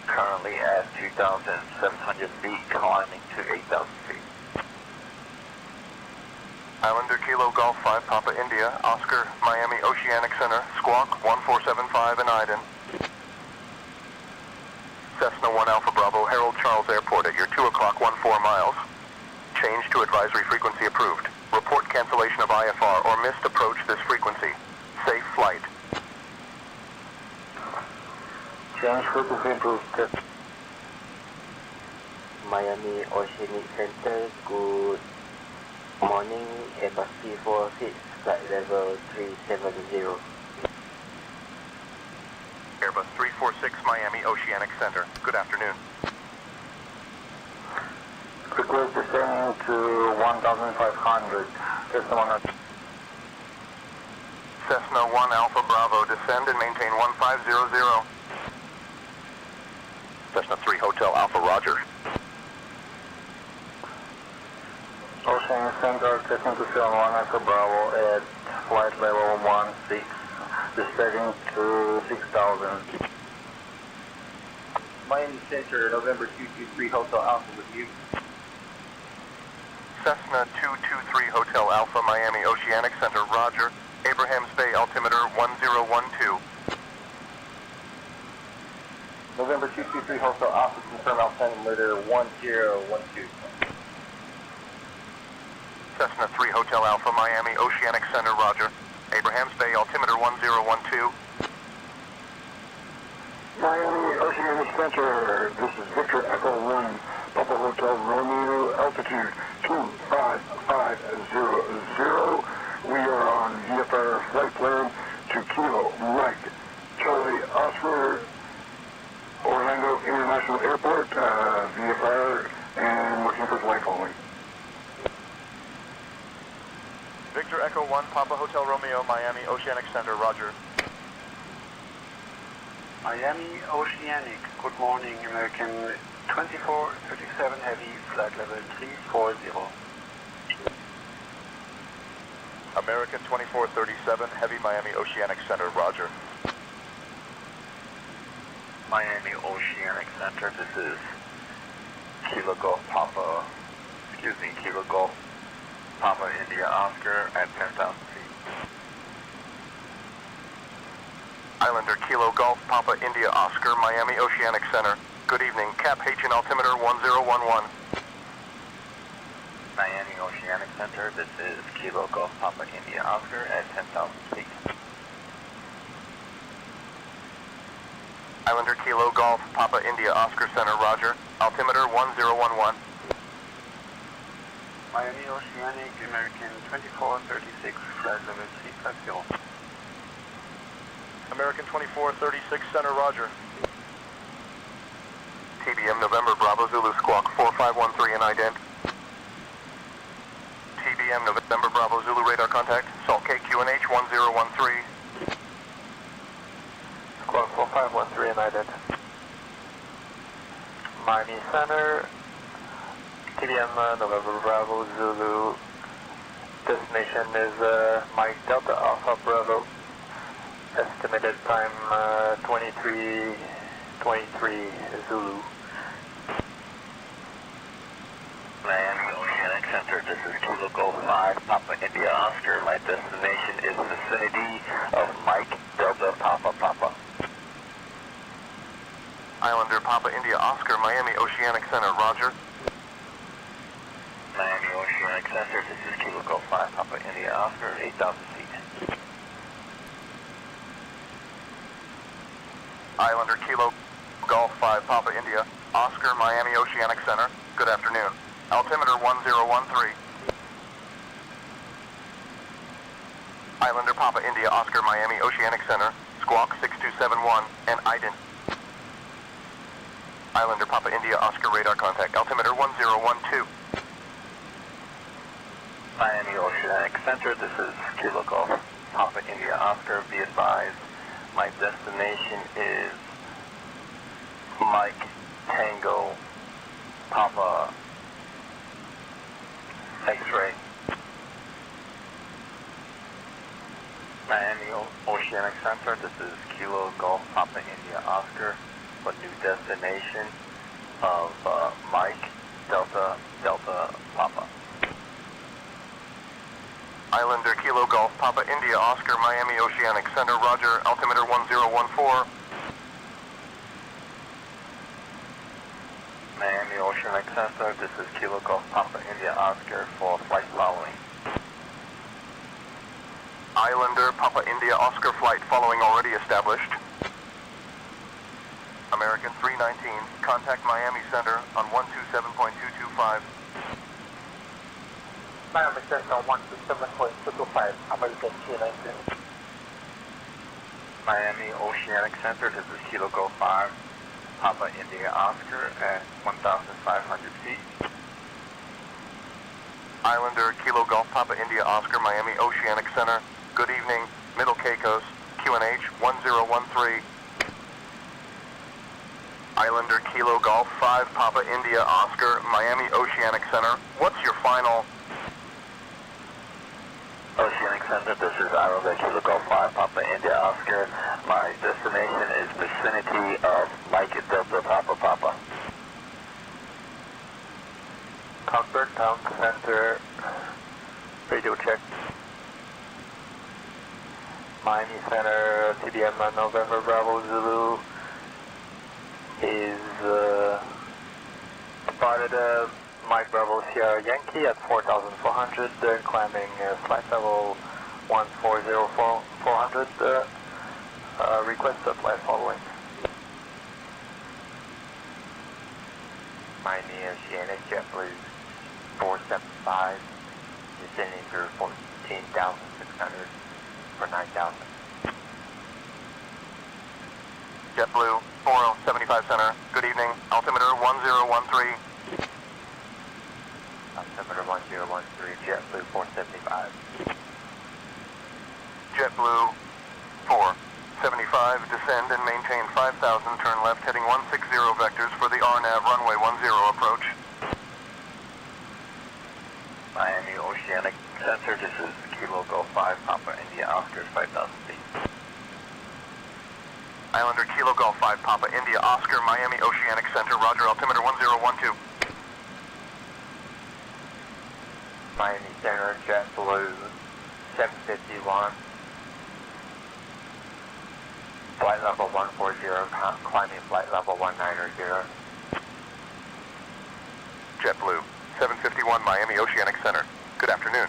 currently at 2,700 feet, climbing to 8,000 feet. Islander Kilo Golf 5 Papa India Oscar, Miami Oceanic Center, squawk 1475 and ident. Cessna 1 Alpha Bravo, Harold Charles Airport at your 2 o'clock 14 miles. Change to advisory frequency approved. Report cancellation of IFR or missed approach this frequency. Safe flight. Change frequency approved. Miami Oceanic Center, good morning, Airbus 346, flight level 370. Airbus 346 Miami Oceanic Center. Good afternoon. Request descending to 1,500. Cessna 1 Alpha Bravo, descend and maintain 1500. Cessna 3 Hotel Alpha Roger. Oceanic Center, taking to 1 Alpha Bravo at flight level 16, descending to 6,000. Miami Center, November 223 Hotel Alpha with you. Cessna 223 Hotel Alpha, Miami Oceanic Center, roger. Abrahams Bay altimeter 1012. November 223 Hotel Alpha, confirm altimeter 1012. Cessna 3 Hotel Alpha, Miami Oceanic Center, roger. Abrahams Bay altimeter 1012. Miami Oceanic Center, this is Victor Echo 1, Papa Hotel Romeo, altitude 25500. We are on VFR flight plan to Kilo Mike Charlie Oscar, Orlando International Airport, VFR, and looking for flight following. Victor Echo 1, Papa Hotel Romeo, Miami Oceanic Center, roger. Miami Oceanic, good morning, American 2437 Heavy, flight level 340. American 2437 Heavy, Miami Oceanic Center, roger. Miami Oceanic Center, this is Kilo Golf Papa, Kilo Golf Papa India Oscar at 10,000 feet. Islander Kilo Golf Papa India Oscar, Miami Oceanic Center. Good evening. Cap H and altimeter 1011. Miami Oceanic Center, this is Kilo Golf Papa India Oscar at 10,000 feet. Islander Kilo Golf Papa India Oscar Center, roger. Altimeter 1011. Miami Oceanic, American 2436, flight level 350. American 2436 Center, roger. TBM November Bravo Zulu Squawk 4513 and ident. TBM November Bravo Zulu radar contact, Salt K QNH 1013. Squawk 4513 and ident. Miami Center, TBM November Bravo Zulu. Destination is Mike Delta Alpha Bravo. Estimated time 23:23 Zulu. Miami Oceanic Center, this is Kilo Golf 5 Papa India Oscar. My destination is vicinity of Mike Delta Papa. Islander Papa India Oscar, Miami Oceanic Center, roger. Miami Oceanic Center, this is Kilo Golf 5 Papa India Oscar, 8,000 feet. Islander Kilo Golf 5 Papa India Oscar, Miami Oceanic Center. Good afternoon. Altimeter 1013. Islander Papa India Oscar, Miami Oceanic Center. Squawk 6271 and ident. Islander Papa India Oscar radar contact. Altimeter 1012. Miami Oceanic Center, this is Kilo Golf Papa India Oscar. Be advised, my destination is Mike Tango Papa X-ray. Miami Oceanic Center, this is Kilo Golf Papa India Oscar. A new destination of Mike Delta Papa. Islander Kilo Golf Papa India Oscar, Miami Oceanic Center, roger. Altimeter 1014. Miami Oceanic Center, this is Kilo Golf Papa India Oscar for flight following. Islander Papa India Oscar flight following already established. American 319, contact Miami Center on 127.225. Miami Center 127.225, American 319. Miami Oceanic Center, this is Kilo Golf 5 Papa India Oscar at 1,500 feet. Islander Kilo Golf Papa India Oscar, Miami Oceanic Center. Good evening, Middle Caicos, QNH 1013. Islander Kilo Golf 5 Papa India Oscar, Miami Oceanic Center. What's your final? Oceanic Center, this is Islander Kilo Golf 5 Papa India Oscar. My destination is vicinity of Mike Delta Papa. Cockburn Town Center, radio check. Miami Center, TBM November Bravo Zulu is spotted Mike Bravo Sierra Yankee at 4,400, climbing flight level 140,400, request a flight following. Miami Oceanic JetBlue 475, descending for 14,600 for 9,000. JetBlue 4075 Center. Good evening. Altimeter 1013. Altimeter 1013, JetBlue 475. JetBlue 475, descend and maintain 5,000, turn left heading 160 vectors for the RNAV runway 10 approach. Miami Oceanic Center, this is Kilo Golf 5 Papa India Oscar, 5,000 feet. Islander Kilo Golf 5 Papa India Oscar Miami Oceanic Center, roger, altimeter 1012. Miami Center, JetBlue 751. Flight level 140, climbing flight level 190. JetBlue 751 Miami Oceanic Center. Good afternoon.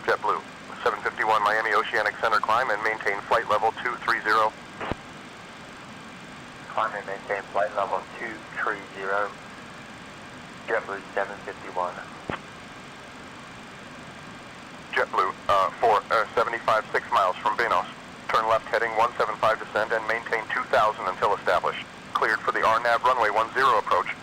JetBlue 751 Miami Oceanic Center, climb and maintain flight level 230. Climb and maintain flight level 230. JetBlue 751. JetBlue 75 6 miles from Benos. Turn left heading 175 descend and maintain 2000 until established. Cleared for the RNAV runway 10 approach.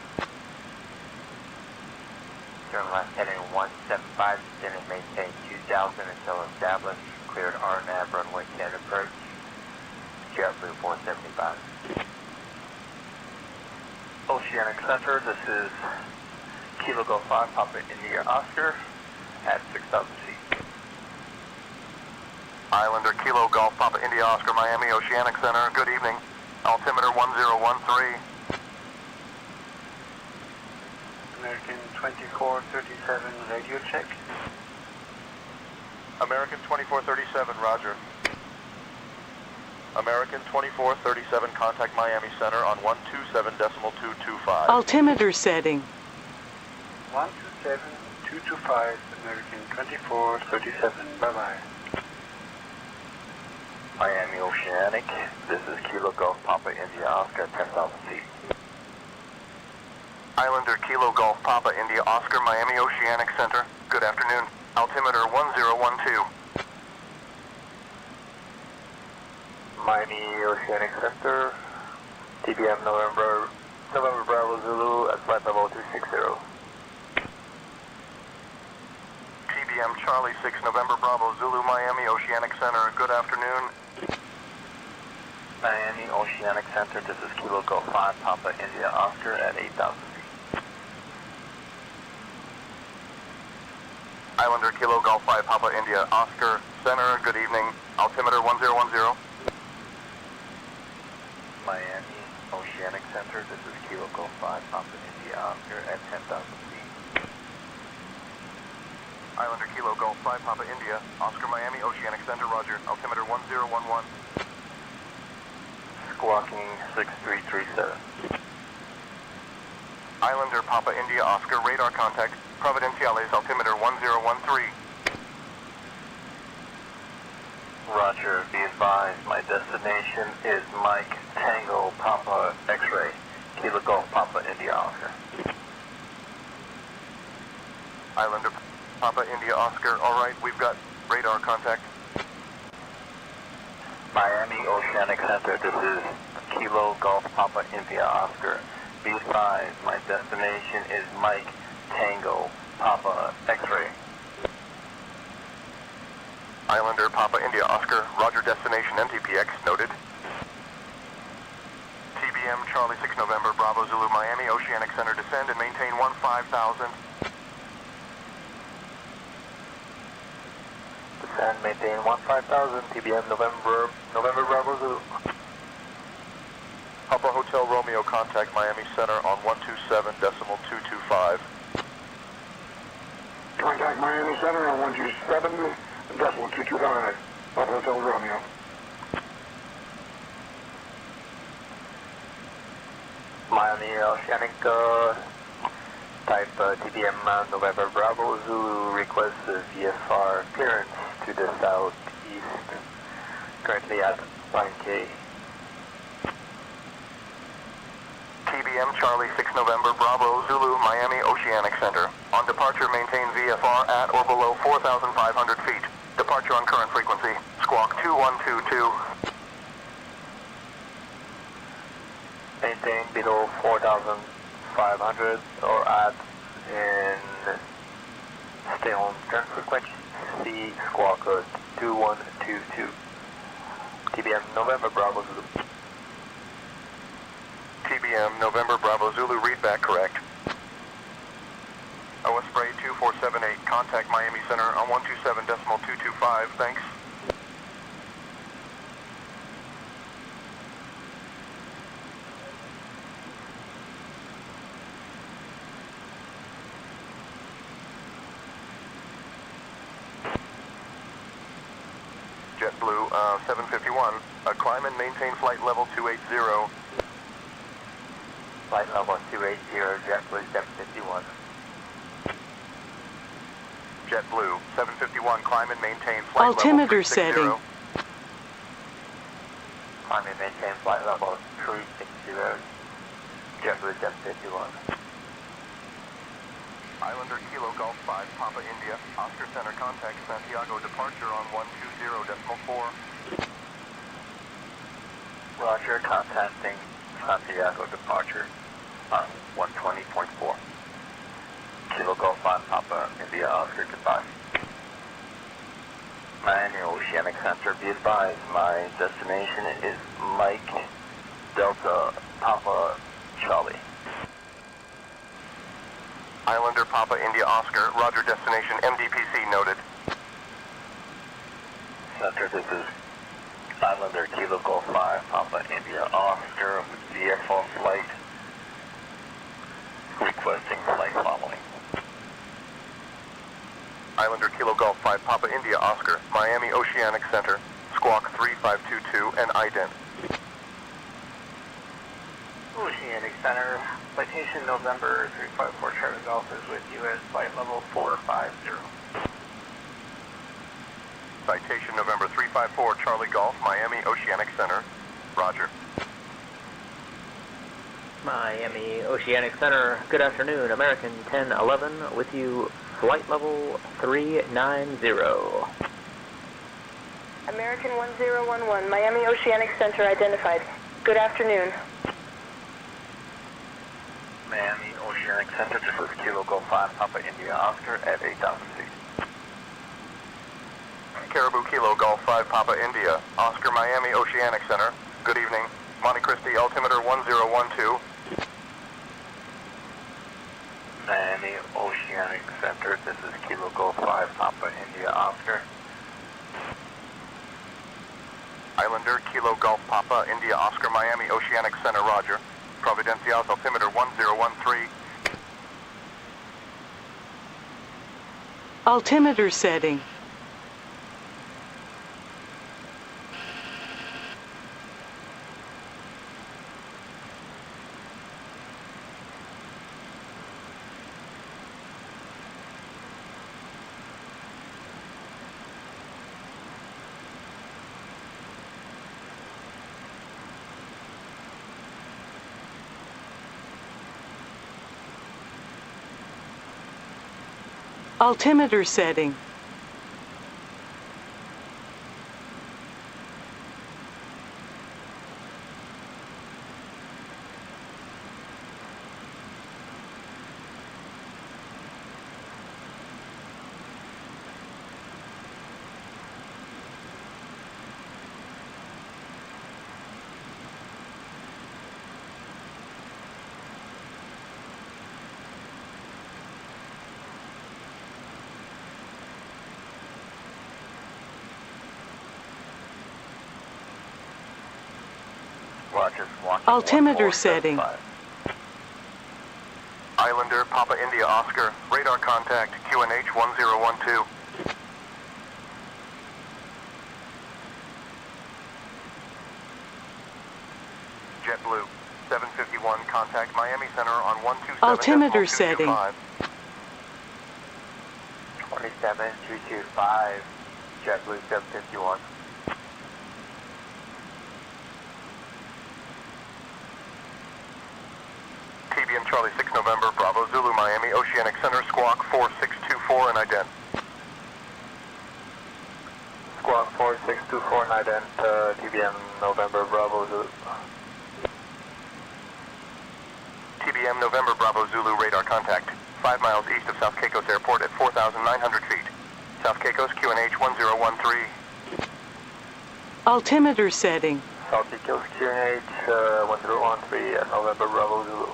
Turn left heading 175 descend and maintain 2000 until established. Cleared RNAV runway 10 approach. JetBlue 475. Oceanic Center, this is Kilo Golf 5 Papa India Oscar at 6,000 feet. Islander Kilo Golf Papa India Oscar Miami Oceanic Center, good evening. Altimeter 1013. American 2437, radio check. American 2437, roger. American 2437, contact Miami Center on 127.225. Altimeter setting. 127.225, American 2437, bye-bye. Miami Oceanic, this is Kilo Golf Papa India Oscar, 10,000 feet. Islander Kilo Golf Papa India Oscar Miami Oceanic Center, good afternoon. Altimeter 1012. Miami Oceanic Center, TBM November Bravo Zulu at flight level 260. TBM Charlie 6 November Bravo Zulu Miami Oceanic Center, good afternoon. Miami Oceanic Center, this is Kilo Golf 5 Papa India Oscar at 8,000 feet. Islander Kilo Golf 5 Papa India Oscar Center, good evening. Altimeter 1010. Miami Oceanic Center, this is Kilo Golf 5 Papa India Oscar at 10,000 feet. Islander Kilo Golf 5 Papa India Oscar Miami Oceanic Center, roger. Altimeter 1011. Squawking 6337. Islander Papa India Oscar radar contact Providenciales, altimeter 1013. Roger, be advised, my destination is Mike Tango Papa X-Ray, Kilo Golf Papa India Oscar. Islander Papa India Oscar, alright, we've got radar contact. Miami Oceanic Center, this is Kilo Golf Papa India Oscar. Be advised, my destination is Mike Tango Papa X-Ray. Islander Papa India Oscar, roger, destination NTPX, noted. TBM Charlie 6 November Bravo Zulu Miami Oceanic Center, descend and maintain 15,000. Descend, maintain 15,000, TBM November Bravo Zulu. Papa Hotel Romeo, contact Miami Center on 127.225. Contact Miami Center on 127.225. Papa Hotel Romeo. Miami Oceanic, type TBM November Bravo Zulu, request VFR clearance to the southeast, currently at 9K. TBM Charlie 6 November Bravo Zulu Miami Oceanic Center. On departure, maintain VFR at or below 4,500 feet. Departure on current frequency. Squawk 2122. Maintain below 4,500 or at and stay on current frequency. Squawk 2122. TBM November Bravo Zulu. TBM November Bravo Zulu, readback correct. Osprey 2478, contact Miami Center on 127.225, thanks. JetBlue 751. Climb and maintain flight level 280. Flight level 280, JetBlue 751. JetBlue 751. Climb and maintain flight Altimeter level 360. setting. Climb and maintain flight level 360, JetBlue 751. Islander Kilo Golf 5, Papa India, Oscar Center, contact Santiago, departure on 120.4. Roger, contacting Santiago, departure on 120.4. Kilo Golf 5, Papa India, Oscar, goodbye. Miami Oceanic Center, be advised, my destination is Mike Delta Papa Charlie. Islander Papa India Oscar, roger, destination MDPC noted. Center, this is Islander Kilo Golf 5, Papa India Oscar, with VFR flight, requesting flight following. Islander Kilo Golf 5, Papa India Oscar, Miami Oceanic Center, squawk 3522 and ident. Oceanic Center, citation November 354 Charlie Golf is with you at flight level 450. Citation November 354 Charlie Golf, Miami Oceanic Center, roger. Miami Oceanic Center, good afternoon, American 1011 with you, flight level 390. American 1011, Miami Oceanic Center identified. Good afternoon. Miami Oceanic Center, this is Kilo Golf 5, Papa India Oscar at 8,000 feet. Caribou Kilo Golf 5, Papa India, Oscar Miami Oceanic Center, good evening. Monte Cristi altimeter 1012. Miami Oceanic Center, this is Kilo Golf 5, Papa India Oscar. Islander Kilo Golf Papa India Oscar Miami Oceanic Center, roger. Providencial altimeter 1013. Altimeter setting. Altimeter setting. Altimeter setting. Islander Papa India Oscar, radar contact QNH 1012. JetBlue 751, contact Miami Center on 127. Altimeter setting. 27325, JetBlue 751. TBM Charlie 6 November, Bravo Zulu, Miami Oceanic Center, squawk 4624 and ident. Squawk 4624 and ident, TBM November Bravo Zulu. TBM November Bravo Zulu, radar contact 5 miles east of South Caicos Airport at 4,900 feet. South Caicos QNH 1013. Altimeter setting. South Caicos QNH 1013 at November Bravo Zulu.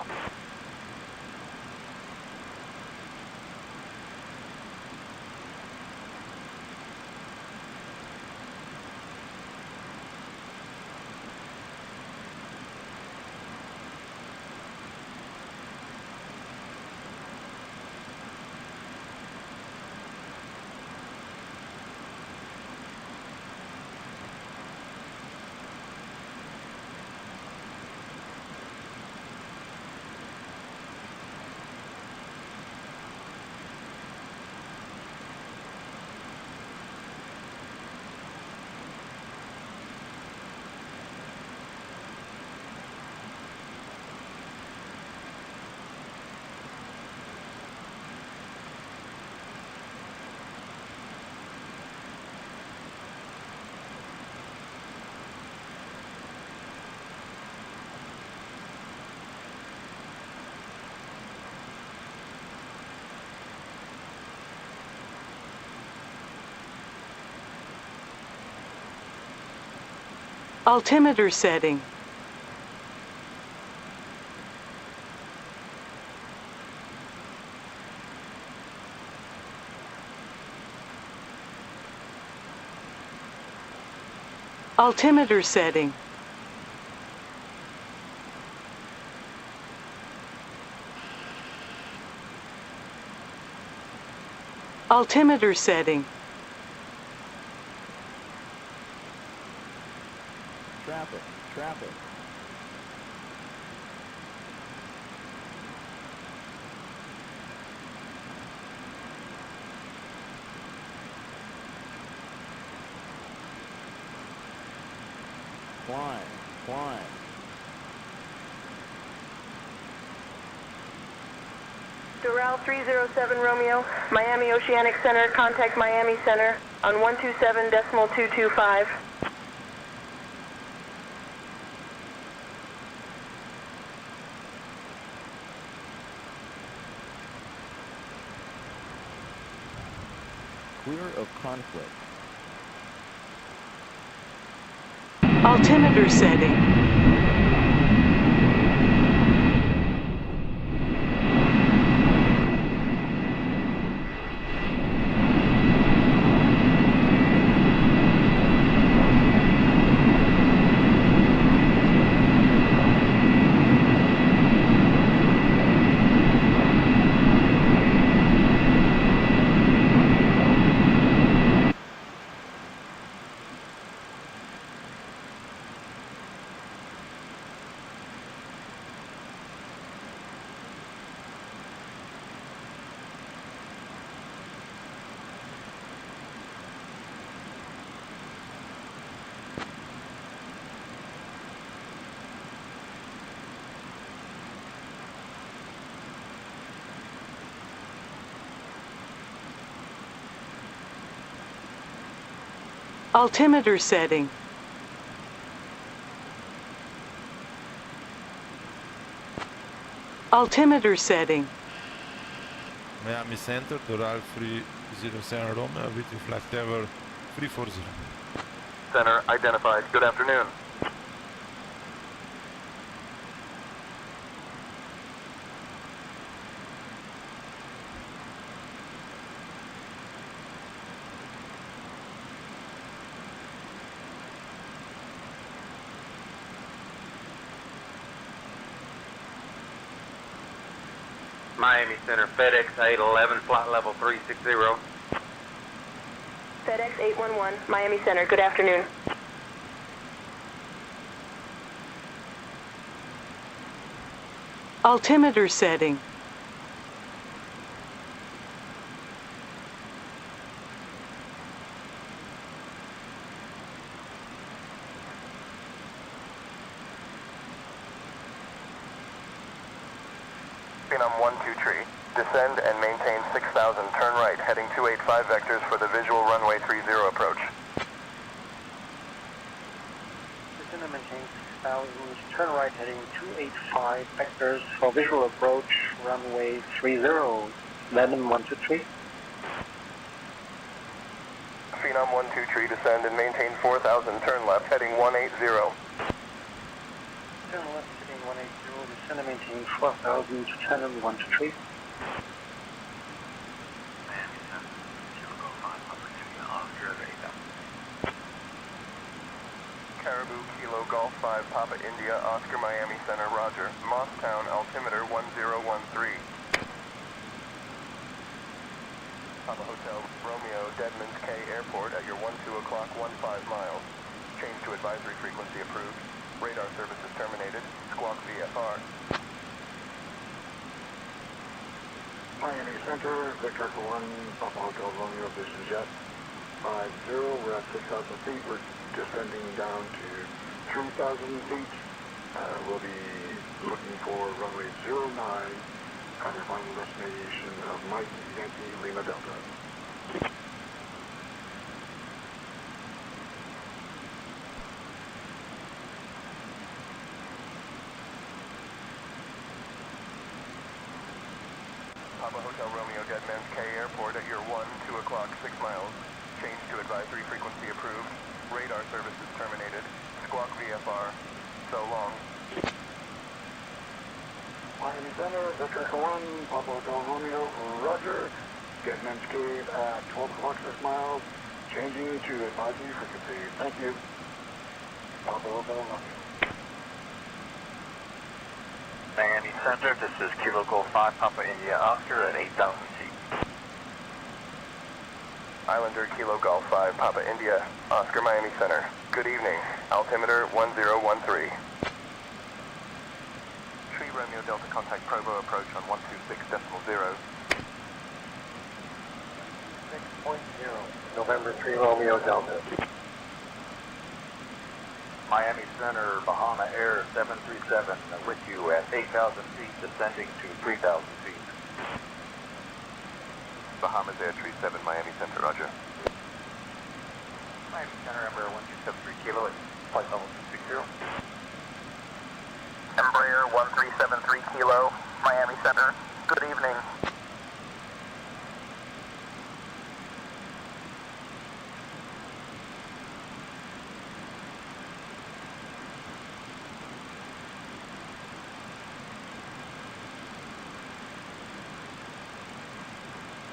Altimeter setting. Altimeter setting. Altimeter setting. Traffic, traffic. Climb, climb. WAL307 Romeo, Miami Oceanic Center, contact Miami Center on 127.225. Clear of conflict. Altimeter setting. Altimeter setting. Altimeter setting. Miami Center, Doral 307 Romeo with you flight level 340. Center identified. Good afternoon. Miami Center, FedEx 811, flight level 360. FedEx 811, Miami Center, good afternoon. Altimeter setting. Phenom 123, descend and maintain 6,000, turn right, heading 285 vectors for the visual runway 30 approach. Descend and maintain 6,000, turn right, heading 285 vectors for visual approach, runway 30, Venom 123. Phenom 123, descend and maintain 4,000, turn left, heading 180. Turn left, heading 180, descend and maintain 4,000, turn 123. Caribou Kilo Golf 5 Papa India Oscar Miami Center, roger. Mosstown altimeter 1013. Papa Hotel Romeo Deadman's K Airport at your 12 o'clock 15 miles. Change to advisory frequency approved. Radar services terminated. Squawk VFR. Miami Center, Victor Echo 1, Papa Hotel Romeo, Vision Jet 50, we're at 6,000 feet, we're descending down to 3,000 feet. We'll be looking for runway 09 at our final destination of Mike Yankee Lima Delta. Papa Hotel Romeo Deadman's K Airport at your 2 o'clock 6 miles. Change to advisory frequency approved. Radar services terminated. Squawk Center, Victor 1, Papa Hotel Romeo, Roger. Get Men's Cave at 12 o'clock 6 miles, changing to advisory frequency. Thank you. Papa Hotel Romeo. Miami Center, this is Kilo Golf 5 Papa India Oscar at 8,000 feet. Islander Kilo Golf 5 Papa India Oscar Miami Center. Good evening. Altimeter 1013. Tree Romeo Delta contact Provo approach on 126.0. 6.0. November 3 Romeo Delta. Miami Center, Bahama Air 737 with you at 8,000 feet, descending to 3,000 feet. Bahamas Air 37 Miami Center, roger. Miami Center, Embraer 1273 Kilo at flight level 260. Embraer 1373 Kilo, Miami Center. Good evening.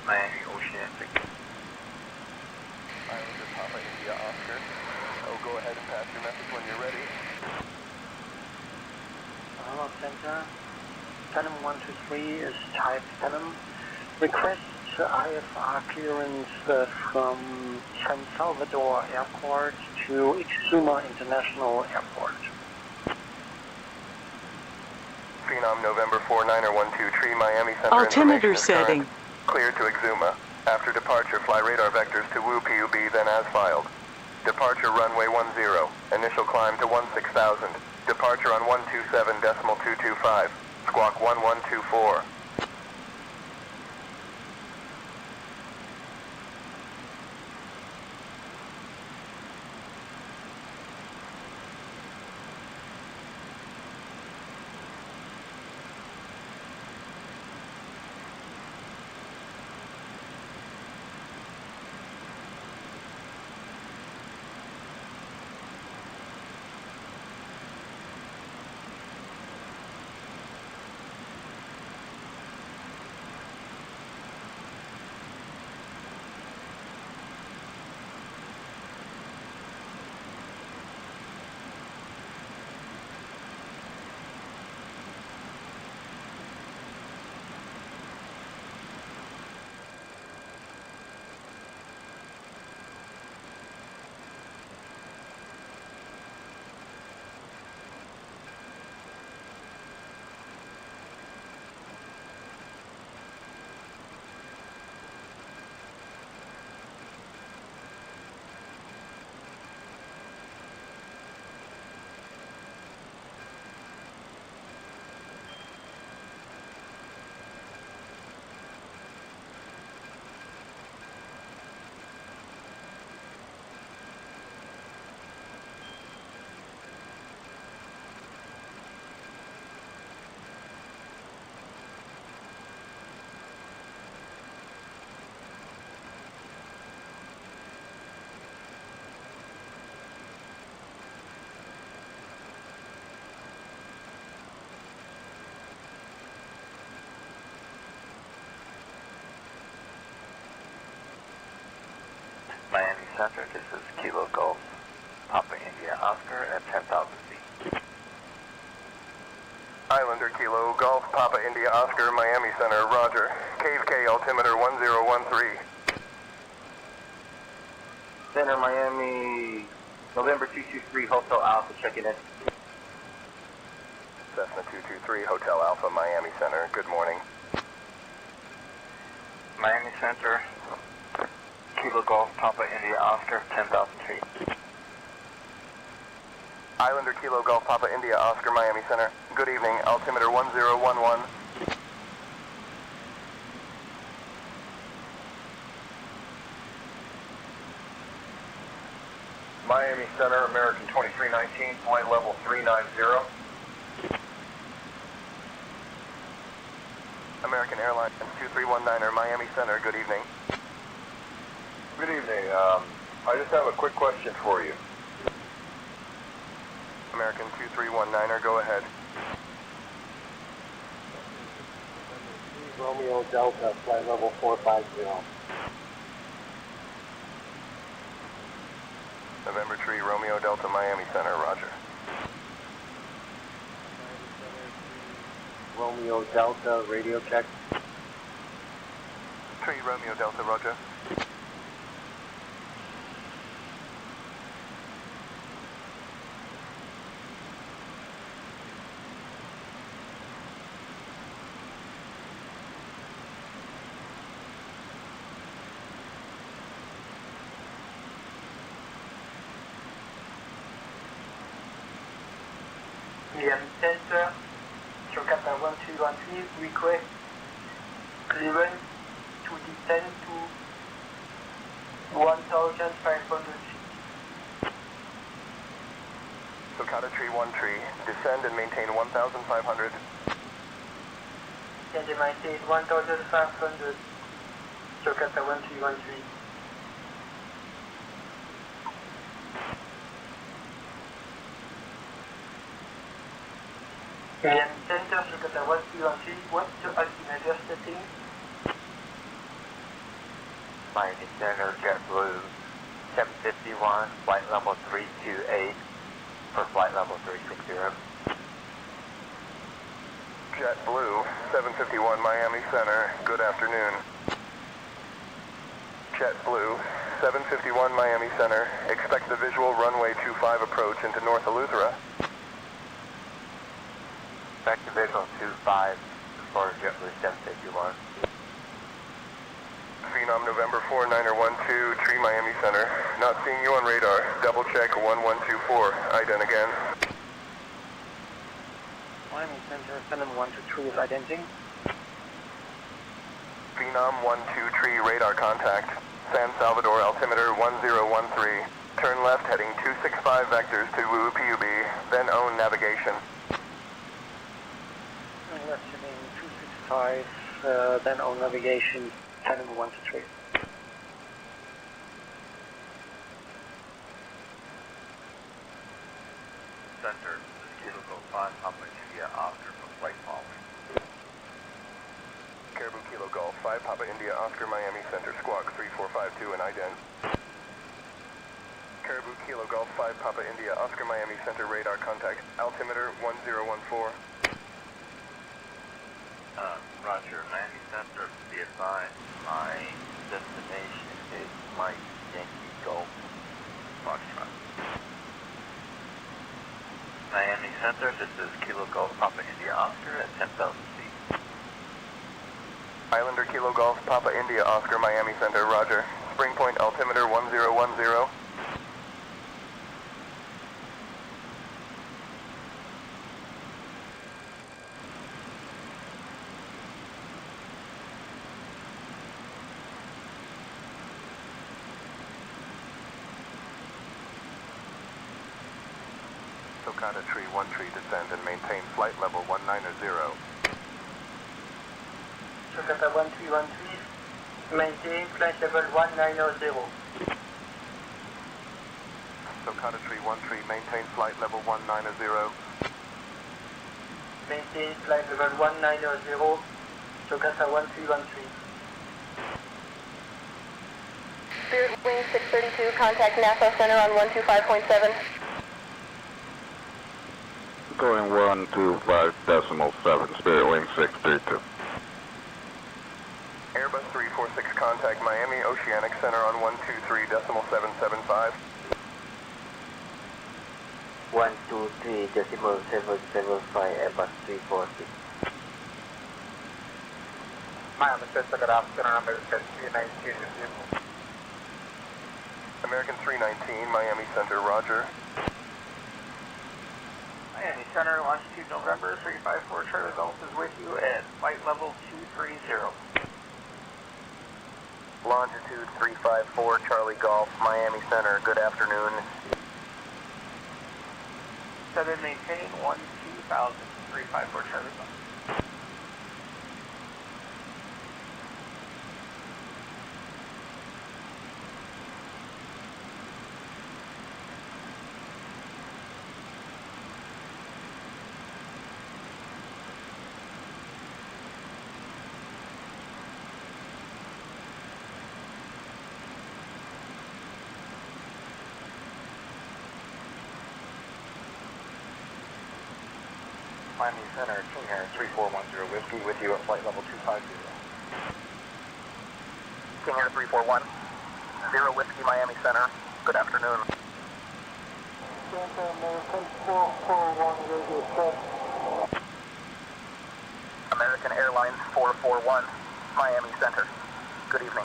Miami Oceanic. Islander Papa India Oscar. Oh, go ahead and pass your message when you're ready. Hello, Center. Phenom 123 is type Phenom. Request IFR clearance from San Salvador Airport to Exuma International Airport. Phenom November 49er 12 Tree Miami Center. Altimeter information is current. setting. Cleared to Exuma. After departure, fly radar vectors to Wu PUB, then as filed. Departure runway 10. Initial climb to 16,000. Departure on 127.225. Squawk 1124. Miami Center, this is Kilo Golf, Papa India Oscar at 10,000 feet. Islander Kilo Golf Papa India Oscar Miami Center, roger. Cave K altimeter 1013. Center, Miami, November 223 Hotel Alpha, checking in. Cessna 223 Hotel Alpha Miami Center, good morning. Miami Center, Kilo Golf, Papa India Oscar, 10,000 feet. Islander Kilo Golf Papa India Oscar Miami Center, good evening, altimeter 1011. Miami Center, American 2319, flight level 390. American Airlines 2319er Miami Center, good evening. Good evening. I just have a quick question for you. American 2319er, go ahead. Romeo Delta, flight level 450. November 3, Romeo Delta, Miami Center, roger. Romeo Delta, radio check. 3, Romeo Delta, roger. Miami Center, Jakarta 1313, request clearance to descend to 1,500 feet. Socata Tree 1 tree, descend and maintain 1,500. And maintain 1,500, Jakarta 1313. Miami Center, Jakarta 1313, what's the altimeter setting? Miami Center, JetBlue 751, flight level 328 for flight level 360. JetBlue 751, Miami Center, good afternoon. JetBlue 751, Miami Center, expect the visual runway 25 approach into North Eleuthera. Back to visual 25 for JetBlue 751. Phenom November 4, Niner 12, Tree Miami Center. Not seeing you on radar. Double check 1124. Ident again. Miami Center, Phenom 123 is identing. Phenom 12 Tree radar contact. San Salvador altimeter 1013. Turn left heading 265 vectors to WUPUB, then own navigation. Left heading 265, then on navigation, Phenom 123. Center, this is Kilo Go 5, Papa India, Oscar for flight following. Caribou Kilo Golf 5 Papa India Oscar Miami Center Squawk 3452 and ident. Caribou Kilo Golf 5 Papa India Oscar Miami Center radar contact altimeter 1014. Roger, Miami Center, be advised, my destination is Mike Yankee Golf Foxtrot. Miami Center, this is Kilo Golf Papa India Oscar at 10,000 feet. Islander Kilo Golf Papa India Oscar Miami Center, roger. Spring point altimeter 1010. Socata Tree 1 tree descend and maintain flight level 190. Jakarta 1313, maintain flight level 190. Socata Tree 1 tree, maintain flight level 190. Maintain flight level 190, Jakarta 1313. Spirit Wing 632, contact NASA Center on 125.7. Going 125.7, Spirit Wing 632. Airbus 346 contact Miami Oceanic Center on 123.775. 123.775, Airbus 346. Miami Center, good afternoon, American 319 with you. American 319, Miami Center, roger. Miami Center, longitude November 354 Charlie Golf is with you at flight level 230. Longitude 354 Charlie Golf, Miami Center, good afternoon. Set and maintain 12,000, 354 Charlie Golf. Miami Center, King Air 3410 Whiskey with you at flight level 250. King Air 341, 0 Whiskey, Miami Center. Good afternoon. American Airlines 441, Miami Center. Good evening.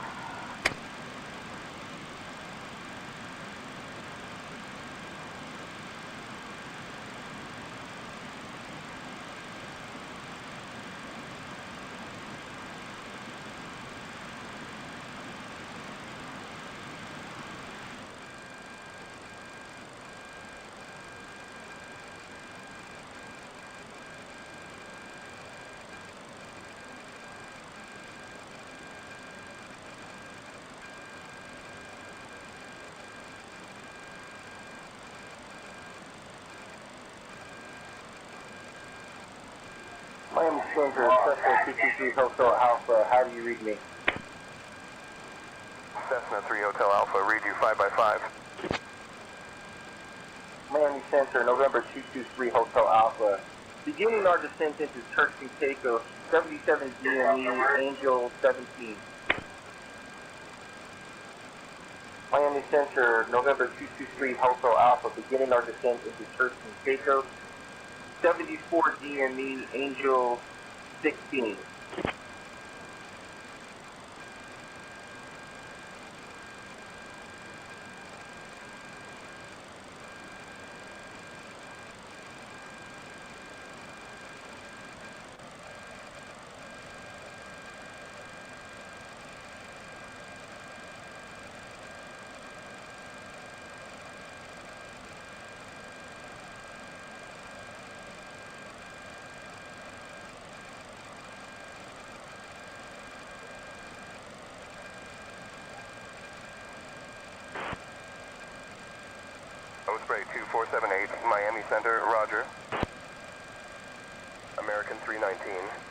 Miami Center, Cessna 223 Hotel Alpha, how do you read me? Cessna 3 Hotel Alpha, read you 5x5. Miami Center, November 223 Hotel Alpha, beginning our descent into Turks and Caicos, 77 GME, Angel 17. Miami Center, November 223 Hotel Alpha, beginning our descent into Turks and Caicos, 74 GME, Angel 16. Osprey 2478, Miami Center, roger. American 319,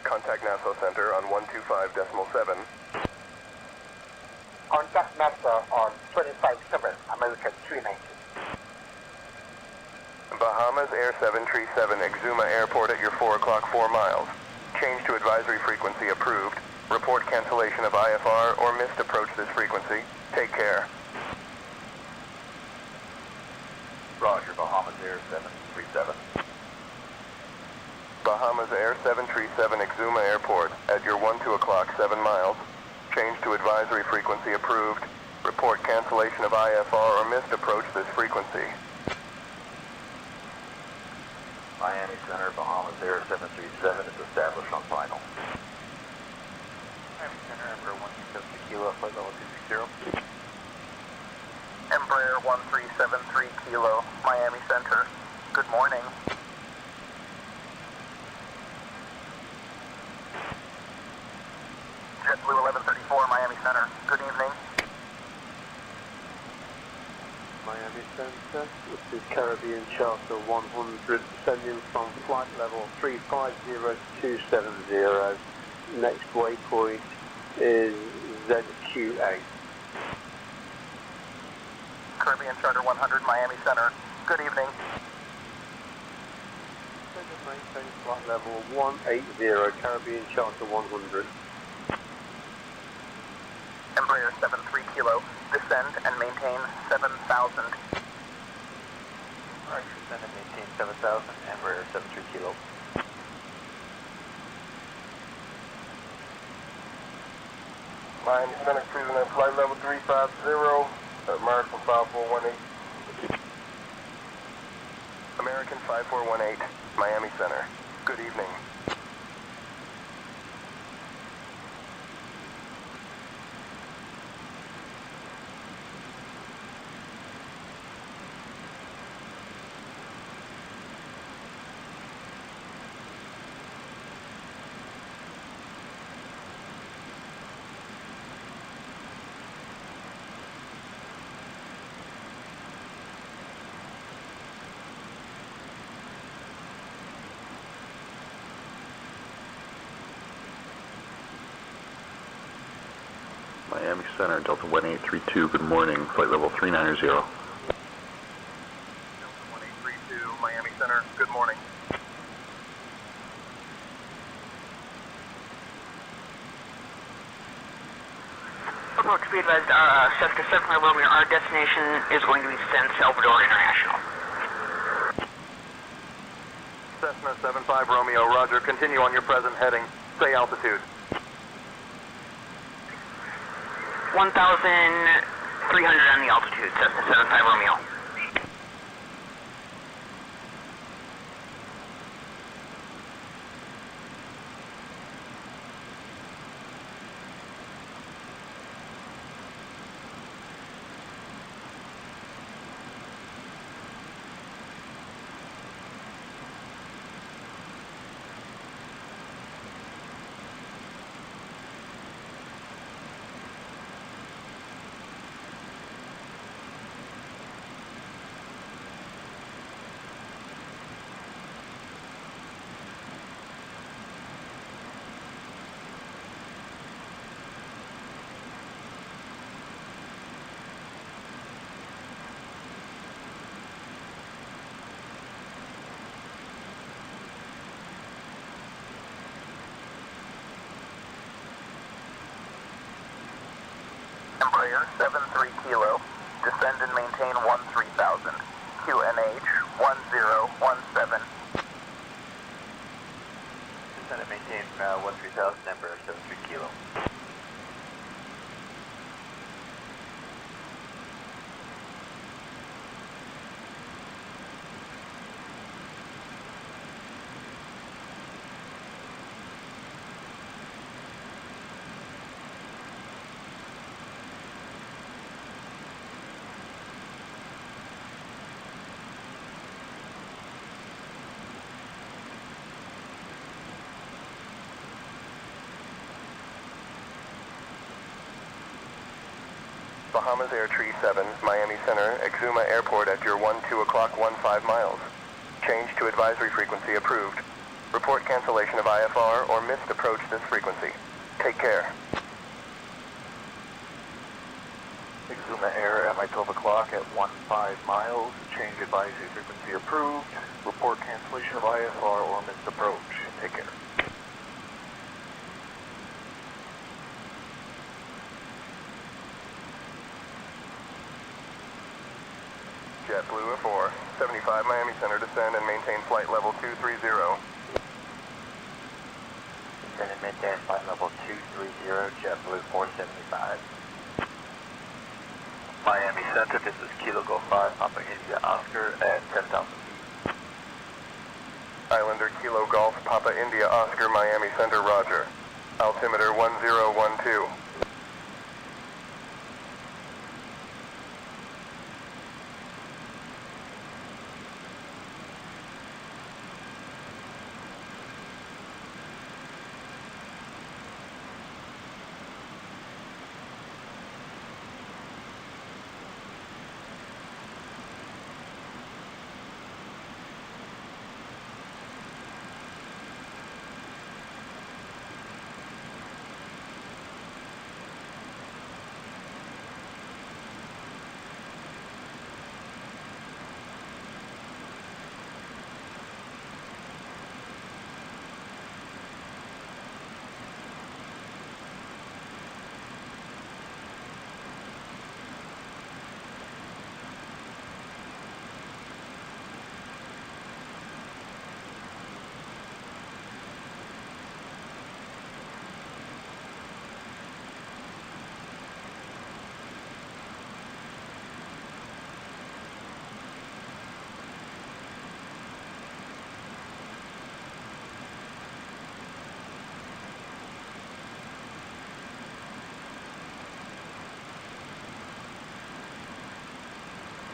contact Nassau Center on 125.7. Contact NASA on 25-7, American 319. Bahamas Air 737, Exuma Airport at your 4 o'clock 4 miles. Change to advisory frequency approved. Report cancellation of IFR or missed approach this frequency. Take care. Roger, Bahamas Air 737. Bahamas Air 737, Exuma Airport at your 2 o'clock 7 miles. Change to advisory frequency approved. Report cancellation of IFR or missed approach this frequency. Miami Center, Bahamas Air 737 is established on final. Miami Center, Embraer 127 Kilo, flight level 260. Embraer 1373 Kilo, Miami Center. Good morning. JetBlue 1134, Miami Center. Good evening. Miami Center, this is Caribbean Charter 100, descending from flight level 350270. Next waypoint is ZQ8. Caribbean Charter 100, Miami Center. Good evening. Maintain flight level 180, Caribbean Charter 100. Embraer 73 Kilo, descend and maintain 7,000. Alright, descend and maintain 7,000, Embraer 73 Kilo. Miami Center cruising at flight level 350, American 5418. American 5418, Miami Center. Good evening. Miami Center, Delta 1832, good morning, flight level 390. Delta 1832, Miami Center. Good morning. Report to be advised, Cessna 75 Romeo, our destination is going to be San Salvador International. Cessna 75 Romeo, roger. Continue on your present heading. Say altitude. 1,300 on the altitude, Cessna 75 Romeo. Embraer 73 Kilo, descend and maintain 13,000. QNH 1017. Descend and maintain 13,000, Embraer 73 Kilo. Bahamas Air Tree 7, Miami Center, Exuma Airport at your 2 o'clock 15 miles. Change to advisory frequency approved. Report cancellation of IFR or missed approach this frequency. Take care. Exuma Air at my 12 o'clock at 15 miles. Change advisory frequency approved. Report cancellation of IFR or missed approach. Take care. JetBlue 4, 75 Miami Center, descend and maintain flight level 230. Descend and maintain flight level 230, JetBlue 475. Miami Center, this is Kilo Golf 5, Papa India Oscar at 10,000 feet. Islander Kilo Golf, Papa India Oscar, Miami Center, roger. Altimeter 1012.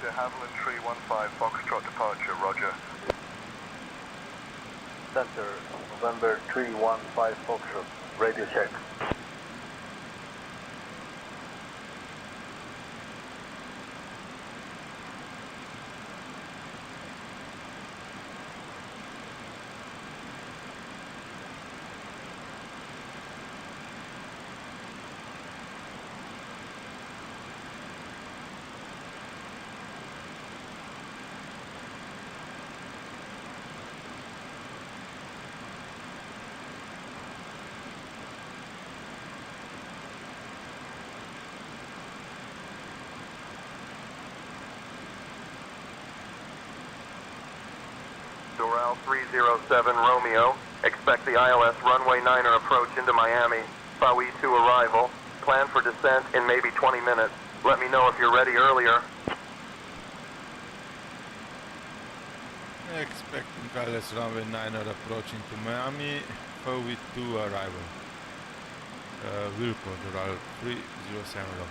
De Havilland 315 Foxtrot departure, roger. Center, November 315 Foxtrot, radio check. Doral 307 Romeo. Expect the ILS runway 9er approach into Miami. FAWI 2 arrival. Plan for descent in maybe 20 minutes. Let me know if you're ready earlier. Expecting ILS runway 9er approaching to Miami. FAWI 2 arrival. Wilco, Doral 307 Romeo.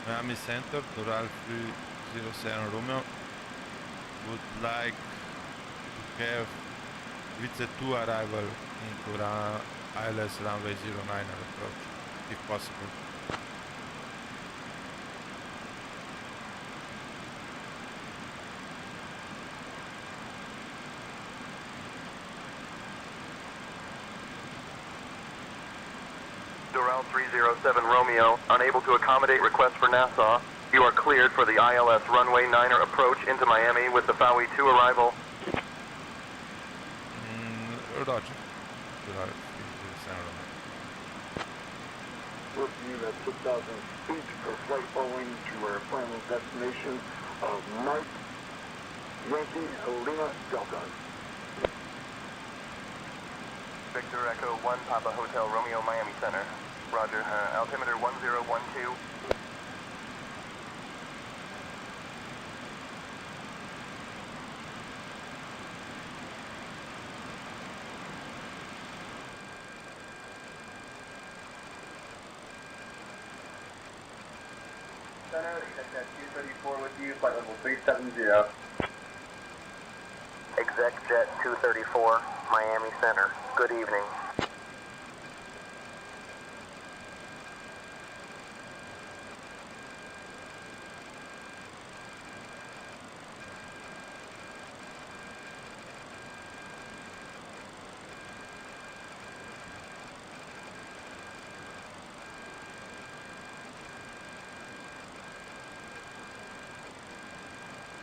Miami Center, Doral 307 Romeo would like to have with the 2 arrival into ILS runway 09er approach, if possible. Doral 307 Romeo, unable to accommodate request for Nassau. You are cleared for the ILS runway 9er approach into Miami with the FAWI 2 arrival. Roger. Doral 307 Romeo. Review at 6,000 feet for flight following to our final destination of Mike Yankee Lima Delta. Victor Echo 1 Papa Hotel Romeo Miami Center. Roger. Altimeter 1012. Center, exec 234 with you, flight level 370. Exec Jet 234, Miami Center. Good evening.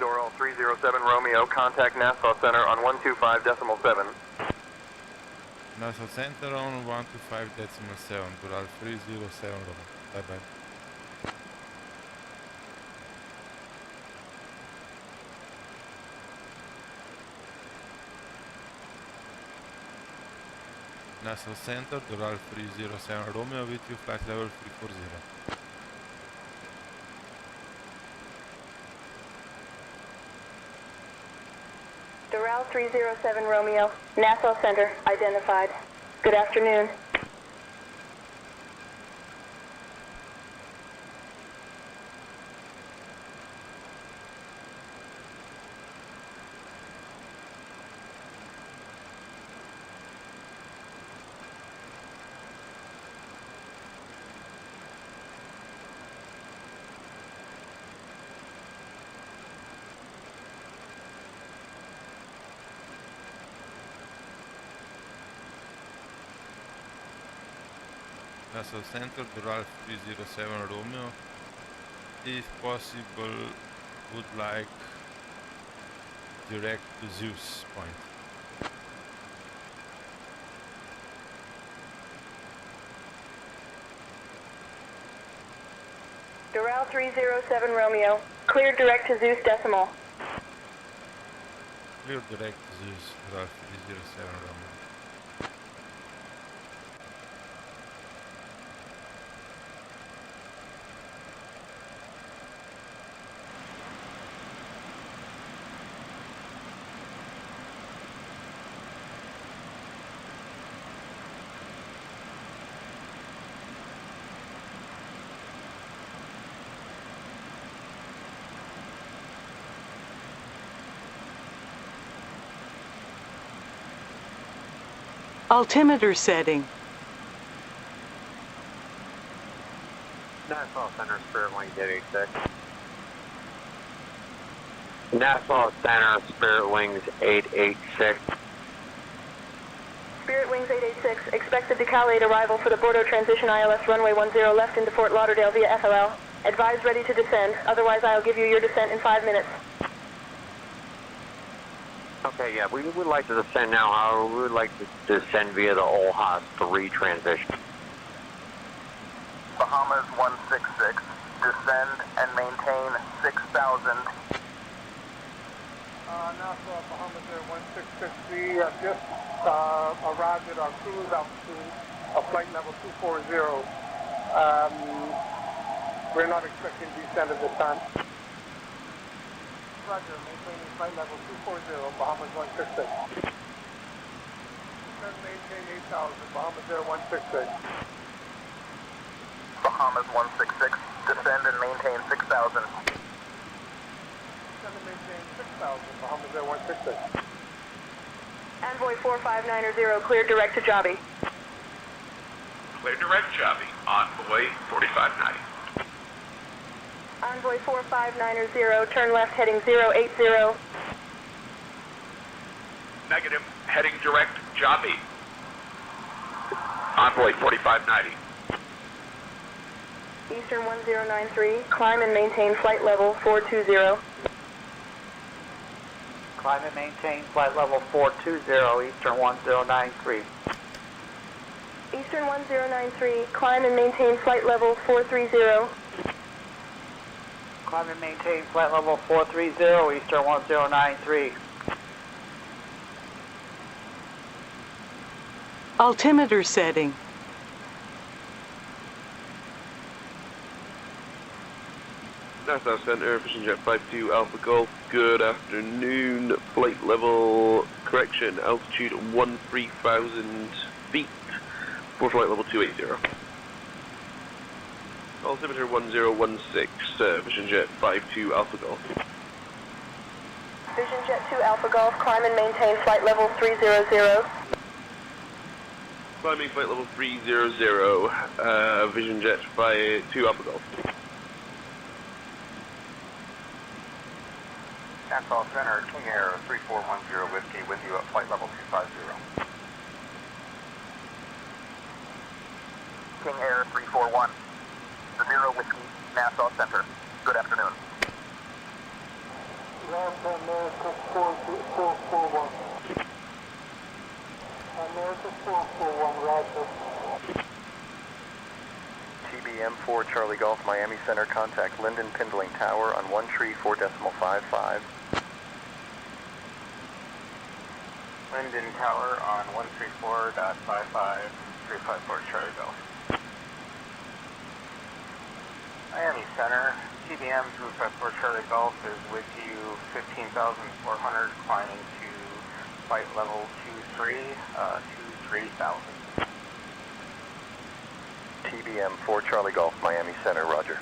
Doral 307 Romeo, contact Nassau Center on 125.7. Nassau Center on 125.7, Doral 307 Romeo. Bye bye. Nassau Center, Doral 307 Romeo with you, flight level 340. Doral 307 Romeo, Nassau Center, identified. Good afternoon. Nassau Center, Doral 307 Romeo, if possible, would like direct to Zeus point. Doral 307 Romeo, cleared direct to Zeus decimal. Clear direct to Zeus, Doral 307 Romeo. Altimeter setting. Nassau Center, Spirit Wings 886. Nassau Center, Spirit Wings 886. Spirit Wings 886, expected decalate arrival for the Bordeaux transition ILS runway 10 left into Fort Lauderdale via FLL. Advise ready to descend, otherwise I'll give you your descent in 5 minutes. Okay, yeah, we would like to descend now, however, we would like to descend via the OLHAS 3 transition. Bahamas 166, descend and maintain 6,000. Nassau, Bahamas Air 166, we just arrived at our cruise altitude of flight level 240. We're not expecting descent at this time. Roger, maintaining flight level 240, Bahamas 166. Descend, maintain 8,000, Bahamas Air 166. Bahamas 166, descend and maintain 6,000. Descend and maintain 6,000, Bahamas Air 166. Envoy 459er, cleared direct to Jobby. Clear direct Jobby, envoy 4590. Envoy 459er, turn left heading 080. Negative, heading direct Jobby. Envoy 4590. Eastern 1093, climb and maintain flight level 420. Climb and maintain flight level 420, Eastern 1093. Eastern 1093, climb and maintain flight level 430. Climb and maintain flight level 430, Eastern 1093. Altimeter setting. Nassau Center, Vision Jet 52 Alpha Golf, good afternoon. Flight level, correction, altitude 13,000 feet for flight level 280. Altimeter 1016, Vision Jet 52 Alpha Golf. Vision Jet 2 Alpha Golf, climb and maintain flight level 300. Climbing flight level 300, Vision Jet 2 Alpha Golf. Nassau Center, King Air 3410 Whiskey with you at flight level 250. King Air 341, 0 Whiskey, Nassau Center. Good afternoon. America 441. America 441, Roger. TBM 4 Charlie Golf, Miami Center, contact Linden Pendling Tower on 134.55. Linden Tower on 134.55, 354 Charlie Golf. Miami Center, TBM 254 Charlie Golf is with you 15,400, climbing to flight level 23,000. TBM 4 Charlie Golf, Miami Center, roger.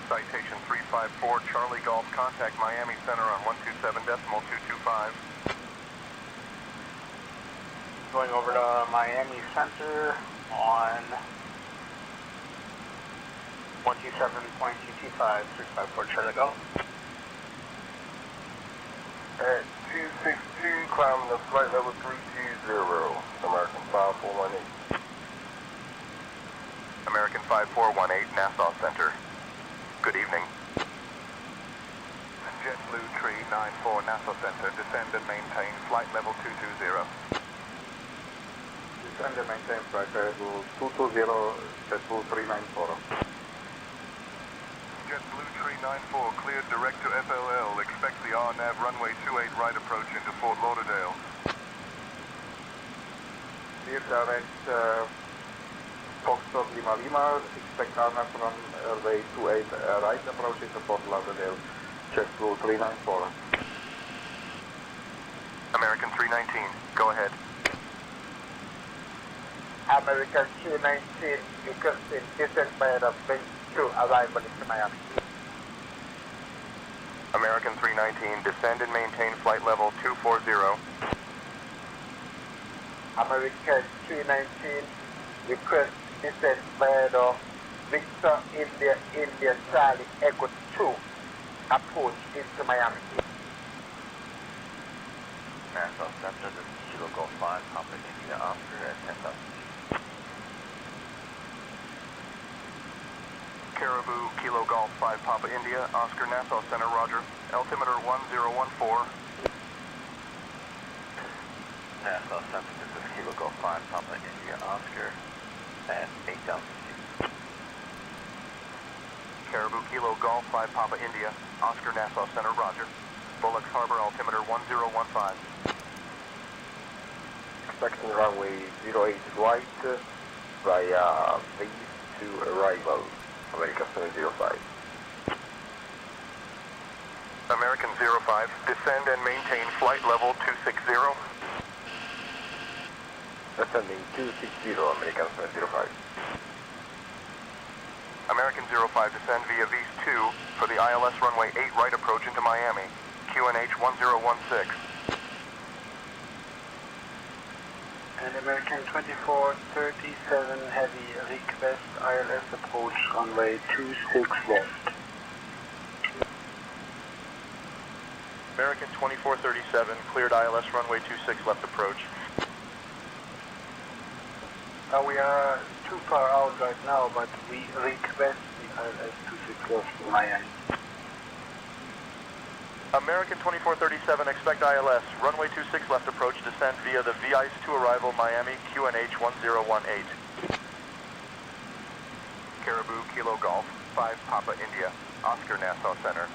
Citation 354 Charlie Golf, contact Miami Center on 127.225. Going over to Miami Center on 127.225, 354 Charlie Golf. At 216, climbing to flight level 320, American 5418. American 5418, Nassau Center. Good evening. JetBlue Tree 94, Nassau Center. Descend and maintain flight level 220. Descend and maintain flight level 220, JetBlue 394. JetBlue Tree 94, cleared direct to FLL. Expect the RNAV runway 28 right approach into Fort Lauderdale. Clear direct Foxtrot Lima Lima, expect RNAV runway 28 right approach into Fort Lauderdale. JetBlue 394. American 319, go ahead. American 219, requesting descent by runway 2, arrival into Miami. American 319, descend and maintain flight level 240. American 319, request descent via the Victor India Charlie Echo 2, approach into Miami. Nassau Center, this is Kilo Golf 5, Papa India Oscar at 10,000 feet. Caribou, Kilo Golf 5 Papa India, Oscar Nassau Center, roger. Altimeter 1014. Nassau Center, this is Kilo Golf 5, Papa India Oscar at 8,000 feet. Caribou, Kilo Golf 5 Papa India, Oscar Nassau Center, roger. Bullocks Harbor, altimeter 1015. Expecting runway 08 right via base to arrival, American 705. American 05, descend and maintain flight level 260. Descending 260, American 705. American 05, descend via VS2 for the ILS runway 8 right approach into Miami, QNH 1016. And American 2437 Heavy, request ILS approach runway 26 left. American 2437, cleared ILS runway 26 left approach. We are too far out right now, but we request the ILS 26 left to Miami. American 2437, expect ILS, runway 26 left approach, descend via the VICE to arrival Miami, QNH 1018. Caribou, Kilo Golf, 5 Papa India, Oscar Nassau Center.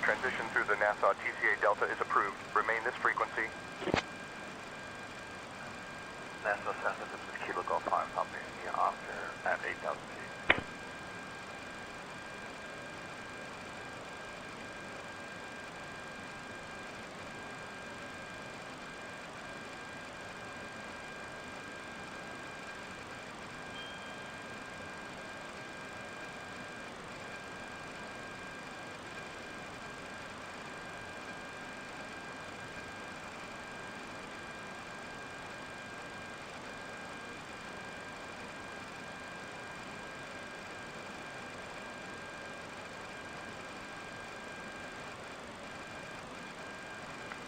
Transition through the Nassau TCA Delta is approved. Remain this frequency. Nassau Center, this is Kilo Golf 5, Papa India Oscar at 8,000 feet.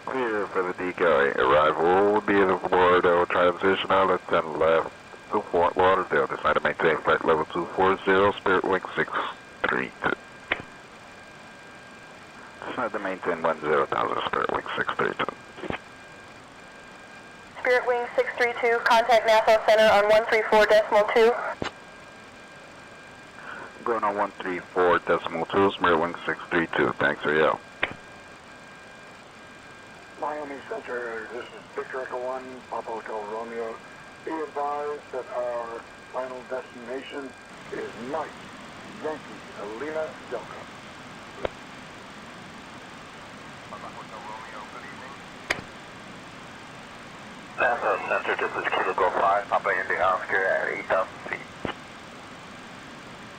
Clear for the decoy. Arrival will be aboard our transition out at 10 left to Fort Lauderdale. Decide to maintain flight level 240, Spirit Wing 632. Decide to maintain 10,000, Spirit Wing 632. Spirit Wing 632, contact Nassau Center on 134.2. Going on 134.2, Spirit Wing 632. Thanks, Ariel. Miami Center, this is Victor Echo 1, Papa Hotel Romeo. Be advised that our final destination is Mike, Yankee, Lima, Delta. Papa Hotel Romeo, good evening. Nassau Center, this is Kilo Golf 5, Papa India Oscar at 8,000 feet.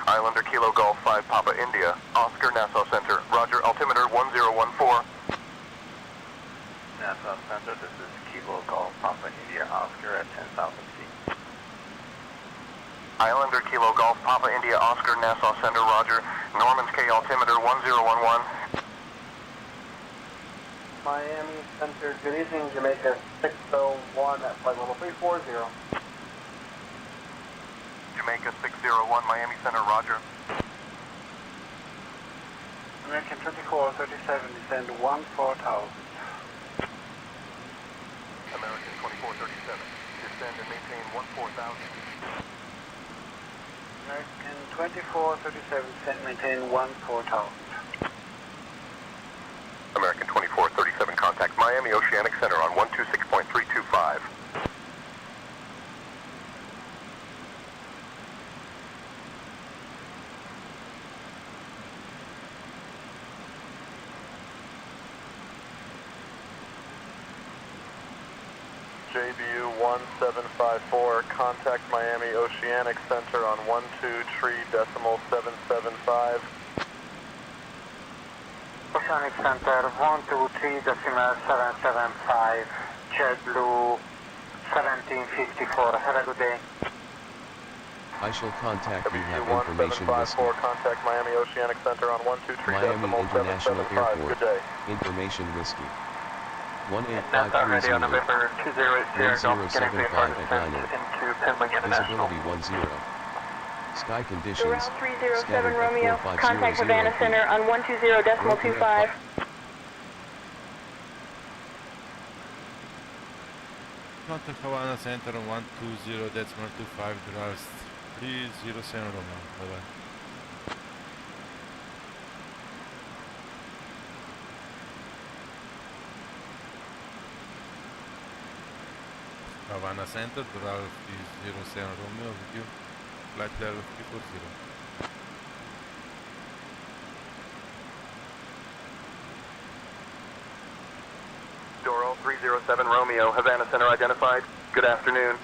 Islander Kilo Golf 5 Papa India, Oscar Nassau Center, roger, altimeter 1014. Nassau Center, this is Kilo Golf Papa India Oscar at 10,000 feet. Islander Kilo Golf Papa India Oscar Nassau Center, roger, Norman's K altimeter 1011. Miami Center, good evening, Jamaica 601 at flight level 340. Jamaica 601, Miami Center, roger. American 2437, descend 14,000. American 2437, descend and maintain 14,000. American 2437, descend, maintain 14,000. American 2437, contact Miami Oceanic Center on 126.325. JBU 1754, contact Miami Oceanic Center on 123.775. Oceanic Center 123.775, JetBlue 1754. Have a good day. I shall contact you. Have information W1754, whiskey. contact Miami Oceanic Center on 123.775. Miami International Airport. Good day. Information whiskey. NASA ready on 1853 November 2080. Golf getting 1075 at sent 9. into Penling International. Visibility 10. Sky conditions. WAL307 Scattered Romeo. at 4500 Contact Havana feet. Center on 120.25. Contact Havana Center on 120.25, Dallas 307 Romeo. Bye-bye. Havana Center, Dallas 307 Romeo with you. Flight level 340. Doral 307 Romeo, Havana Center identified. Good afternoon.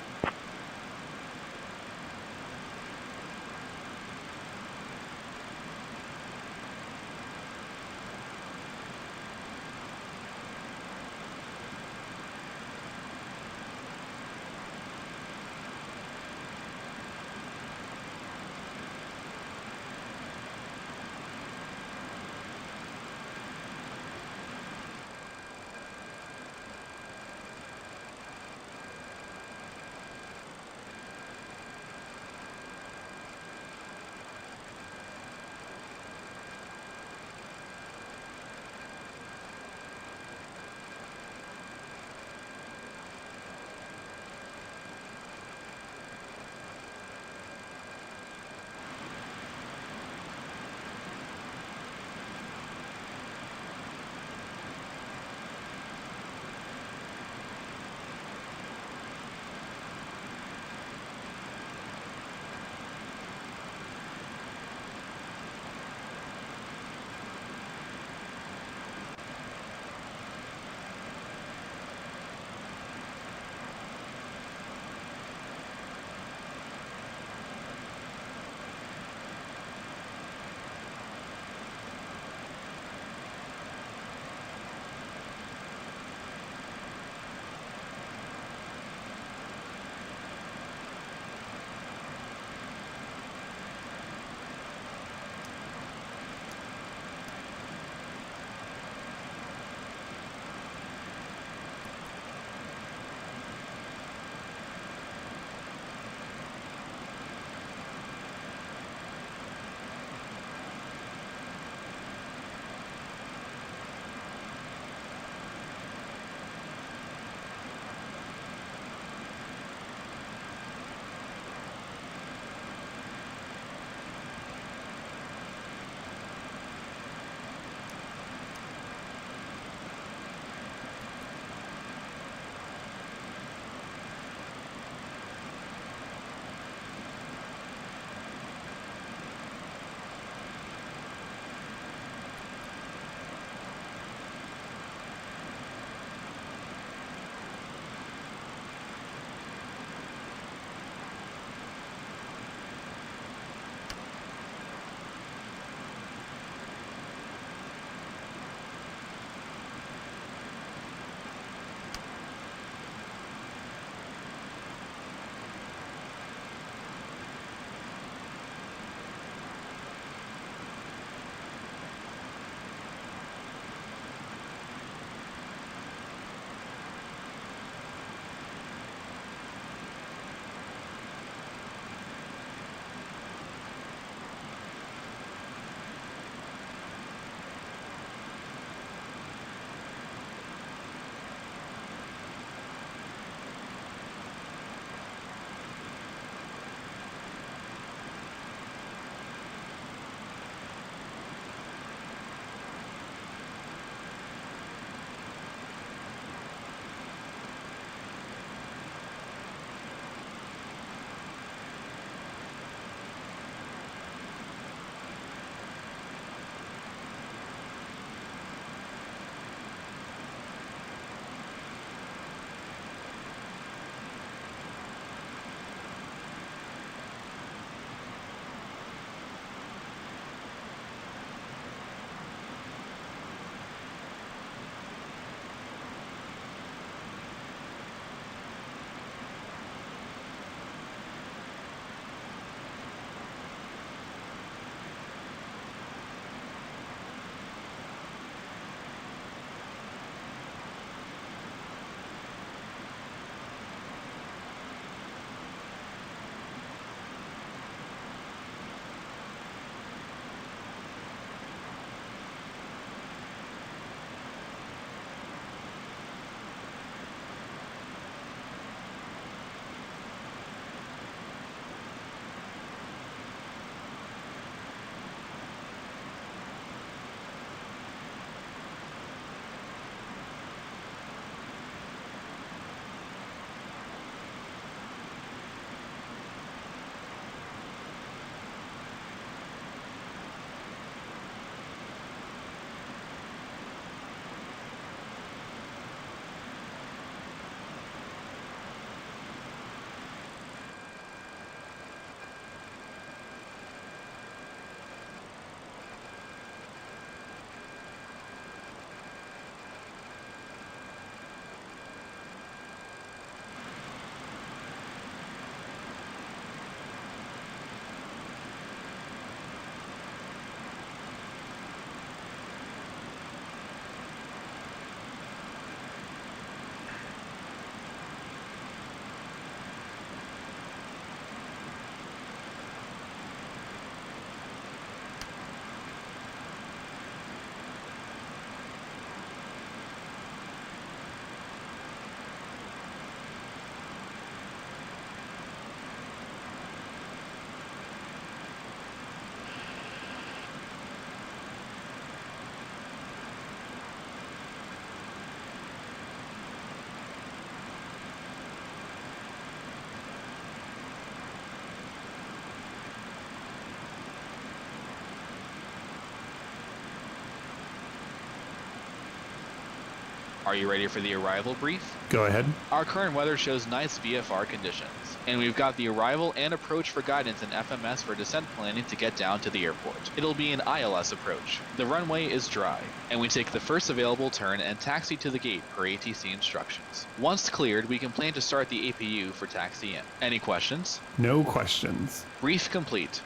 Are you ready for the arrival brief? Go ahead. Our current weather shows nice VFR conditions, and we've got the arrival and approach for guidance and FMS for descent planning to get down to the airport. It'll be an ILS approach. The runway is dry, and we take the first available turn and taxi to the gate per ATC instructions. Once cleared, we can plan to start the APU for taxi in. Any questions? No questions. Brief complete.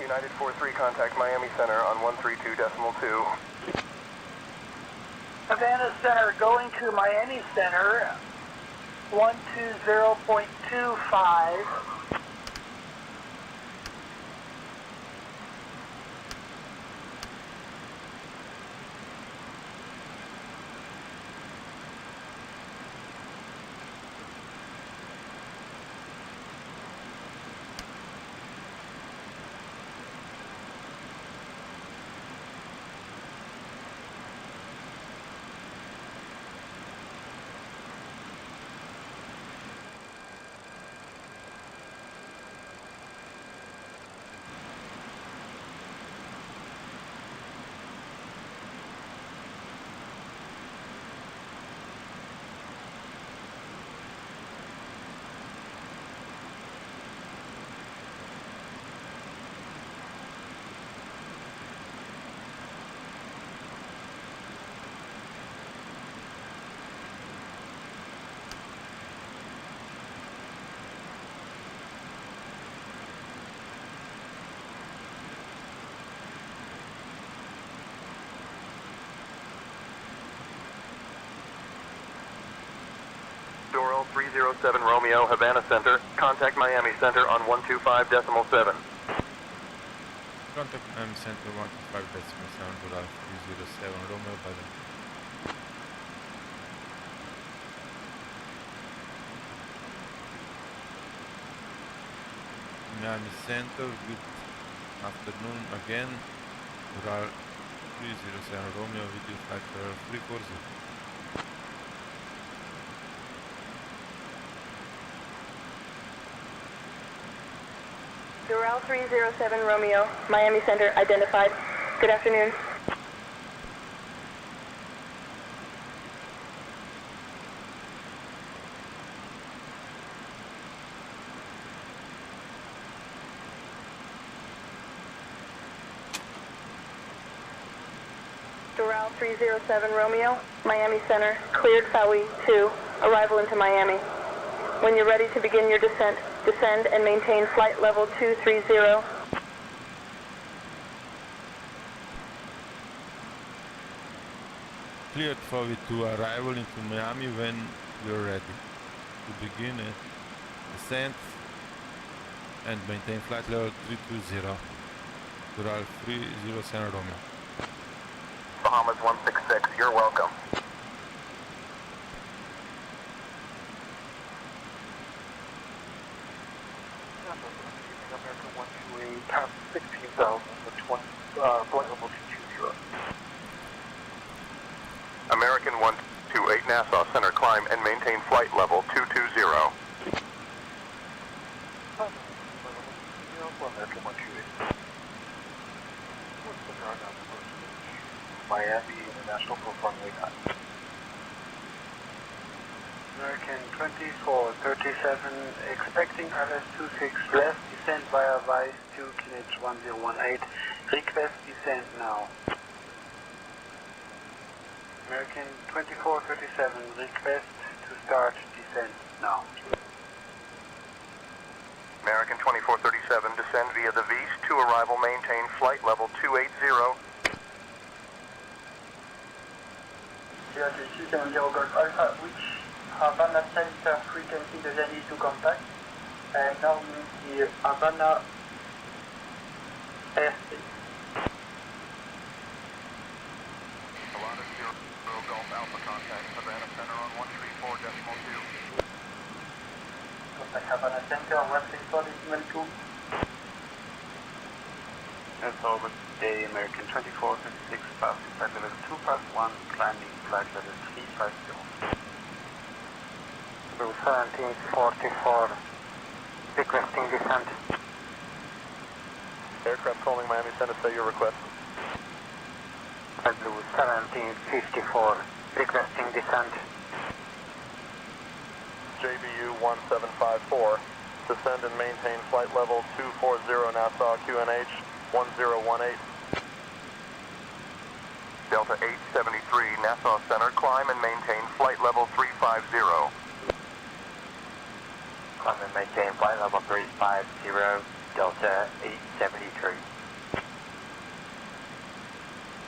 United 43, contact Miami Center on 132.2. Havana Center going to Miami Center, 120.25. Doral 307 Romeo, Havana Center. Contact Miami Center on 125.7. Contact Miami Center 125.7, Doral 307 Romeo, by the Miami Center, good afternoon again. Doral 307 Romeo, with you flight 340. Doral 307 Romeo, Miami Center identified. Good afternoon. Doral 307 Romeo, Miami Center, cleared FAWI 2, arrival into Miami. When you're ready to begin your descent, descend and maintain flight level 230. Cleared FAWI to arrival into Miami when you're ready to begin a descent and maintain flight level 320. Doral 307 Romeo. Bahamas 166, you're welcome. American 128, past 16,000, flight level 220. American 128 Nassau Center, climb and maintain flight level 220. American 128. What's the guard on approach to Miami International for runway 9? American 2437, expecting RS-26 left, descent via Vice to QNH 1018, request descent now. American 2437, request to start descent now. American 2437, descend via the Vice to arrival, maintain flight level 280. Alpha, which Havana Center frequency does I need to contact? And now the Havana airspace. Golf Alpha contact, Savannah Center on 134.2. Havana Center, 164.2. That's over day American 2456, passing flight level 251, climbing flight level 350. Blue 1744, requesting descent. Aircraft calling Miami Center, say your request. Blue 1754, requesting descent. JBU 1754, descend and maintain flight level 240 Nassau QNH 1018. Delta 873 Nassau Center, climb and maintain flight level 350. Climb and maintain flight level 350, Delta 873.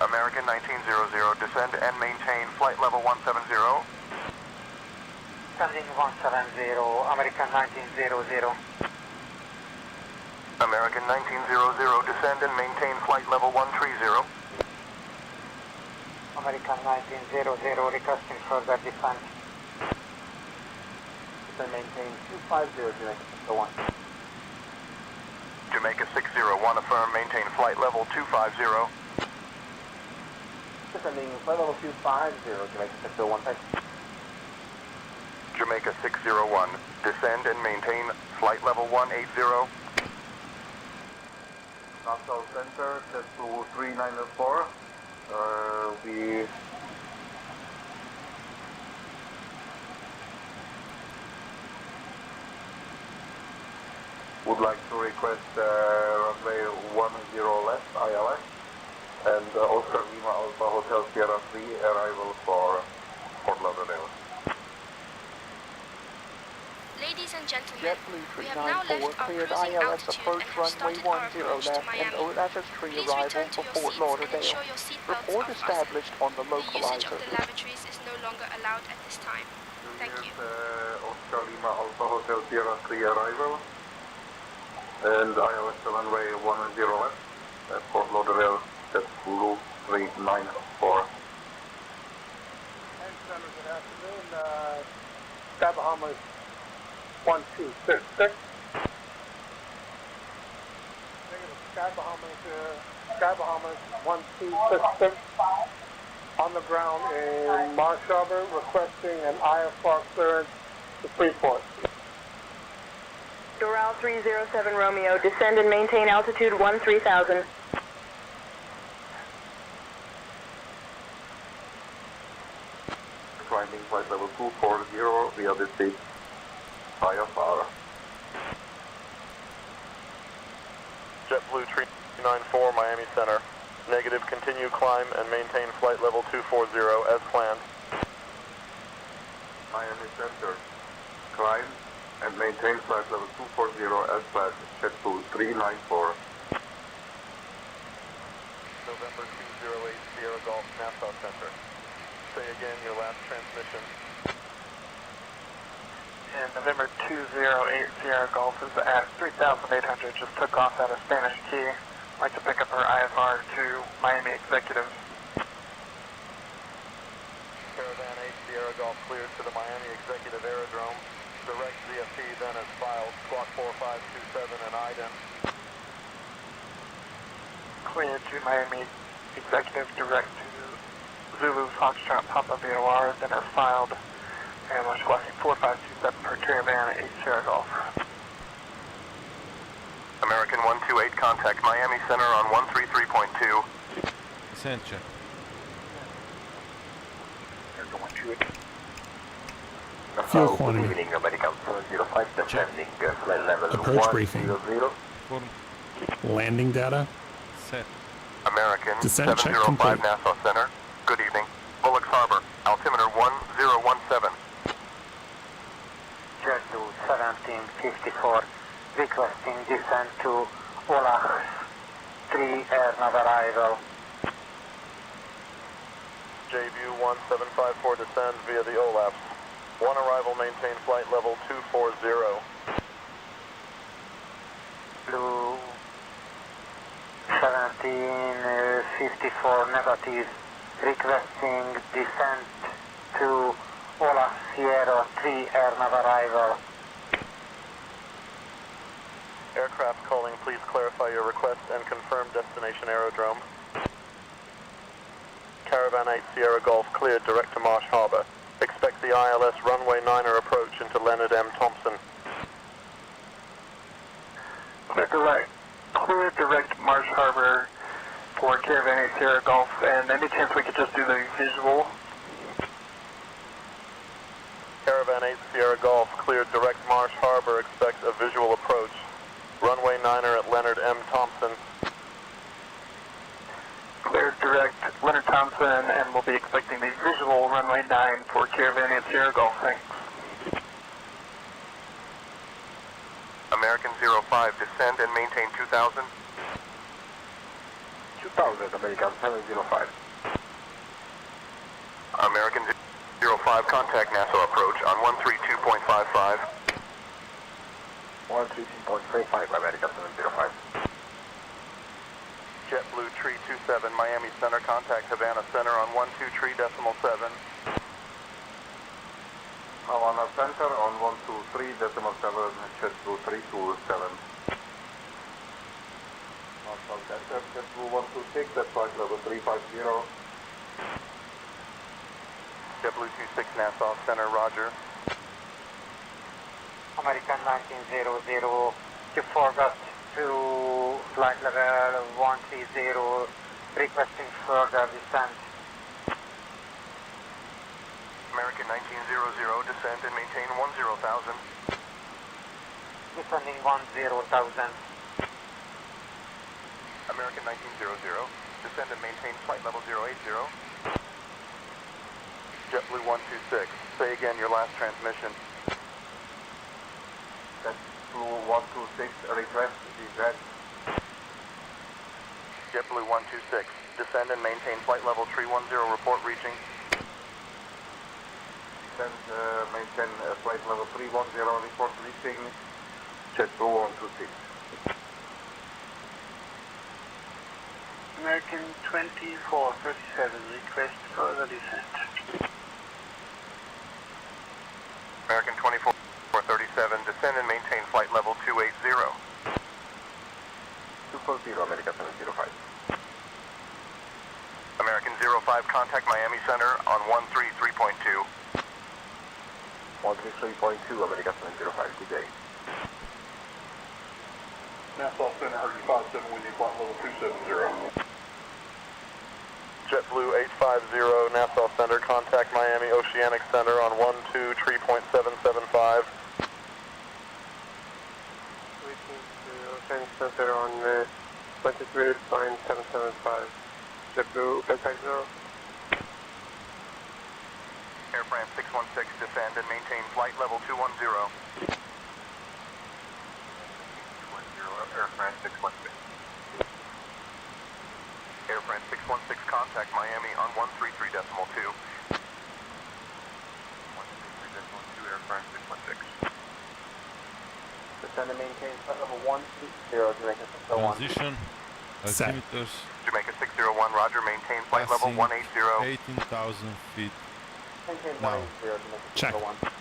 American 1900, descend and maintain flight level 170. Descending 170, American 1900. American 1900, descend and maintain flight level 130. American 1900, requesting further descent. Descend maintain 250, Jamaica 1. Jamaica 601, affirm, maintain flight level 250. Descending flight level 250, Jamaica 601, thanks. Jamaica 601, descend and maintain flight level 180. Nassau Center, test to 3904. We would like to request runway 10 left, ILS, and Oscar Lima Alpha Hotel Sierra 3 arrival for Fort Lauderdale. Ladies and gentlemen, we have now left our cruising altitude and have started our approach to Miami. Please return to your seats and ensure your seatbelts are fastened. The usage of the lavatories is no longer allowed at this time. Thank you. Oscar Lima Alpha Hotel Sierra 3 arrival, and ILS runway 10 left at Fort Lauderdale, that's Zulu 394. Hey, Center, good afternoon. Sky Bahamas 1266. Sky Bahamas 1266 on the ground in Marsh Harbor, requesting an IFR clearance to Freeport. Doral 307 Romeo, descend and maintain altitude 13,000. Climbing flight level 240 via the state IFR. JetBlue 394, Miami Center. Negative, continue climb and maintain flight level 240 as planned. Miami Center. Climb and maintain flight level 240 as planned. JetBlue 394. November 208, Sierra Golf, Nassau Center. Say again your last transmission. And November 208 Sierra Golf is at 3,800, just took off out of Spanish Key. I'd like to pick up her IFR to Miami Executives. Caravan 8 Sierra Golf cleared to the Miami Executive Aerodrome. Direct ZFP then as filed, squawk 4527 and IDEN. Cleared to Miami Executive, direct to Zulu Foxtrot Papa VOR, then as filed. And we're squawking 4527 per Caravan 8 Sierra Golf. American 128, contact Miami Center on 133.2. Descent check. Fuel quantity. Good evening, American 705, descending flight level Approach briefing. 100. Landing data. Set. American Descent check 705 complete. Nassau Center. Good evening. Bullocks Harbor, altimeter 1017. JetBlue 1754, requesting descent to Olach 3 air nav arrival. JView 1754 descends via the OLAPS. One arrival, maintain flight level 240. Blue 1754 negative, requesting descent to Ola Sierra 3 airnav arrival. Aircraft calling, please clarify your request and confirm destination aerodrome. Caravan 8 Sierra Golf cleared direct to Marsh Harbour. Expect the ILS runway 9er approach into Leonard M. Thompson. Clear direct Marsh Harbour for Caravan 8 Sierra Golf, and any chance we could just do the visual? Caravan 8 Sierra Golf cleared direct Marsh Harbour. Expect a visual approach. Runway 9er at Leonard M. Thompson. Clear direct Leonard Thompson, and we'll be expecting the visual runway 9 for Caravan 8 Sierra Golf. Thanks. American 05, descend and maintain 2000. 2000, American 705. American 05, contact Nassau approach on 132.55. 132.35, American 705. JetBlue Tree 27, Miami Center, contact Havana Center on 123.7. Havana Center on 123.7, JetBlue 327. Nassau Center, JetBlue 126, that's flight level 350. JetBlue 26, Nassau Center, roger. American 1900, you forgot to flight level 130, requesting further descent. American 1900, descend and maintain 10,000. Descending 10,000. American 1900, descend and maintain flight level 080. JetBlue 126, say again your last transmission. JetBlue 126, request descent. JetBlue 126, descend and maintain flight level 310, report reaching. Descend, maintain flight level 310, report reaching JetBlue 126. American 2437, request further descent. American 2437, descend and maintain flight level 280. 240, American 705. American 05, contact Miami Center on 133.2. 133.2, American 705, good day. Nassau Center, Hershey 57, we need flight level 270. JetBlue 850, Nassau Center, contact Miami Oceanic Center on 123.775. Oceanic Center on 23.775. JetBlue 850. Air France 616, descend and maintain flight level 210. Air France 616. Air France 616, contact Miami on 133.2. 133.2, Air France 616. Descend and maintain flight level 120, Jamaica 601. Transition, altimeters, Jamaica 601, roger, maintain flight level 180. 18,000 feet. Maintain Now. 180, Jamaica Check. 601.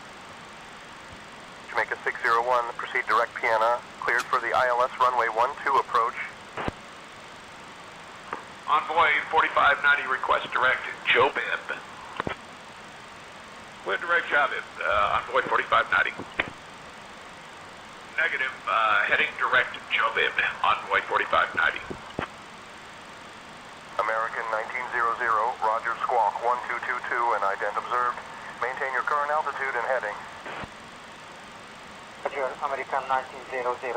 Jamaica 601, proceed direct Piana, cleared for the ILS runway 12 approach. Envoy 4590, request direct Jobib. We're direct Jobib, Envoy 4590. Negative, heading direct Jobib, Envoy 4590. American 1900, roger, squawk 1222 and ident observed. Maintain your current altitude and heading. Roger, American 1900.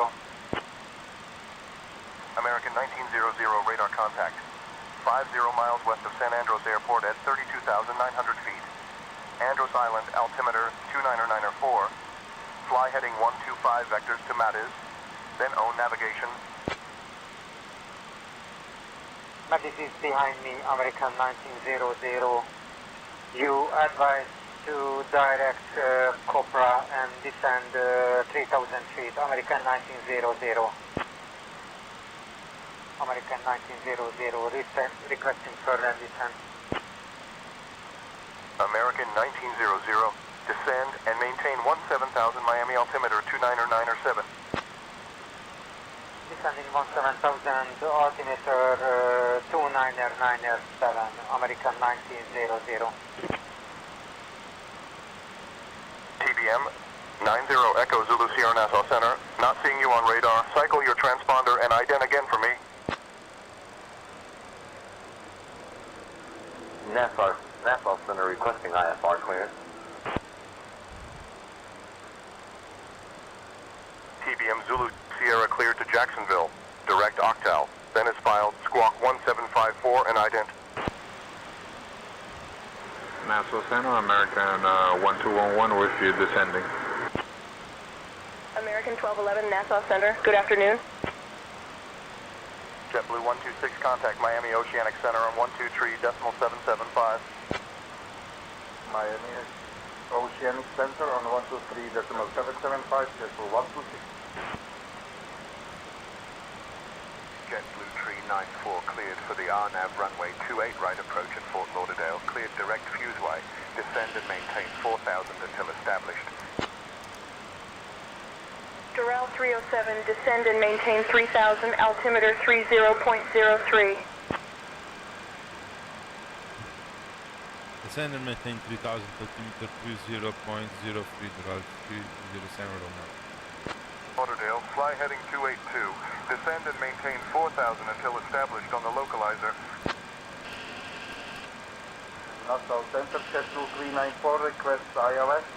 American 1900, radar contact. 50 miles west of San Andros Airport at 32,900 feet. Andros Island, altimeter 29904. Fly heading 125 vectors to Mdsd, then own navigation. Mdsd is behind me, American 1900. You advise to direct Copra and descend 3,000 feet, American 1900. American 1900, requesting further descent. American 1900, descend and maintain 17,000 Miami altimeter 29907. Descending 17,000, altimeter 29907, American 1900. TBM 90 Echo Zulu Sierra Nassau Center, not seeing you on radar. Cycle your transponder and ident again for me. Nassau Center requesting IFR clearance. TBM Zulu Sierra cleared to Jacksonville. Direct Octal. Then is filed Squawk 1754 and ident. Nassau Center, American 1211 with you descending. American 1211 Nassau Center, good afternoon. JetBlue 126, contact Miami Oceanic Center on 123.775. Miami Oceanic Center on 123.775, JetBlue 126. JetBlue 394 cleared for the RNAV runway 28 right approach at Fort Lauderdale. Cleared direct fuseway. Descend and maintain 4,000 until established. Doral 307, descend and maintain 3,000, altimeter 30.03. Descend and maintain 3,000, altimeter 30.03, Doral 307 Romeo. Lauderdale, fly heading 282. Descend and maintain 4,000 until established on the localizer. Nassau Center, JetBlue 394 requests ILS,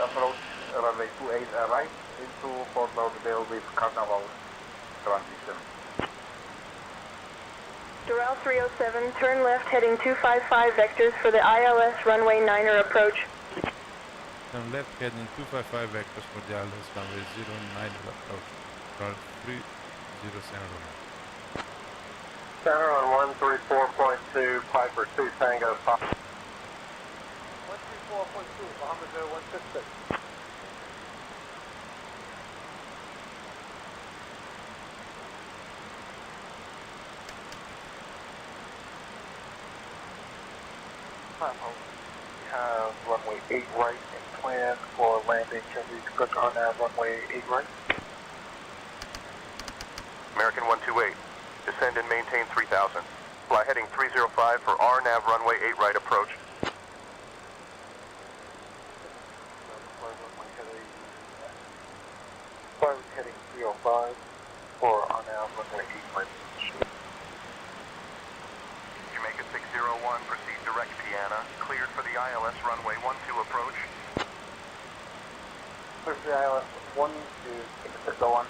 approach runway 28 right into Fort Lauderdale with Carnival transition. Doral 307, turn left heading 255 vectors for the ILS runway 9er approach. Turn left heading 255 vectors for the ILS runway 09 approach. Doral 307 Romeo. Center on 134.2, Piper 2 Tango 5. 134.2, Mohammed 166. We have runway 8 right in plan for landing. Can we click on that runway 8 right? American 128, descend and maintain 3,000. Fly heading 305 for RNAV runway 8 right approach. Fly heading 305 for RNAV runway 8 right. Jamaica 601, proceed direct Piana. Cleared for the ILS runway 12 approach. Cleared for the ILS 1 to go on.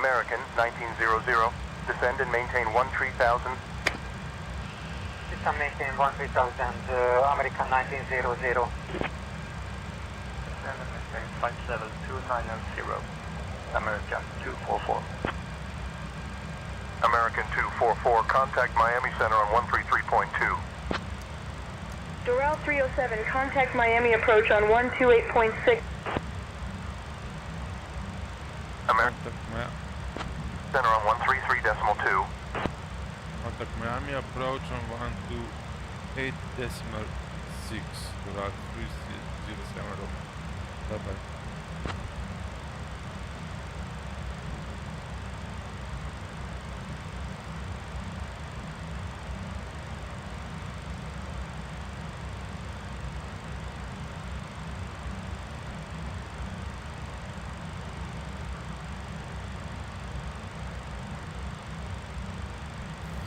American 1900, descend and maintain 13,000. Descend maintain 13,000, American 1900. Descend and maintain 57290, American 244. American 244, contact Miami Center on 133.2. Doral 307, contact Miami approach on 128.6. American Center on 133.2. Contact Miami approach on 128.6. Doral 307 Romeo. Bye bye.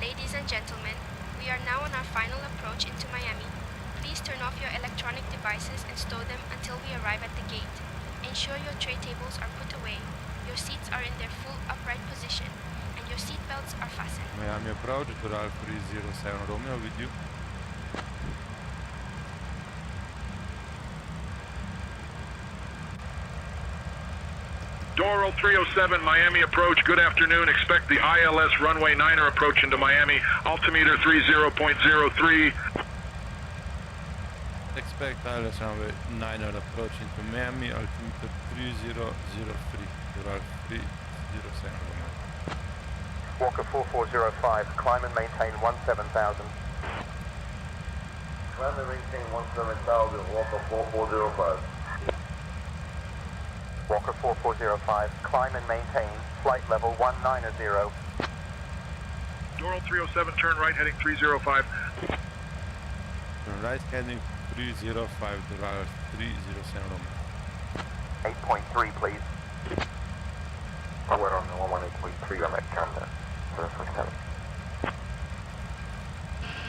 Ladies and gentlemen, we are now on our final approach into Miami. Please turn off your electronic devices and stow them until we arrive at the gate. Ensure your tray tables are put away, your seats are in their full upright position, and your seatbelt Miami approach, Doral 307 Romeo with you. Doral 307, Miami approach. Good afternoon. Expect the ILS runway 9er approach into Miami. Altimeter 30.03. Expect ILS runway 9er approach into Miami. Altimeter 3003. Doral 307 Romeo. Walker 4405, climb and maintain 17,000. Climb and maintain 17,000, Walker 4405. Walker 4405, climb and maintain flight level 190. Doral 307, turn right heading 305. Turn right heading 305, Doral 307 Romeo. 8.3, please. We're on the 118.3 on that Kmia.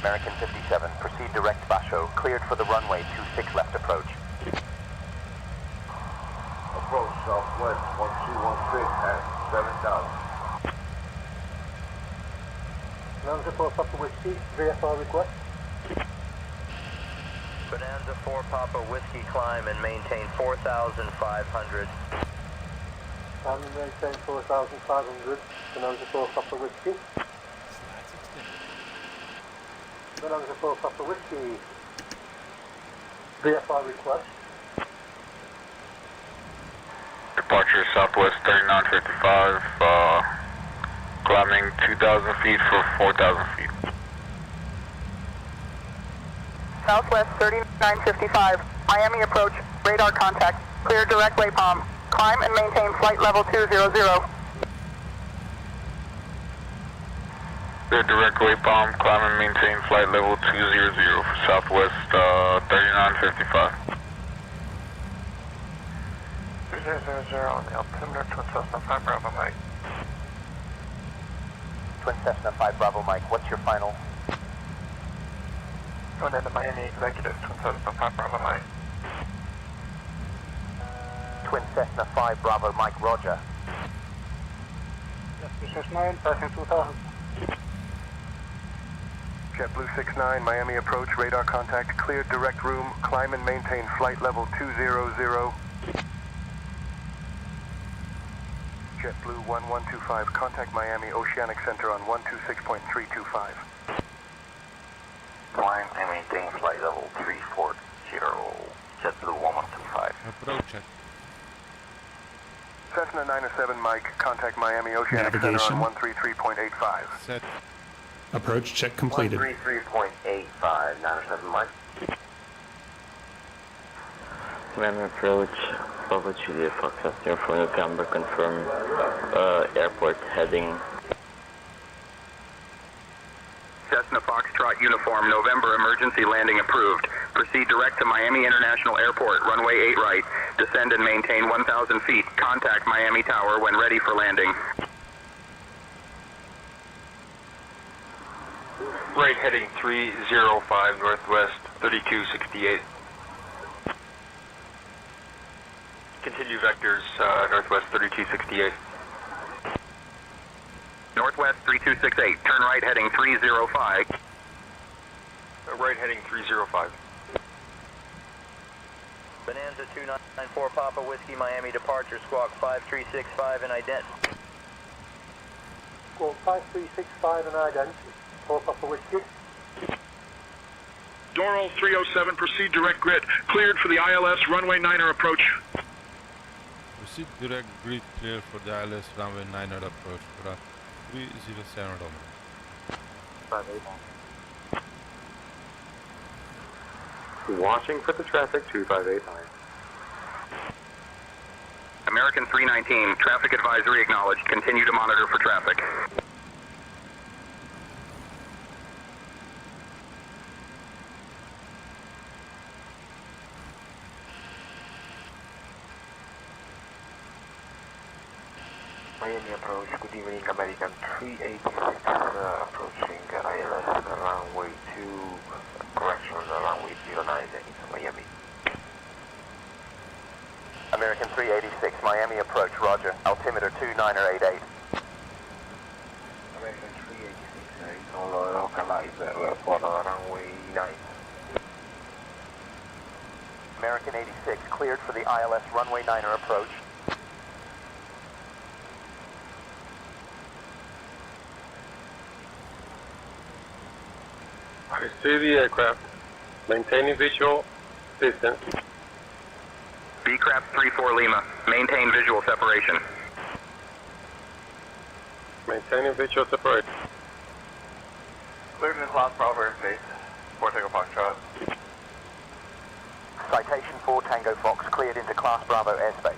American 57, proceed direct Basho, cleared for the runway 26 left approach. Approach southwest 1216 at 7,000. Bonanza 4 Papa Whiskey, VFR request. Bonanza 4 Papa Whiskey, climb and maintain 4,500. And maintain 4,500. Bonanza 4 Papa Whiskey. Bonanza 4 Papa Whiskey. VFR request. Departure southwest 3955, climbing 2,000 feet for 4,000 feet. Southwest 3955, Miami approach, radar contact, clear direct Palm. Climb and maintain flight level 200. Clear direct Palm, climb and maintain flight level 200 for southwest 3955. 000 on the altimeter, Twin Cessna 5 Bravo Mike. Twin Cessna 5 Bravo Mike, what's your final? Going into Miami Executive, Twin Cessna 5 Bravo Mike. Twin Cessna 5 Bravo Mike, roger. Yes, 9, passing 2,000. JetBlue 69, Miami approach, radar contact, cleared direct room, climb and maintain flight level 200. JetBlue 1125, contact Miami Oceanic Center on 126.325. Climb and maintain flight level 340, JetBlue 1125. Approach it. Cessna 907 Mike, contact Miami Oceanic Center on 133.85. Set. Approach check completed. 133.85, 907 Mike. Miami approach, Papa Julia Foxtrot from November, confirm airport heading. Cessna Foxtrot uniform, November emergency landing approved. Proceed direct to Miami International Airport, runway 8 right. Descend and maintain 1,000 feet. Contact Miami Tower when ready for landing. Right heading 305 northwest 3268. Continue vectors northwest 3268. Northwest 3268, turn right heading 305. Right heading 305. Bonanza 2994 Papa Whiskey, Miami departure, squawk 5365 and ident. Squawk 5365 and ident. 4 Papa Whiskey. Doral 307, proceed direct grid. Cleared for the ILS runway 9er approach. Proceed direct grid clear for the ILS runway 9er approach. 307 Romeo. 589. Watching for the traffic, 2589. American 319, traffic advisory acknowledged. Continue to monitor for traffic. Miami approach, good evening, American 386, approaching ILS runway 2, correction, runway 09 into Miami. American 386, Miami approach, roger. Altimeter 2988. American 386, cleared for the ILS runway 9er approach. I see the aircraft. Maintaining visual distance. B-Craft 3-4 Lima. Maintain visual separation. Maintaining visual separation. Cleared in Class Bravo airspace. 4 Tango Foxtrot. Citation 4 Tango Fox cleared into Class Bravo airspace.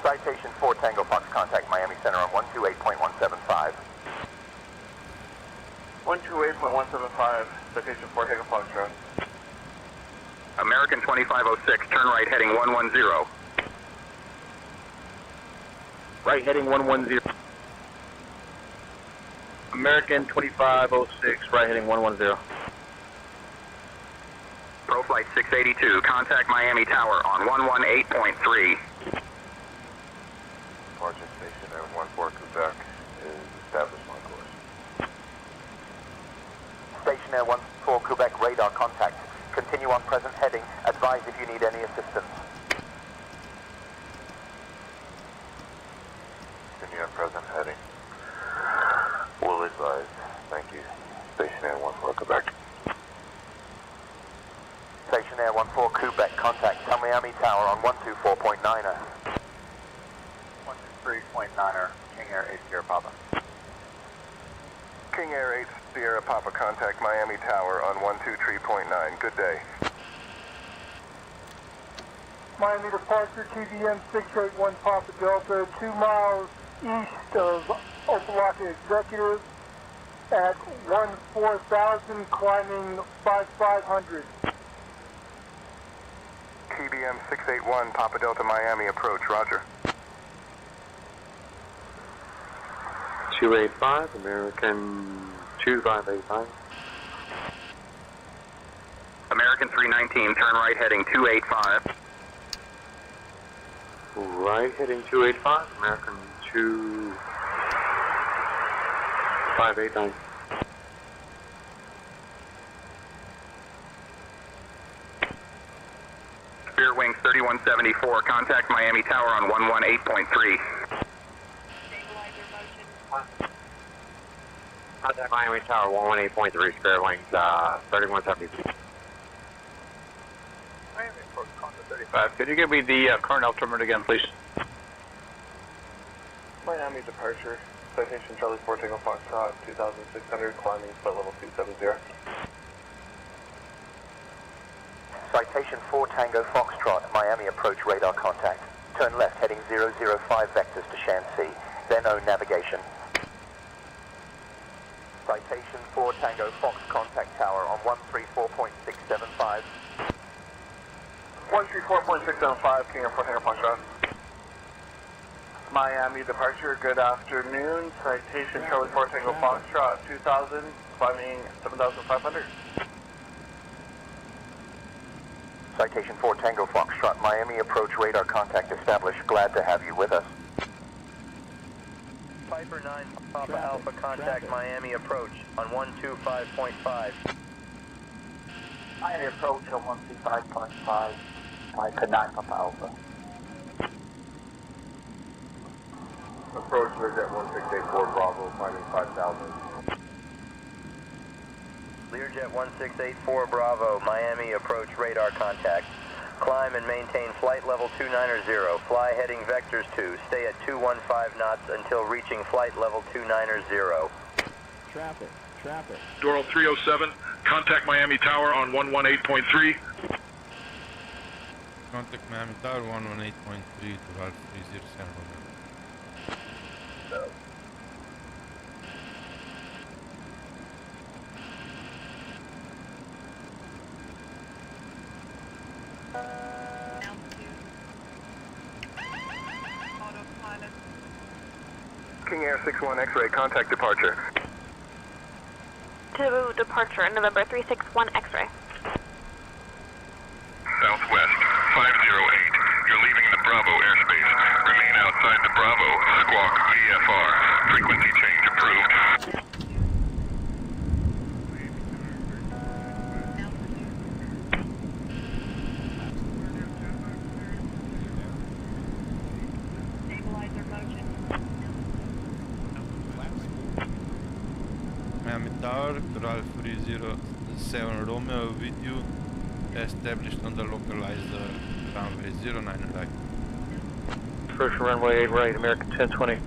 Citation 4 Tango Fox contact Miami Center on 128.175. 128.175. Citation 4 Tango Foxtrot. American 2506, turn right heading 110. Right heading 110. American 2506, right heading 110. ProFlight 682, contact Miami Tower on 118.3. Departure station at 14 Quebec is established on course. Station Air 14 Quebec radar contact. Continue on present heading. Advise if you need any assistance. Continue on present heading. Will advise. Thank you. Station Air 14 Quebec. Station Air 14 Quebec contact Miami Tower on 124.9er. 123.9er. King Air 8 Sierra Papa. King Air 8 Sierra Papa, contact Miami Tower on 123.9. Good day. Miami departure, TDM 681 Papa Delta, 2 miles east of Opelika Executive at 14,000, climbing 5500. TBM 681 Papa Delta Miami approach, roger. 285, American 2589. American 319, turn right heading 285. Right heading 285, American 2589. Spirit Wings 3174, contact Miami Tower on 118.3. Contact Miami Tower 118.3, Spirit Wings 3174. Miami approach contact 35. Could you give me the current altimeter again, please? Miami departure. Citation Charlie 4 Tango Foxtrot 2600, climbing flight level 270. Citation 4 Tango Foxtrot, Miami approach radar contact. Turn left heading 005 vectors to Shanxi, then O navigation. Citation 4 Tango Fox contact tower on 134.675. 134.675, King Air 4 Tango Foxtrot. Miami departure, good afternoon. Citation Charlie 4 Tango Foxtrot 2000, climbing 7,500. Citation 4 Tango Foxtrot, Miami approach radar contact established. Glad to have you with us. Piper 9 Papa Alpha contact Miami approach on 125.5. Miami approach on 125.5. Piper 9 Papa Alpha. Approach Learjet 1684 Bravo, climbing 5,000. Learjet 1684 Bravo, Miami approach radar contact. Climb and maintain flight level 290. Fly heading vectors 2. Stay at 215 knots until reaching flight level 290. Traffic. Doral 307, contact Miami Tower on 118.3. Contact Miami Tower 118.3 to Ralph 307. King Air 61 X-ray, contact departure. To departure, November 361 X-ray. Southwest 508. You're leaving the Bravo airspace. Remain outside the Bravo. Squawk VFR. Frequency change approved. Miami Tower, Doral 307 Romeo with you, established on the localized runway 09 right. First runway 8 right, American 1020.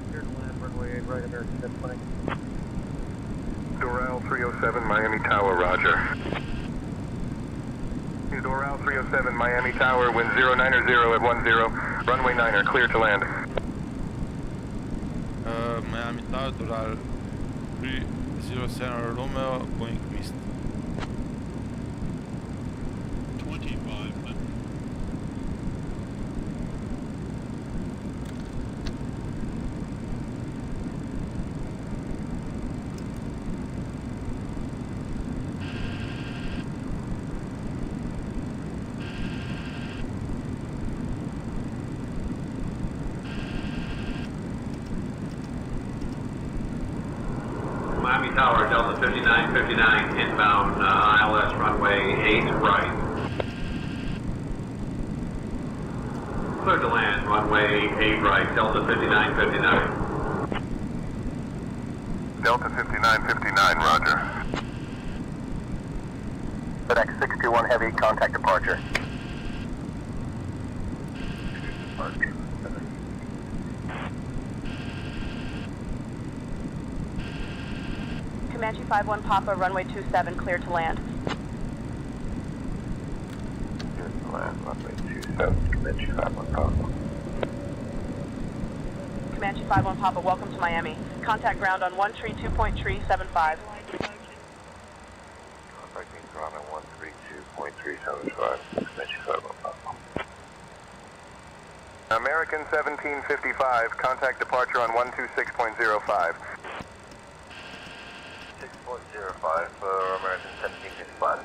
Clear to land, runway 8 right, American 1020. Doral 307, Miami Tower, roger. Doral 307, Miami Tower, wind 090 at 10, runway 9er, clear to land. Miami Tower, Doral 307 Romeo, going missed. 25. Miami Tower, Delta 5959, inbound ILS runway 8 right. Clear to land, runway 8 right, Delta 5959. Delta 5959, roger. FedEx 621 Heavy, contact departure. Comanche 51 Papa, runway 27, clear to land. Clear to land, runway 27, Comanche 51 Papa. Comanche 51 Papa, welcome to Miami. Contact ground on 132.375. Contacting ground on 132.375, Comanche 51 Papa. American 1755, contact departure on 126.05. 6.05 for American 1755.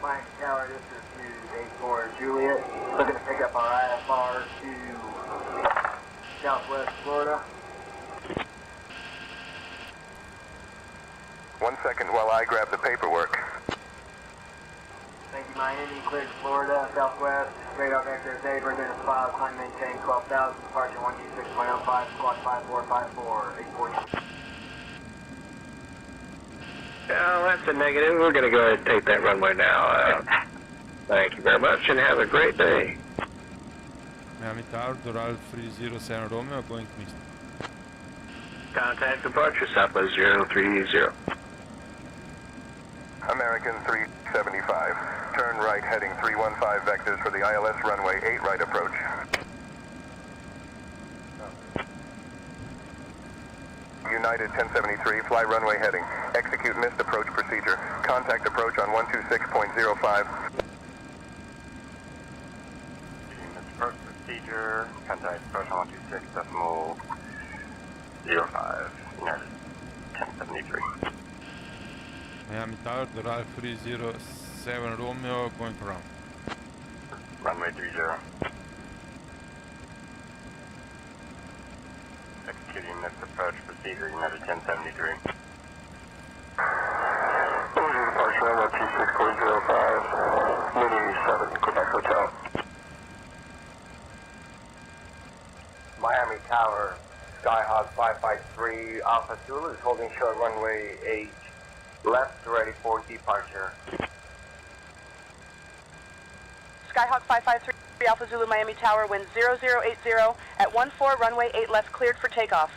Miami Tower, this is News 84 Juliet. Looking to pick up our IFR to Southwest Florida. 1 second while I grab the paperwork. Thank you, Miami. Cleared to Florida, Southwest. Radar vector is Abra, then it's filed. Climb maintain 12,000. Departure 126.05, squawk 5454, 840. Oh, that's a negative. We're going to go ahead and take that runway now. Thank you very much and have a great day. Miami Tower, Doral 307 Romeo, going missed. Contact departure, Southwest 030. American 375. Turn right heading 315 vectors for the ILS runway 8 right approach. United 1073, fly runway heading. Execute missed approach procedure. Contact approach on 126.05. Missed approach procedure. Contact approach on 126.05. United 1073. Miami Tower, Doral 307 Romeo, going around. Runway 30. Executing missed approach procedure, United 1073. Departure runway 26.05. Mini 7, Quebec Hotel. Miami Tower, Skyhawk 553, Alpha Zulu is holding short runway 8 left, ready for departure. Skyhawk 553 Alpha Zulu Miami Tower, wind 0080 at 14 runway 8 left, cleared for takeoff.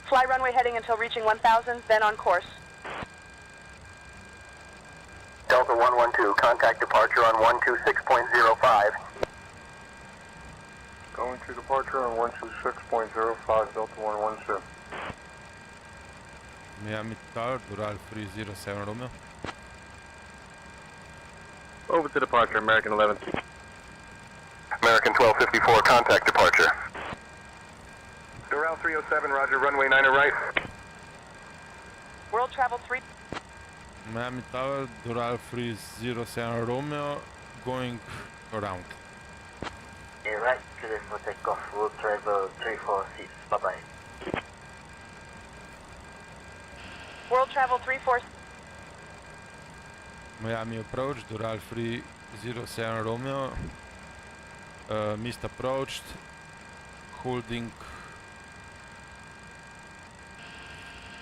Fly runway heading until reaching 1000, then on course. Delta 112, contact departure on 126.05. Going to departure on 126.05, Delta 112. Miami Tower, Doral 307 Romeo. Over to departure, American 11. American 1254, contact departure. Doral 307, roger, runway 9 right. World Travel 3. Miami Tower, Doral 307 Romeo, going around. Right, clear for takeoff, World Travel 346, bye-bye. World Travel 34. Miami approach, Doral 307 Romeo. Missed approached, holding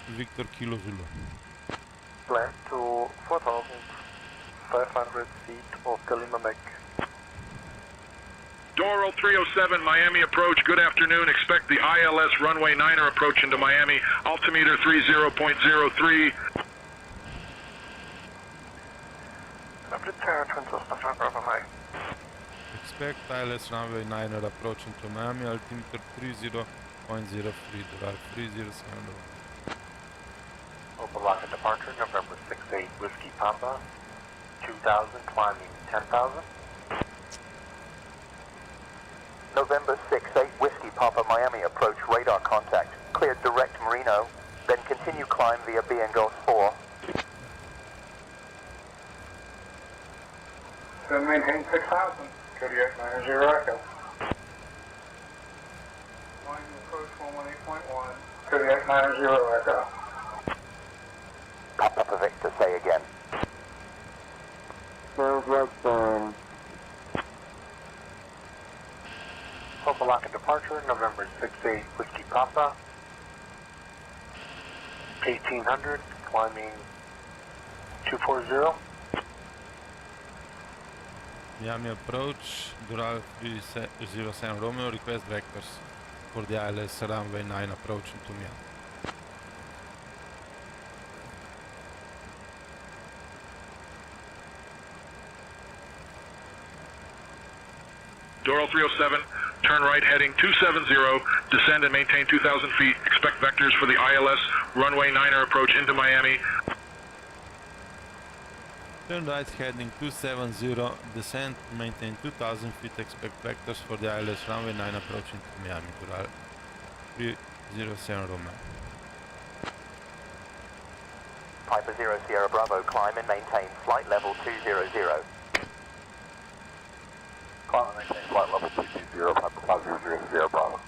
Victor Kilo Zulu. Land to 4,500 feet of Kalima Mek. Doral 307, Miami approach, good afternoon. Expect the ILS runway 9er approach into Miami, altimeter 30.03. Expect ILS runway 9er approach into Miami, altimeter 30.03, Doral 307. Open rocket departure, November 68, Whiskey Papa, 2000, climbing 10,000. November 68, Whiskey Papa, Miami approach, radar contact. Cleared direct Marino, then continue climb via B and Gulf 4. Then maintain 6,000. Kodiak 90 Echo. Line approach 118.1. Kodiak 90 Echo. Papa Victor, say again. Southwest Open rocket departure, November 68, Whiskey Papa, 1800, climbing 240. Miami approach, Doral 307 Romeo, request vectors for the ILS runway 9 approach into Miami. Doral 307, turn right heading 270, descend and maintain 2,000 feet. Expect vectors for the ILS runway 9er approach into Miami. Turn right heading 270, descend, maintain 2,000 feet, expect vectors for the ILS runway 9 approach into Miami, Doral 307 Romeo. Piper 0 Sierra Bravo, climb and maintain flight level 200. Climb and maintain flight level 220, Piper 500 Sierra Bravo.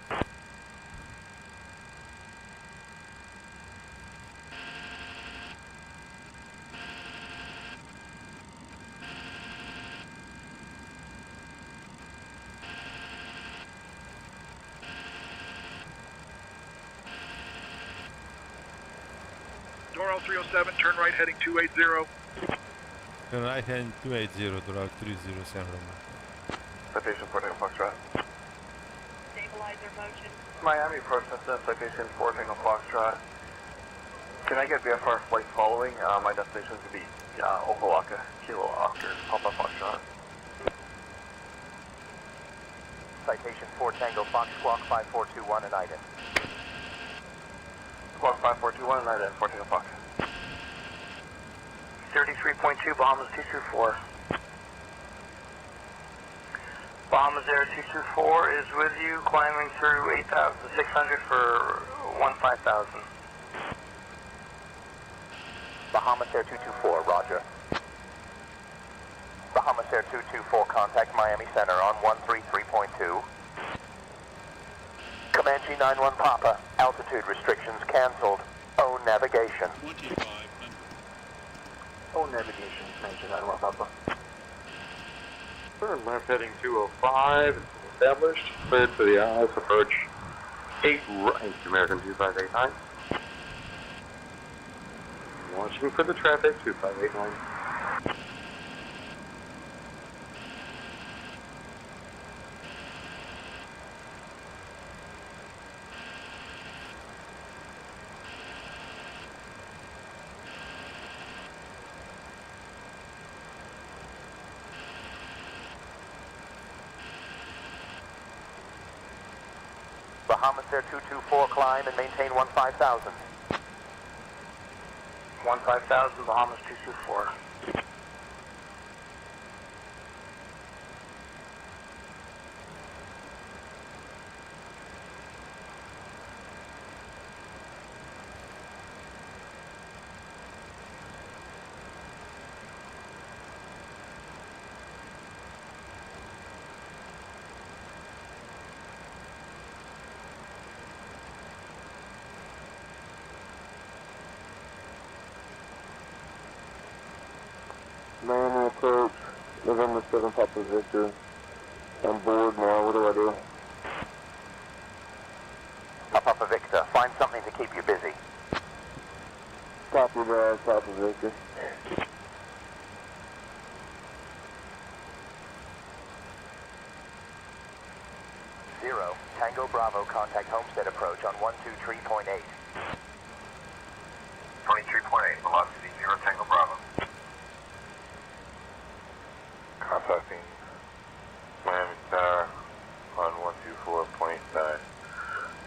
Doral 307, turn right heading 280. Turn right heading 280, Doral 307 Romeo. Citation 14 Foxtrot. Stabilizer motion. Miami approach, citation 14 Foxtrot. Can I get VFR flight following? My destination is to be Okalaka, Kilo Oscar, Papa Foxtrot. Citation 4 Tango Fox, Squawk 5421 and Iden. Squawk 5421 and Iden, 14 Fox. 33.2, Bahamas 224. Bahamas Air 224 is with you, climbing through 8,600 for 15,000. Bahamas Air 224, roger. Bahamas Air 224, contact Miami Center on 133.2. Comanche 91 Papa, altitude restrictions canceled. O navigation. 2,500. Oh, navigation, Comanche 91 Papa. Turn left heading 205, established, cleared for the ILS approach 8 right, American 2589. Watching for the traffic, 2589. Bahamas Air 224, climb and maintain 15,000. 15,000, Bahamas 224. Miami approach, November 7 Papa Victor. I'm bored now, what do I do? Papa Victor, find something to keep you busy. Copy that, Papa Victor. Zero, Tango Bravo, contact Homestead approach on 123.8. 23.8, velocity 0, Tango Bravo. Contacting Miami Tower on 124.9,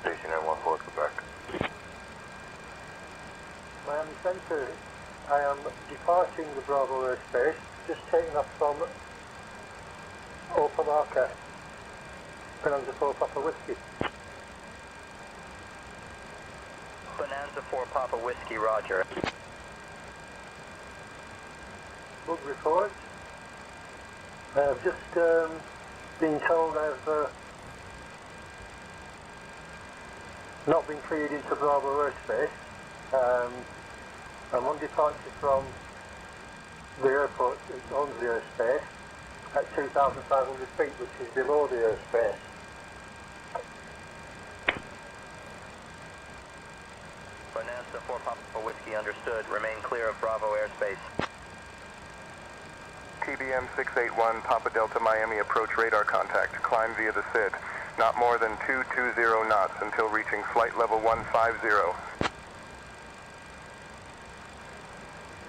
station at 14 Quebec. Miami Center, I am departing the Bravo airspace, just taking off from Opalaka, Bonanza 4 Papa Whiskey. Bonanza 4 Papa Whiskey, roger. Bug report. I've just been told I've not been cleared into Bravo airspace. I'm on departure from the airport, it owns the airspace, at 2,500 feet, which is below the airspace. Bonanza 4 Papa Whiskey, understood. Remain clear of Bravo airspace. TBM 681, Papa Delta Miami approach radar contact. Climb via the SID. Not more than 220 knots until reaching flight level 150.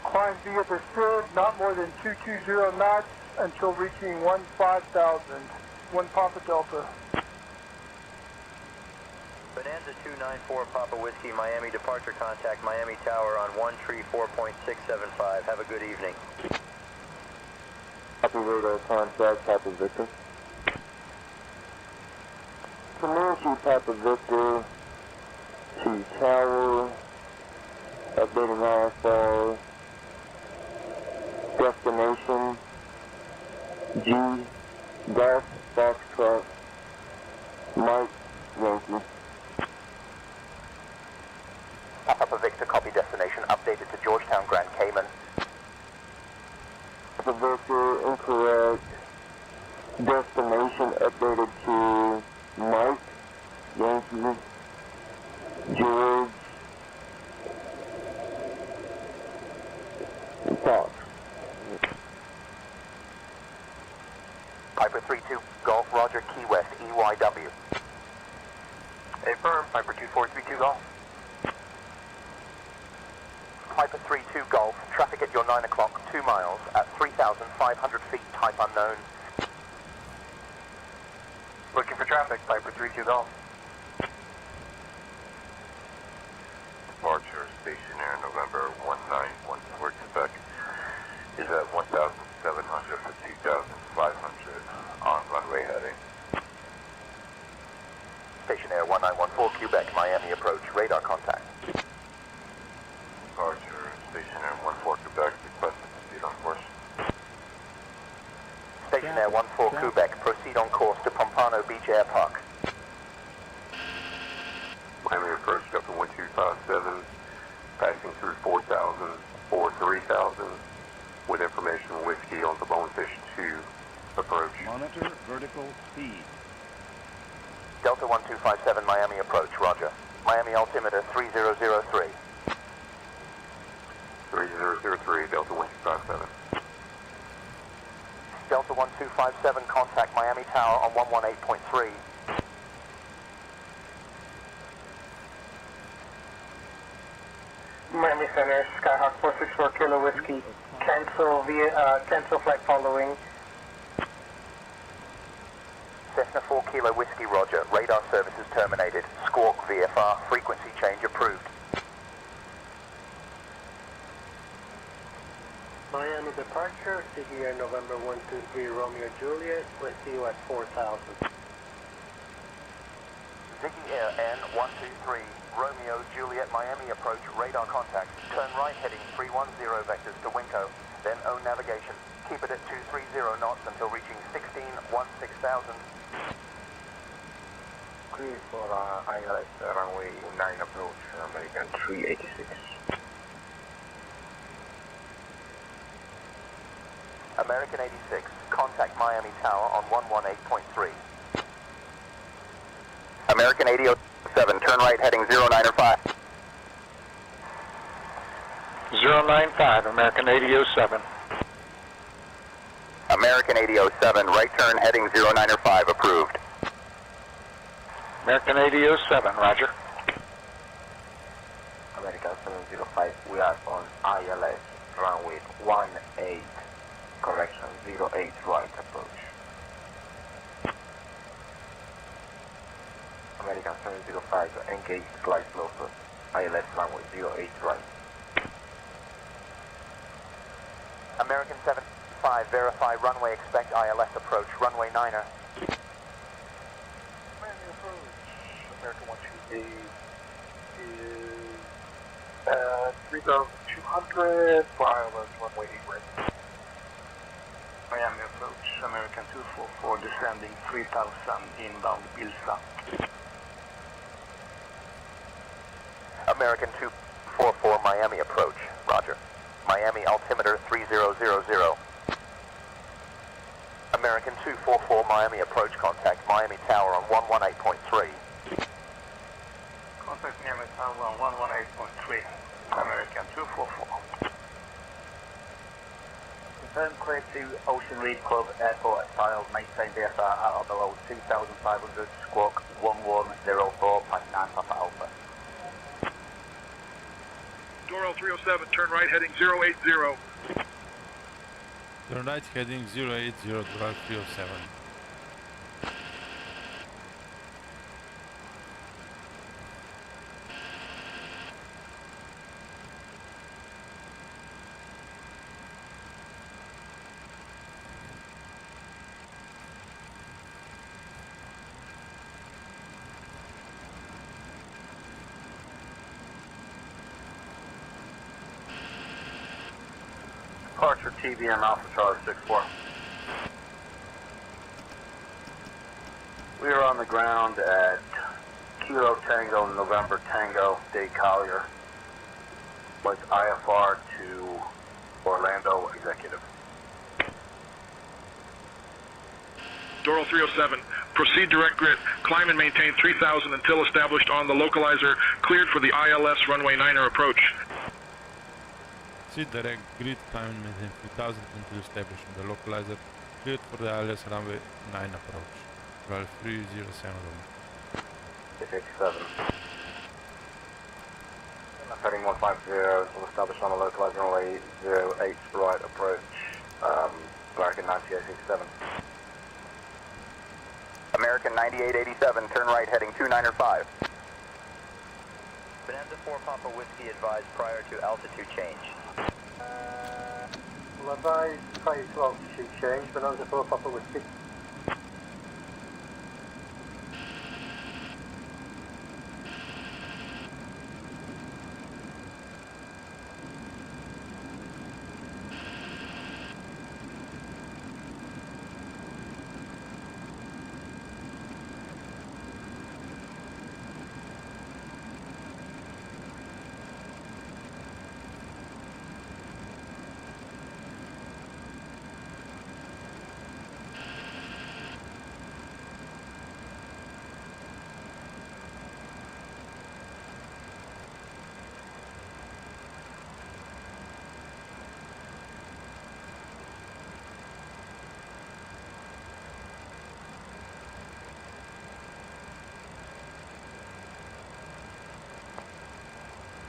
Climb via the SID, not more than 220 knots until reaching 15,000. 1 Papa Delta. Bonanza 294 Papa Whiskey, Miami departure contact Miami Tower on 134.675. Have a good evening. Copy radar contact, Papa Victor. Comanche Papa Victor to Tower, updating IFR, destination G, Golf, Foxtrot, Mike, Yankee. Papa Victor, copy destination updated to Georgetown, Grand Cayman. Papa Victor, incorrect. Destination updated to Mike, Yankee, George, and Fox. Piper 32 Golf, roger, Key West, EYW. Affirm, Piper 2432 Golf. Piper 32 Golf, traffic at your 9 o'clock, 2 miles, at 3,500 feet, type unknown. Looking for traffic, Piper 32 Golf. Departure, stationary, November 1914 Quebec, is at 1,700 to 2,500 on runway heading. Stationary 1914 Quebec, Miami approach, radar contact. Departure, stationary 14 Quebec, requesting proceed on course. Stationary 14 Quebec, proceed on course to Pompano Beach Air Park. Miami approach up to 1257, passing through 4,000 or 3,000 with information whiskey on the Bonefish 2 approach. Monitor vertical speed. Delta 1257 Miami approach, roger. Miami altimeter 3003. 3003, Delta 1257. Delta 1257, contact Miami Tower on 118.3. Miami Center, Skyhawk 464 Kilo Whiskey. Cancel flight following. Cessna 4 Kilo Whiskey, roger. Radar services terminated. Squawk VFR, frequency change approved. Miami departure, CDR November 123 Romeo Juliet, we'll see you at 4,000. Ziggy Air N123, Romeo Juliet Miami approach, radar contact. Turn right heading 310 vectors to Winco, then own navigation. Keep it at 230 knots until reaching 16,000. Clear for ILS runway 9 approach, American 386. American 86, contact Miami Tower on 118.3. American 8007, turn right heading 095. 095, American 8007. American 8007, right turn heading 095, approved. American 8007, roger. American 705, we are on ILS, runway 18, correction, 08 right approach. American 705, engage flight closer, ILS runway 08 right. American 75, verify runway, expect ILS approach, runway 9er. Miami approach, American 128 is 3,200 for ILS runway 8 right. Miami approach, American 244 descending 3,000 inbound Bilsa. American 244, Miami approach, roger. Miami altimeter 3000. American 244, Miami approach, contact Miami Tower on 118.3. Contact Miami Tower on 118.3, American 244. Confirm clear to Ocean Reef Club Airport at Tiles, maintain VFR at or below 2,500, squawk 1104.9 Papa Alpha. Doro 307, turn right heading 080. Turn right heading 080, Doro 307. Departure TBM Alpha Charlie 64. We are on the ground at Kilo Tango November Tango Day Collier with IFR to Orlando Executive. Doro 307, proceed direct grid, climb and maintain 3000 until established on the localizer, cleared for the ILS runway 9er approach. See direct grid, climb and maintain 3000 until established on the localizer, cleared for the ILS runway 9 approach. Roll 307. 687. Heading 150, will establish on the localizer runway 08 right approach, American 9887. American 9887, turn right heading 295. Bonanza 4 Papa Whiskey advised prior to altitude change. Well, advise prior to altitude change, Bonanza 4 Papa Whiskey.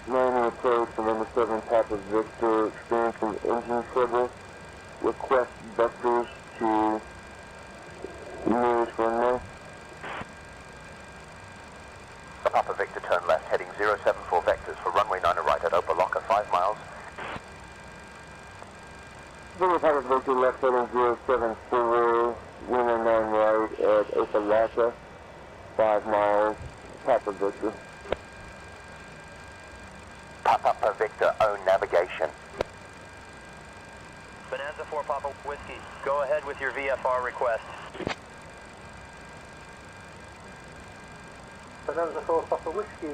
Miami approach, November 7 Papa Victor, experiencing engine trouble. Request vectors to nearest runway. Papa Victor, turn left heading 074 vectors for runway 9 right at Opalaka, 5 miles. November Papa Victor, left heading 074, winner 9 right at Opalaka, 5 miles, Papa Victor. Papa Victor, own navigation. Bonanza 4 Papa Whiskey, go ahead with your VFR request. Bonanza 4 Papa Whiskey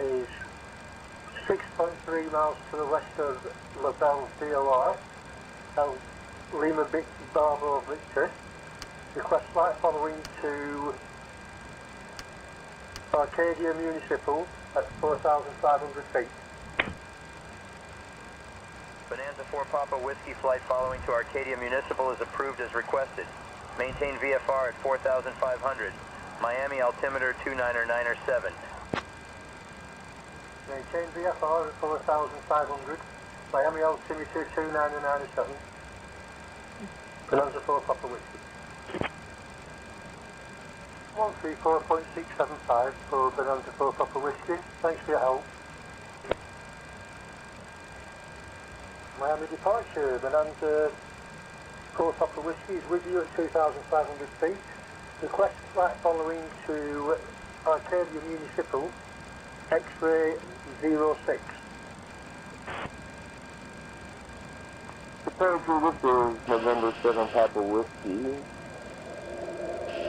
is 6.3 miles to the west of La Belle VOR, Lima Big Bravo Victor. Request flight following to Arcadia Municipal at 4,500 feet. Bonanza 4 Papa Whiskey flight following to Arcadia Municipal is approved as requested. Maintain VFR at 4,500. Miami altimeter 299er7. Maintain VFR at 4,500. Miami altimeter 299er7. Bonanza 4 Papa Whiskey. 134.675 for Bonanza 4 Papa Whiskey. Thanks for your help. Miami departure, Bonanza 4 Papa Whiskey is with you at 2,500 feet. Request flight following to Arcadia Municipal, X-ray 06. Departure, this is November 7 Papa Whiskey.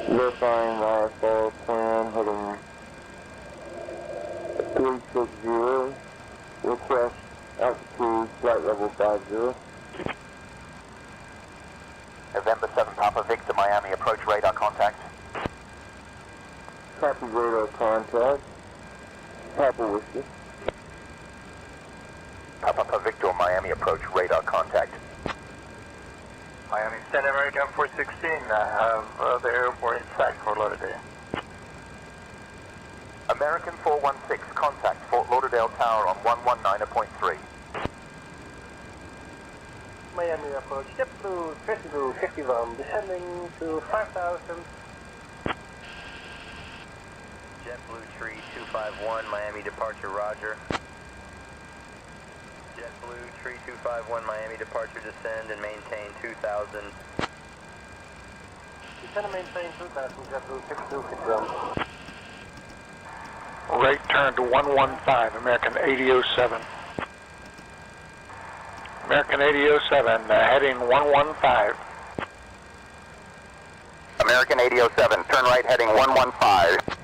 Verifying IFR plan heading 360. Request altitude flight level 50. November 7 Papa Victor, Miami approach radar contact. Copy radar contact. Papa Whiskey. Papa Victor, Miami approach radar contact. Miami Stand American 416, I have the airport in sight for Fort Lauderdale. American 416, contact Fort Lauderdale Tower on 119.3. Miami approach, JetBlue 5251, descending to 5,000. JetBlue Tree 251, Miami departure, roger. JetBlue Tree 251, Miami departure, descend and maintain 2,000. Descend and maintain 2,000, JetBlue 5251. Right turn to 115, American 8007. American 8007, heading 115. American 8007, turn right heading 115.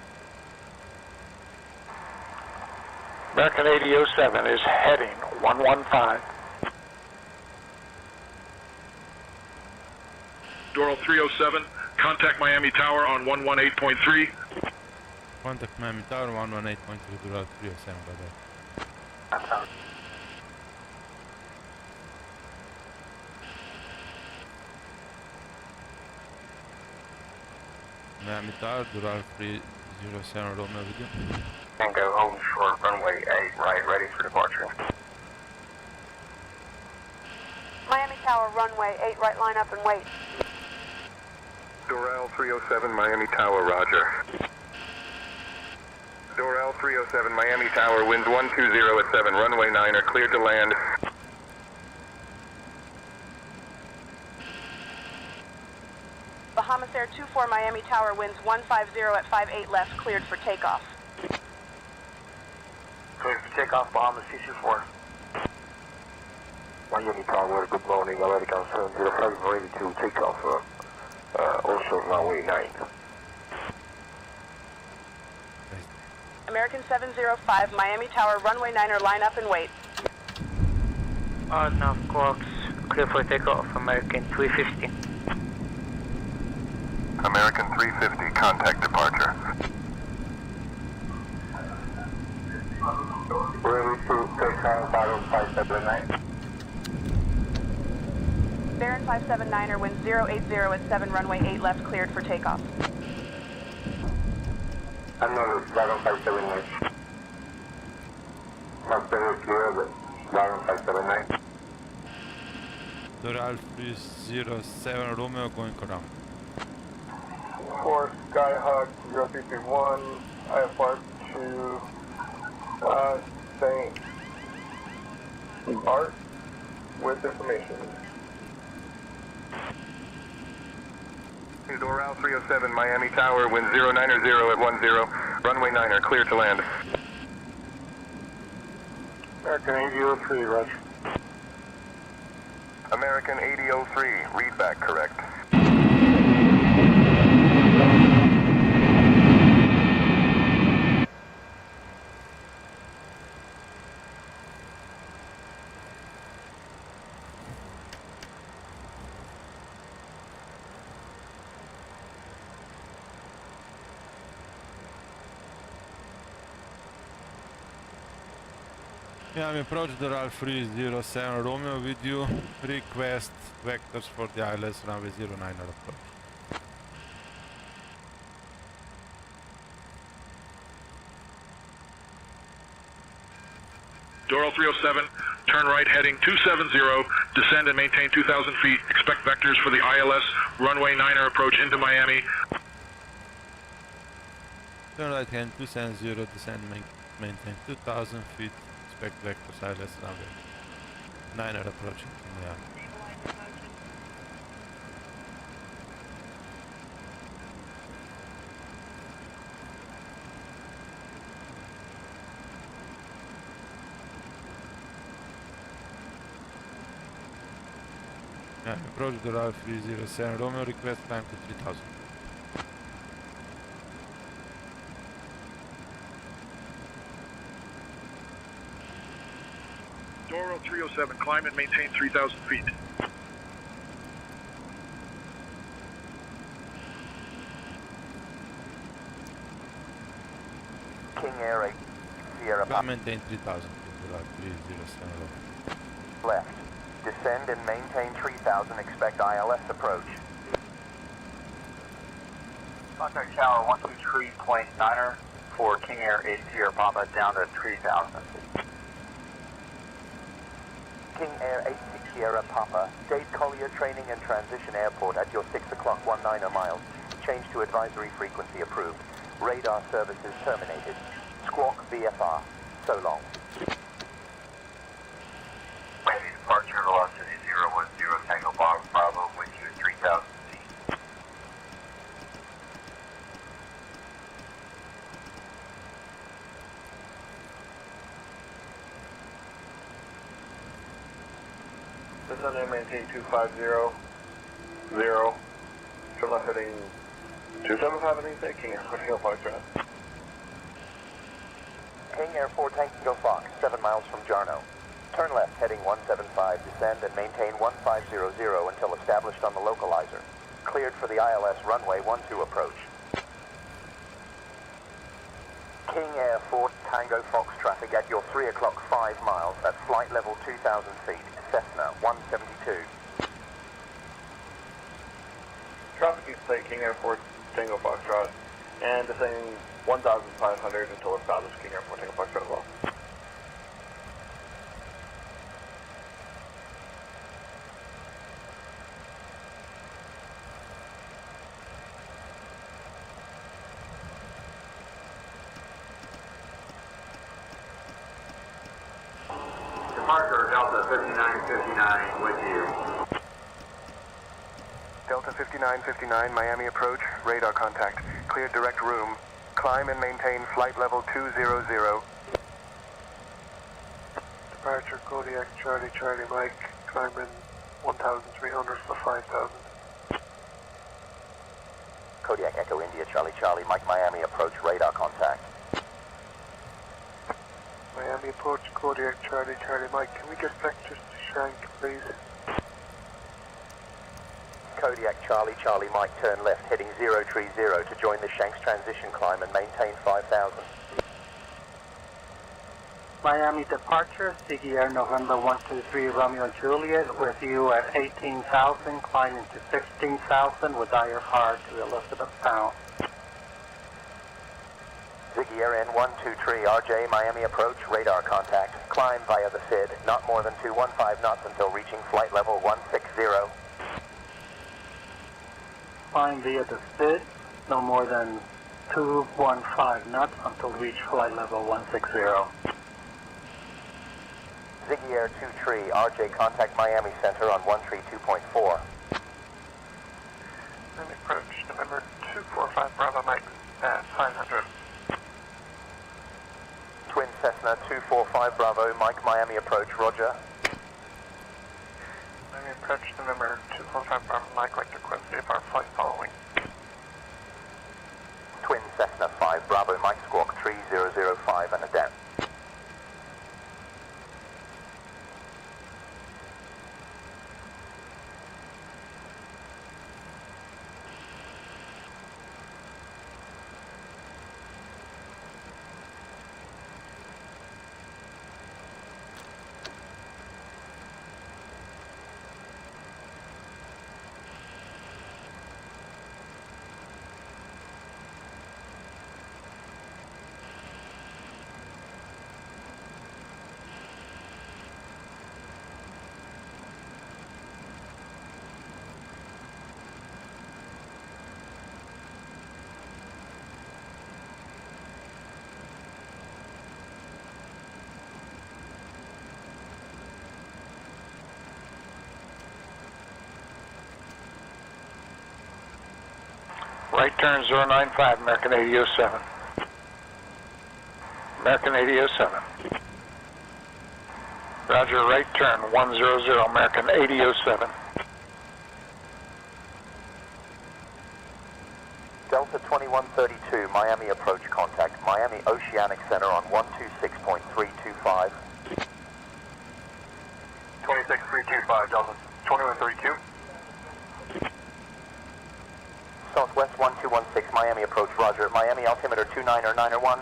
American 8007 is heading 115. Doral 307, contact Miami Tower on 118.3. Contact Miami Tower 118.3, Doral 307, by the way. Miami Tower, Doral 307, Romeo with you. Tango home short, runway 8 right, ready for departure. Miami Tower, runway 8 right, line up and wait. Doral 307, Miami Tower, roger. Doral 307, Miami Tower, winds 120 at 7, runway 9 are cleared to land. Bahamas Air 24, Miami Tower, winds 150 at 58 left, cleared for takeoff. Cleared for takeoff, Bahamas C24. Miami Tower, good morning, American 705, ready to take off, also runway 9. American 705, Miami Tower, runway 9er, line up and wait. North Quarks, clear for takeoff, American 350. American 350, contact departure. Ready to take off, Baron 579. Baron 579er, winds 080 at 7, runway 8 left, cleared for takeoff. Another Baron 579. Master clear, Baron 579. Doral 307, Romeo going around. 4 Skyhawk 0331, IFR to St. Art with information. Doral 307, Miami Tower, wind 090 at 10, runway 9 are cleared to land. American 8003, roger. American 8003, read back correct. Miami approach the WAL307 Romeo with you. Request vectors for the ILS runway 09 approach. Doral 307, turn right heading 270, descend and maintain 2,000 feet. Expect vectors for the ILS runway 9er approach into Miami. Turn right hand 270, descend and maintain 2,000 feet. Expect vectors ILS runway 9er approaching to Miami. Yeah, approach the WAL307 Romeo, request climb to 3000. Doral 307, climb and maintain 3,000 feet. King Air 8, Sierra Climb maintain 3000 feet, the WAL307 Romeo. left. Descend and maintain 3,000, expect ILS approach. Contact tower 123.9er for King Air 8 Sierra Papa down to 3,000. King Air 86 Sierra Papa, Dade Collier Training and Transition Airport at your 6 o'clock 19er miles. Change to advisory frequency approved. Radar services terminated. Squawk VFR. So long. Departure velocity 010 Tango Bravo with you at 3,000 feet. Descend and maintain 250, 0. Turn left heading 275, anything, King Air 4 Tango Foxtrot. King Air 4 Tango Fox, 7 miles from Jarno. Turn left heading 175, descend and maintain 1500 until established on the localizer. Cleared for the ILS runway 12 approach. King Air 4 Tango Fox traffic at your 3 o'clock 5 miles at flight level 2,000 feet, Cessna 172. Traffic east plate, King Air 4 Tango Foxtrot, and descending 1,500 until established, King Air 4 Tango Foxtrot as well. Departure Delta 5959 with you. Delta 5959, Miami approach, radar contact. Clear direct room. Climb and maintain flight level 200. Departure Kodiak Charlie Charlie Mike, climbing 1,300 for 5,000. Kodiak Echo India Charlie Charlie Mike Miami approach radar contact. Miami approach Kodiak Charlie Charlie Mike, can we get vectors to Shank, please? Kodiak Charlie Charlie Mike turn left heading 030 to join the Shanks transition climb and maintain 5,000. Miami departure, Ziggy Air November 123 Romeo Juliet with you at 18,000, climbing to 16,000 with IFR to Elizabeth Town. Ziggy Air N123 RJ Miami approach radar contact. Climb via the SID, not more than 215 knots until reaching flight level 160. Climb via the SID, no more than 215 knots until reach flight level 160. Ziggy Air 23 RJ contact Miami Center on 132.4. Miami approach November 245 Bravo Mike at 500. Twin Cessna 245 Bravo Mike Miami approach roger. Miami approach November 245 Bravo Mike, like to request VFR flight following. Twin Cessna 5 Bravo Mike squawk 3005 and a down. Right turn 095, American 8007. American 8007. Roger, right turn 100, American 8007. Delta 2132, Miami approach contact, Miami Oceanic Center on 126.325. 26325, Delta 2132. Southwest 1216, Miami approach, roger. Miami altimeter 299er1.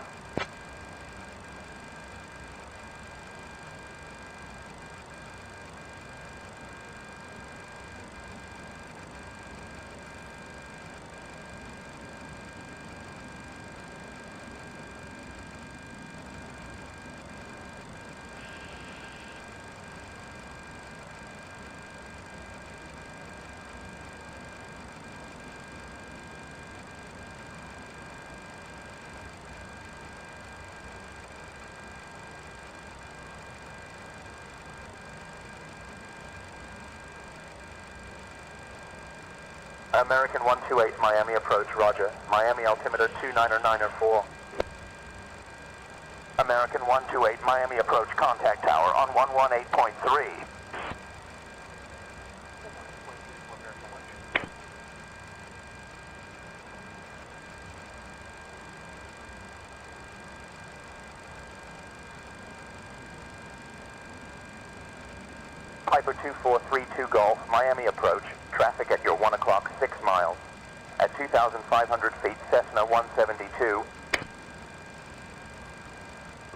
American 128, Miami approach, roger. Miami altimeter 299er4. American 128, Miami approach, contact tower on 118.3. Piper 2432 Golf, Miami approach. Traffic at your 1 o'clock, 6 miles. At 2,500 feet, Cessna 172.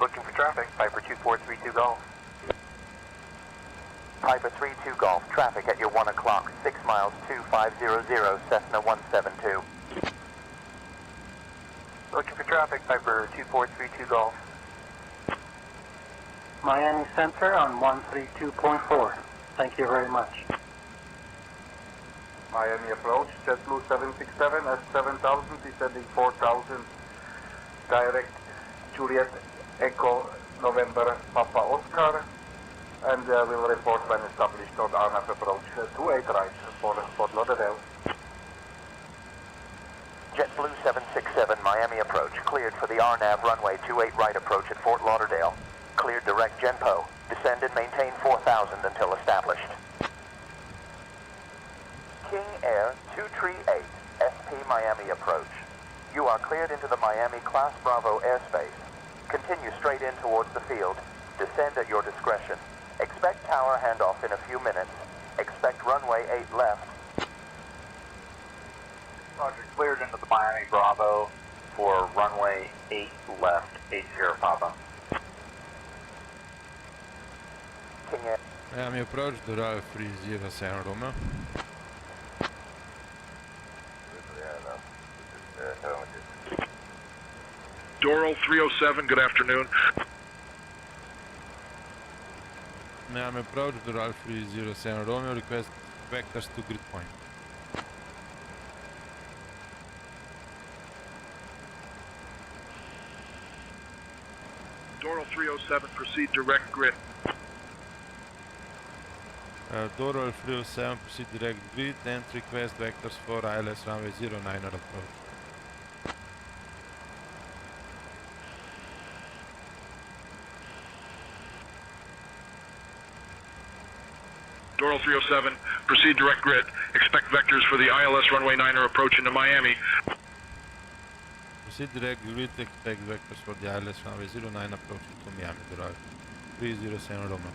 Looking for traffic, Piper 2432 Golf. Piper 32 Golf, traffic at your 1 o'clock, 6 miles, 2500, Cessna 172. Looking for traffic, Piper 2432 Golf. Miami Center on 132.4. Thank you very much. Miami approach, JetBlue 767 at 7,000, descending 4,000, direct Juliet Echo November Papa Oscar, and will report when established on RNAV approach 28 right for Fort Lauderdale. JetBlue 767 Miami approach, cleared for the RNAV runway 28 right approach at Fort Lauderdale. Cleared direct GenPo. Descend and maintain 4,000 until established. King Air 238, SP Miami approach. You are cleared into the Miami Class Bravo airspace. Continue straight in towards the field. Descend at your discretion. Expect tower handoff in a few minutes. Expect runway 8 left. Roger, cleared into the Miami Bravo for runway 8 left, 80 Papa. King Air. Miami approach, Doral 307 Romeo. Doral 307, good afternoon. Miami approach, Doral 307 Romeo, request vectors to grid point. Doral 307, proceed direct grid. Doral 307, proceed direct grid and request vectors for ILS runway 09 approach. Doral 307, proceed direct grid. Expect vectors for the ILS runway 9er approach into Miami. Proceed direct grid, expect vectors for the ILS runway 09 approach to Miami, Doral 307 Romeo.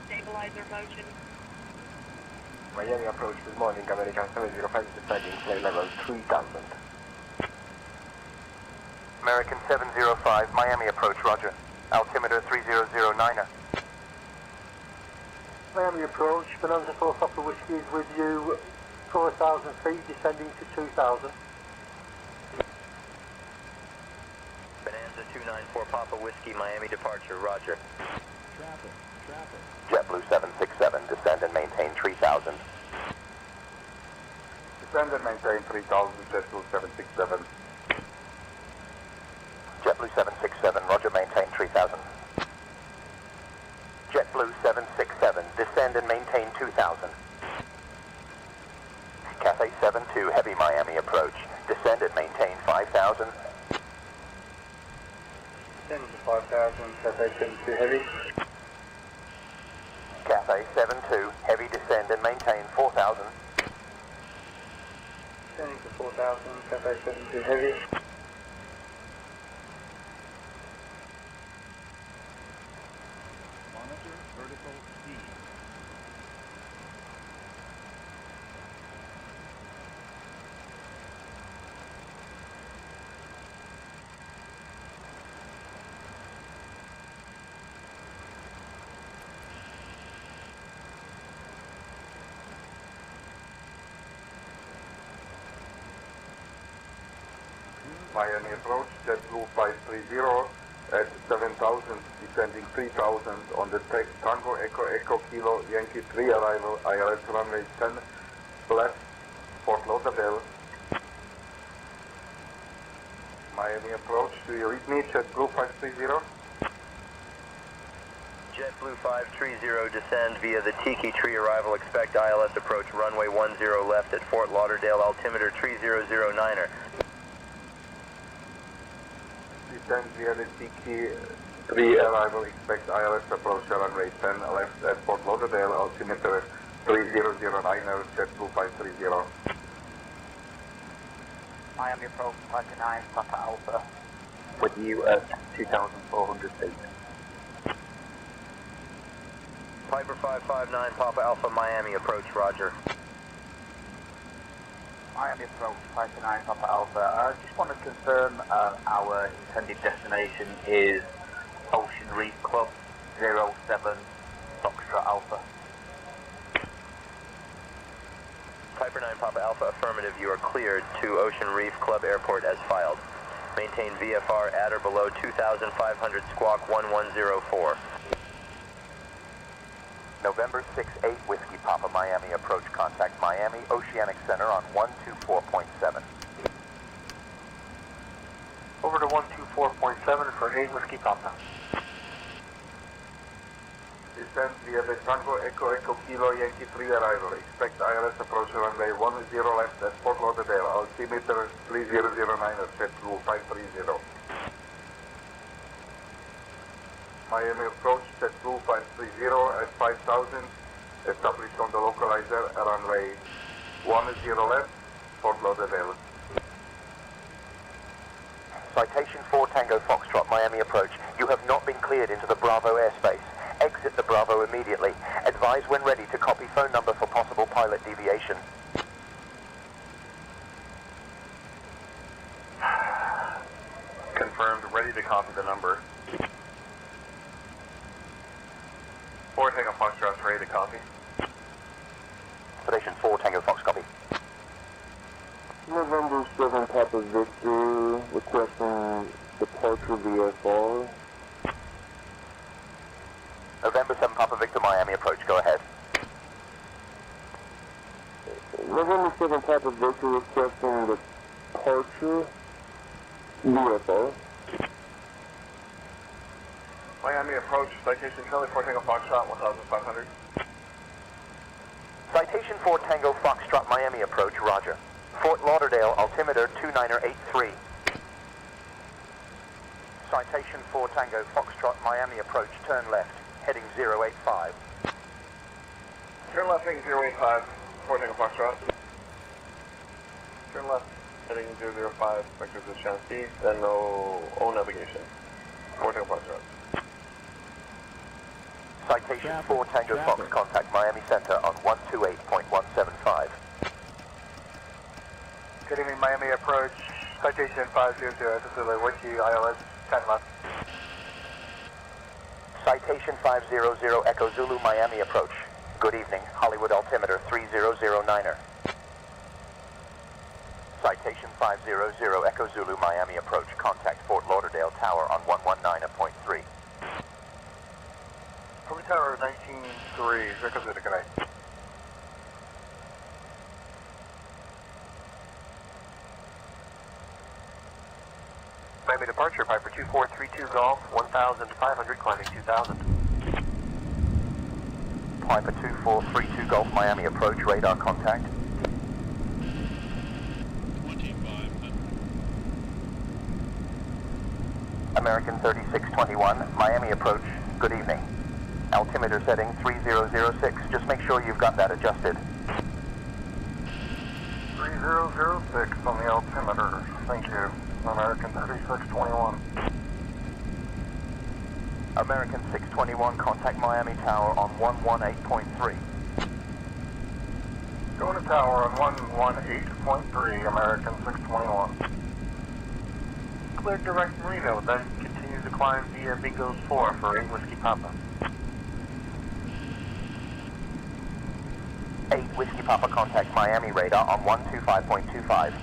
Stabilizer motion. Miami approach, good morning, American 705 descending, flight level 3000. American 705, Miami approach, roger. Altimeter 3009er. Miami approach, Bonanza 4 Papa Whiskey is with you 4,000 feet, descending to 2,000. Bonanza 294 Papa Whiskey, Miami departure, roger. Traffic. JetBlue 767, descend and maintain 3,000. Descend and maintain 3,000, JetBlue 767. JetBlue 767, roger, maintain 3,000. JetBlue 767, descend and maintain 2,000. Cathay 72, heavy Miami approach, descend and maintain 5,000. Descend to 5,000, Cathay 72 heavy. Cathay 72, heavy, descend and maintain 4,000. Descending to 4,000, Cathay 72 heavy. Monitor vertical speed. Miami approach, JetBlue 530 at 7,000, descending 3,000 on the Tango Echo Echo Kilo Yankee 3 arrival, ILS runway 10 left, Fort Lauderdale. Miami approach, do you read me, JetBlue 530? JetBlue 530, descend via the Tiki Tree arrival, expect ILS approach, runway 10 left at Fort Lauderdale, altimeter 3009er. Descend via the Tiki 3 arrival, expect ILS approach, runway 10 left at Fort Lauderdale, altimeter 3009er, JetBlue 530. Miami approach 59, Papa Alpha. With you at 2,400 feet. Piper 559, Papa Alpha, Miami approach, roger. Miami approach 59, Papa Alpha. I just want to confirm our intended destination is Ocean Reef Club 07 Foxtrot Alpha. Piper 9 Papa Alpha, affirmative, you are cleared to Ocean Reef Club Airport as filed. Maintain VFR at or below 2,500 squawk 1104. November 6-8 Whiskey Papa Miami approach, contact Miami Oceanic Center on 124.7. Over to 124.7 for 8 Whiskey Papa. Descend via the Tango Echo Echo Kilo Yankee 3 arrival. Expect ILS approach runway 10 left at Fort Lauderdale. Altimeter 3009 at JetBlue 530. Miami approach JetBlue 530 at 5,000. Established on the localizer runway 10 left, Fort Lauderdale. Citation 4 Tango Foxtrot Miami approach. You have not been cleared into the Bravo airspace. Exit the Bravo immediately. Advise when ready to copy phone number for possible pilot deviation. Confirmed, ready to copy the number. 4 Tango Foxtrot, ready to copy. Citation 4 Tango Fox, copy. November 7 Papa Victor, requesting departure VFR. November 7 Papa Victor Miami approach, go ahead. November 7 Papa Victor, requesting departure VFR. Miami approach, citation Charlie 4 Tango Foxtrot, 1,500. Citation 4 Tango Foxtrot Miami approach, roger. Fort Lauderdale, altimeter 2983. Citation 4 Tango Foxtrot Miami approach, turn left, heading 085. Turn left, heading 085, 4 Tango Foxtrot. Turn left, heading 005, vectors to Shanxi, then no navigation. 4 Tango Foxtrot. Citation 4 Tango Fox, contact Miami Center on 128.175. Good evening, Miami approach, citation 500, Zulu, with you, ILS 10 left. Citation 500 Echo Zulu Miami approach. Good evening, Hollywood altimeter 3009er. Citation 500, Echo Zulu, Miami approach. Contact Fort Lauderdale Tower on 119.3. Over Tower 19-3, Echo Zulu, good night. Miami departure, Piper 2432 Golf, 1,500, climbing 2,000. Piper 2432 Golf, Miami approach, radar contact. 2500. American 3621, Miami approach, good evening. Altimeter setting 3006, just make sure you've got that adjusted. 3006 on the altimeter, thank you. American 3621. American 621, contact Miami Tower on 118.3. Going to tower on 118.3, American 621. Clear direct Reno, then continue to climb via Bingos 4 for 8 Whiskey Papa. 8 Whiskey Papa, contact Miami radar on 125.25.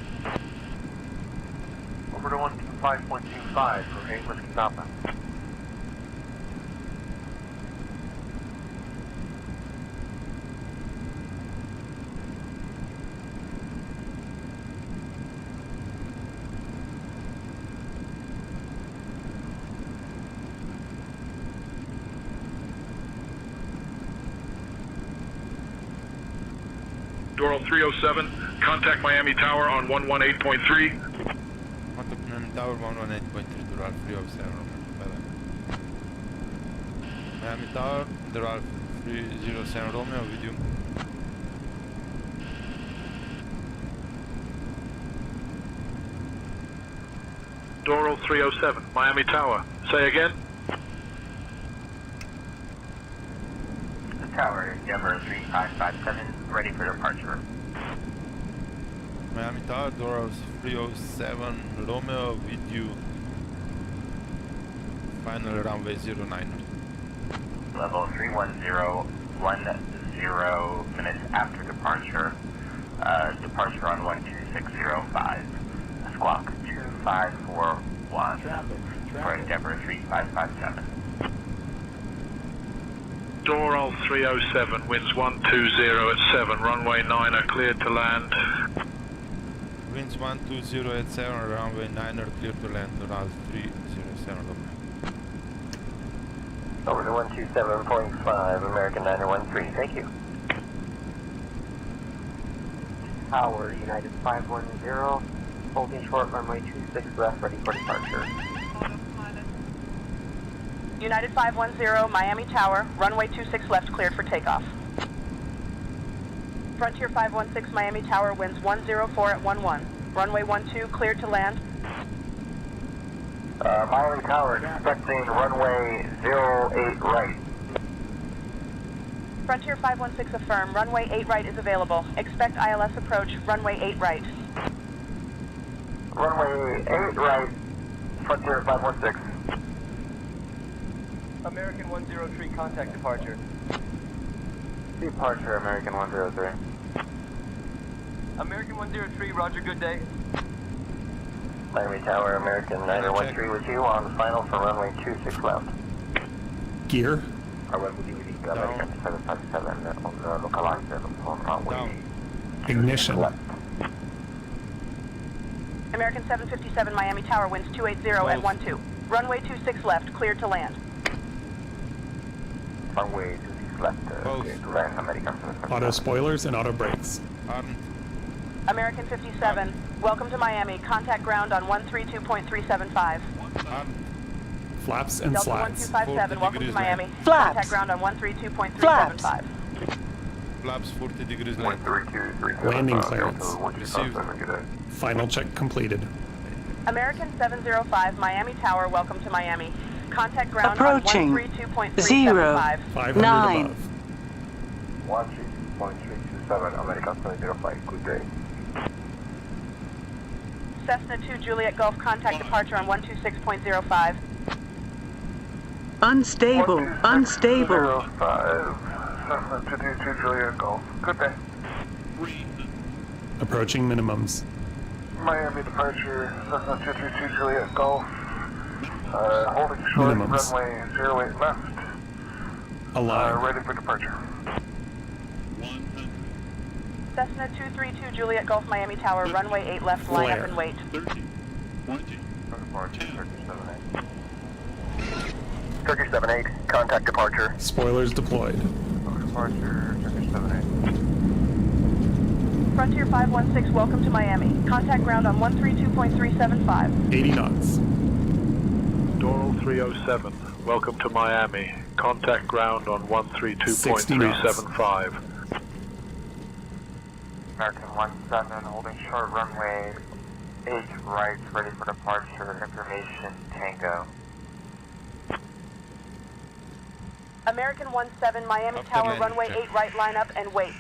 Over to 125.25 for 8 Whiskey Papa. Doral 307, contact Miami Tower on 118.3. Contact Miami Tower 118.3, Doral 307. Miami Tower, Doral 307 Romeo with you. Doral 307, Miami Tower. Say again? The tower, Denver 3557, ready for departure. Miami Tower, Doral 307 Romeo with you. Final runway 09. Level 310, minutes after departure. Departure on 12605. Squawk 2541 for Endeavour 3557. Doral 307, winds 120 at 7, runway 9 are cleared to land. Winds 120 at 7, runway 9 are clear to land, Doral 307 Romeo. Over to 127.5, American 913, thank you. Tower, United 510, holding short, runway 26 left, ready for departure. United 510, Miami Tower, runway 26 left, cleared for takeoff. Frontier 516, Miami Tower, winds 104 at 11. Runway 12, cleared to land. Miami Tower, expecting runway 08 right. Frontier 516 affirm, runway 8 right is available. Expect ILS approach, runway 8 right. Runway 8 right, Frontier 516. American 103, contact departure. Departure, American 103. American 103, roger, good day. Miami Tower, American 913 with you on final for runway 26 left. Gear. American 757 on the localizer on runway. Ignition. Left. American 757, Miami Tower, winds 280 at 12. Runway 26 left, cleared to land. Runway 26 left, cleared to land, American 757. Auto spoilers and auto brakes. American 57, welcome to Miami. Contact ground on 132.375. Flaps and Delta slats. 1257, welcome to Miami. Flaps. Contact ground on 132.375. Flaps 40 degrees left. Landing clearance. Received. Final check completed. American 705, Miami Tower, welcome to Miami. Contact ground Approaching. on 132.375. 500 9. above. 132.327, American 705, good day. Cessna 2 Juliet Golf, contact departure on 126.05. Unstable. Unstable. 5, Cessna 222 Juliet Golf, good day. Approaching minimums. Miami departure, Cessna 232 Juliet Golf. Holding short, Minimums. runway 08 left. Align. Ready for departure. Cessna 232 Juliet Golf Miami Tower, runway 8 left, line up Flare. and wait. 30, 20, Turkish 78, contact departure. Spoilers deployed. Departure, Turkish 78. Frontier 516, welcome to Miami. Contact ground on 132.375. 80 knots. Doral 307, welcome to Miami. Contact ground on 60 knots. 132.375. American 17, holding short runway 8 right, ready for departure. Information Tango. American 17, Miami After Tower, landing runway check. 8 right, line up and wait.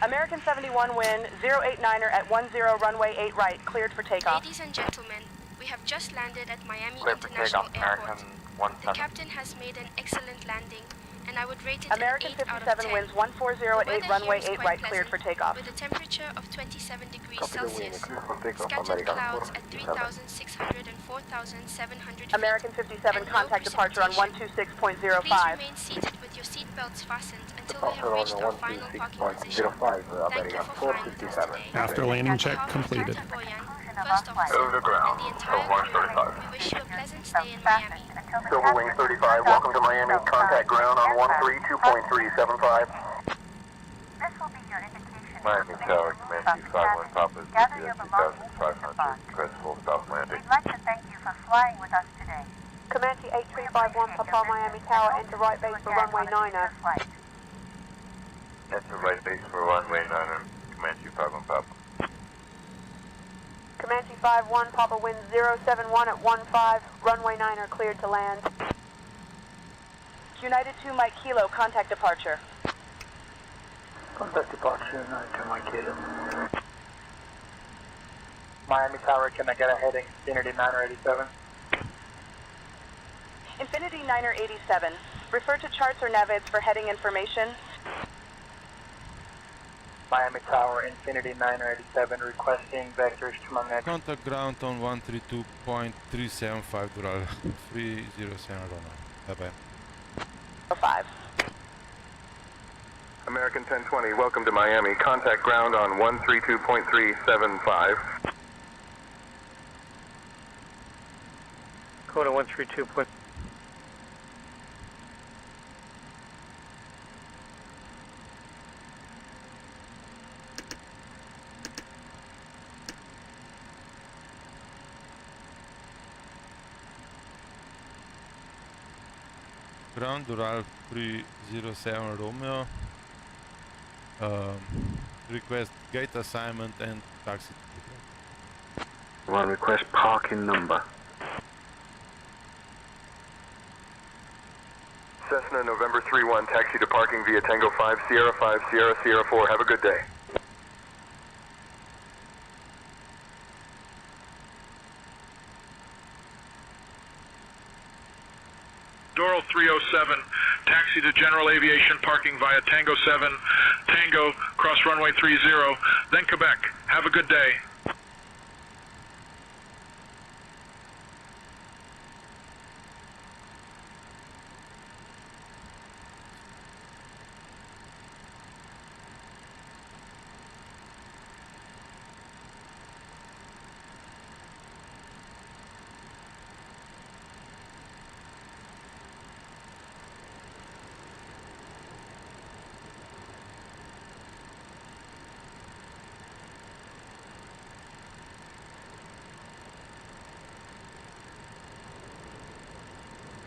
American 71, wind 089er at 10, runway 8 right, cleared for takeoff. Ladies and gentlemen, we have just landed at Miami Clear for International takeoff, Airport. American The 17. captain has made an excellent landing, and I would rate it American an 8 out of 57, 10. winds 140 at 8, The weather runway here is 8 quite right, cleared for pleasant, takeoff. with a temperature of 27 degrees Copy the wind, Celsius. clear for takeoff, Scattered American clouds at 457. 3,600 and 4,700 feet. American 57, and no contact departure on precipitation. 126.05. Please remain seated with your seatbelts fastened until we have reached our final parking position. Thank you for flying with us today. After landing check completed. First officer, Over the ground. and the entire crew, we wish you a pleasant stay in Miami. Silver Wing 35, welcome to Miami. Contact ground on 132.375. This will be your indication. Miami Tower, Comanche 51 Papa, GPS 2500, request full stop landing. We'd like to thank you for flying with us today. Comanche 8351, Papa Miami Tower, enter right base for runway 90. Enter right base for runway 9, Comanche 51 Papa. Comanche 51, Papa wind 071 at 15, runway 9 are cleared to land. United 2 Mike Kilo, contact departure. Contact departure, United 2 Mike Kilo. Miami Tower, can I get a heading? Infinity 987. Infinity 987, refer to charts or navigate for heading information. Miami Tower, Infinity 987, requesting vectors to my next. Contact ground on 132.375 Dural 307 Roma. Bye bye. 5. American 1020, welcome to Miami. Contact ground on 132.375. Code 132. Ground Dural 307 Romeo. Request gate assignment and taxi. One request parking number. Cessna November 31, taxi to parking via Tango 5, Sierra 5, Sierra, Sierra 4. Have a good day. Doral 307, taxi to General Aviation parking via Tango 7, Tango, cross runway 30, then Quebec. Have a good day.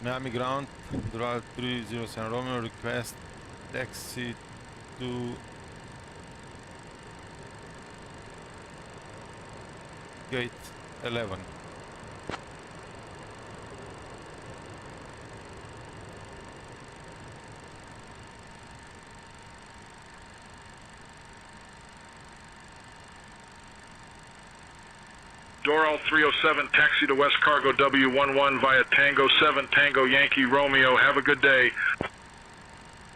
Miami ground, Dural 307 Romeo, request taxi to gate 11. Doral 307, taxi to West Cargo W11 via Tango 7, Tango Yankee Romeo. Have a good day.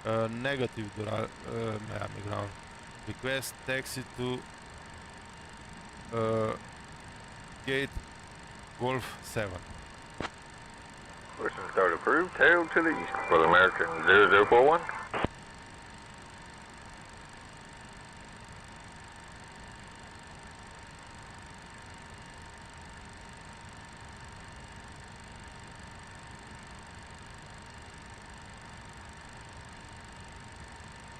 Negative Dural, Miami ground. Request taxi to Gate Golf 7. Push and start approved. Tail to the east for the American 0041.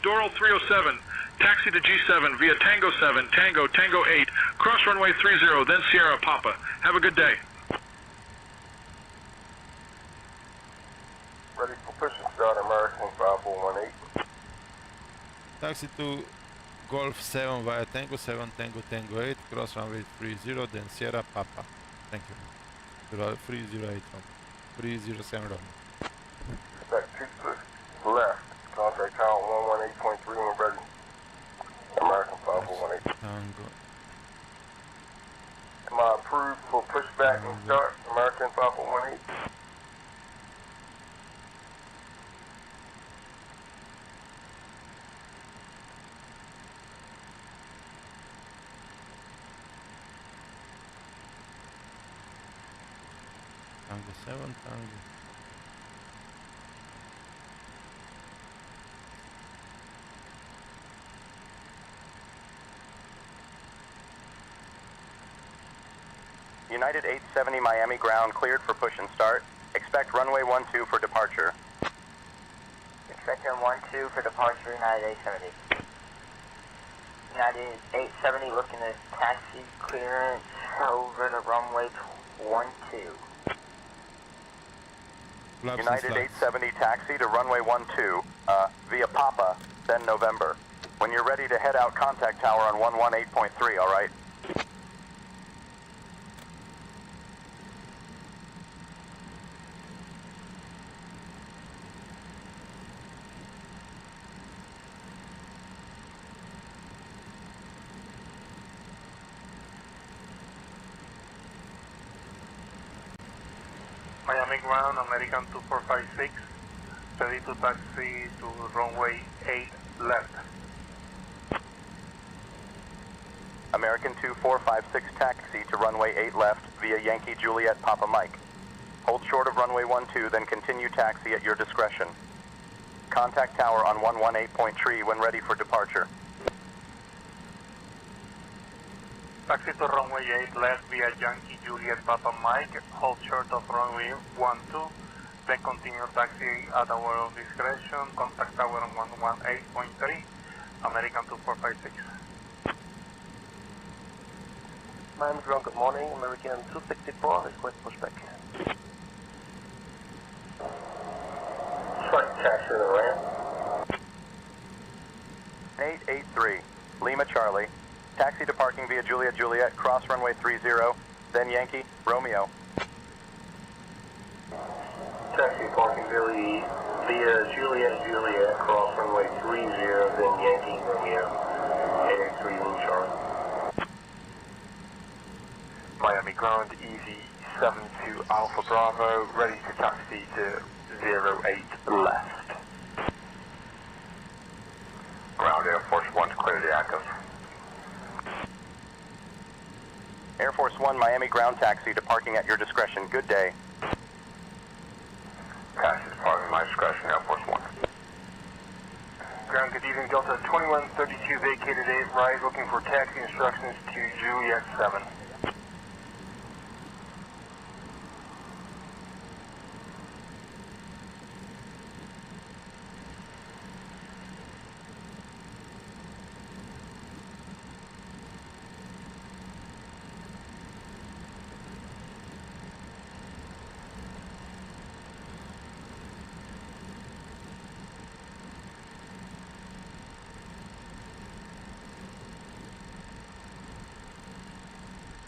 Doral 307, taxi to G7 via Tango 7, Tango, Tango 8, cross runway 30, then Sierra Papa. Have a good day. Ready for push and start, American 5418. Taxi to Golf 7 via Tango 7, Tango, Tango 8, cross runway 30, then Sierra Papa. Thank you. 308 from 307 Romeo. Back 2 left. Contact tower 118.3 when ready. American 5418. Tango. Am I approved for pushback and start? American 5418. Tango 7, Tango. United 870 Miami ground cleared for push and start. Expect runway 12 for departure. Expect run 12 for departure, United 870. United 870 looking at taxi clearance over the runway 12. United 870 taxi to runway 12 via Papa, then November. When you're ready to head out, contact tower on 118.3, all right? Miami ground, American 2456, ready to taxi to runway 8 left. American 2456 taxi to runway 8 left via Yankee Juliet Papa Mike. Hold short of runway 12, then continue taxi at your discretion. Contact tower on 118.3 when ready for departure. Taxi to runway 8 left via Yankee Juliet Papa Mike, hold short of runway 12, then continue taxi at our discretion, contact tower on 118.3, American 2456. Miami ground, good morning, American 264, request pushback. Strike taxi to the ramp. 883, Lima Charlie. Taxi to parking via Juliet Juliet, cross runway 30, then Yankee, Romeo. Taxi parking via Juliet Juliet, cross runway 30, then Yankee, Romeo. 883 Lima Charlie. Miami ground, easy 72 Alpha Bravo, ready to taxi to 08 left. Ground Air Force 1 to clear the active. Air Force 1 Miami ground taxi to parking at your discretion. Good day. Taxi to parking at my discretion, Air Force 1. Ground, good evening, Delta 2132 vacated 8 right, looking for taxi instructions to Juliet 7.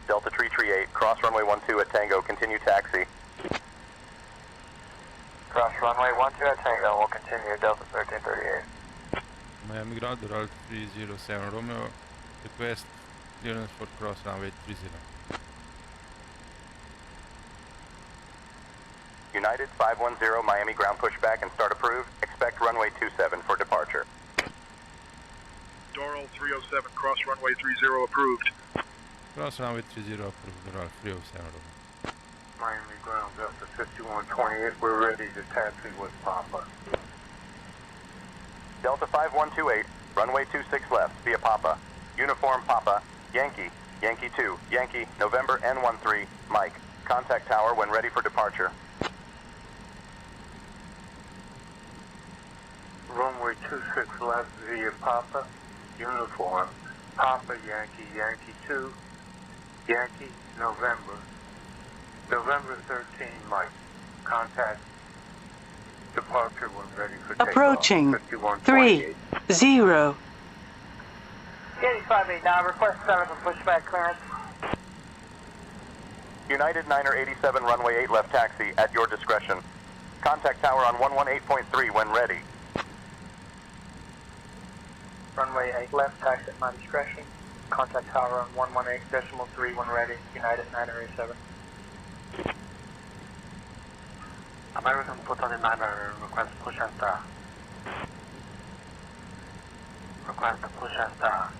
Delta 338, cross runway 12 at Tango, continue taxi. Cross runway 12 at Tango, we'll continue Delta 1338. Miami ground, Doral 307 Romeo, request clearance for cross runway 30. United 510 Miami ground pushback and start approved. Expect runway 27 for departure. Doral 307, cross runway 30 approved. Cross runway 30 approved, WAL307R. Miami ground Delta 5128, we're ready to taxi with Papa. Delta 5128, runway 26 left, via Papa. Uniform Papa, Yankee, Yankee 2, Yankee, November N13, Mike. Contact tower when ready for departure. Runway 26 left via Papa, uniform, Papa Yankee, Yankee 2, Yankee, November 13, Mike. Contact departure when ready for takeoff. Approaching 5128. 30. 8589, request 7 for pushback clearance. United Niner 87, runway 8 left taxi at your discretion. Contact tower on 118.3 when ready. Runway 8 left, taxi at my discretion. Contact tower on 118.3 when ready. United 987. American 439er, request push and start. Request push and start.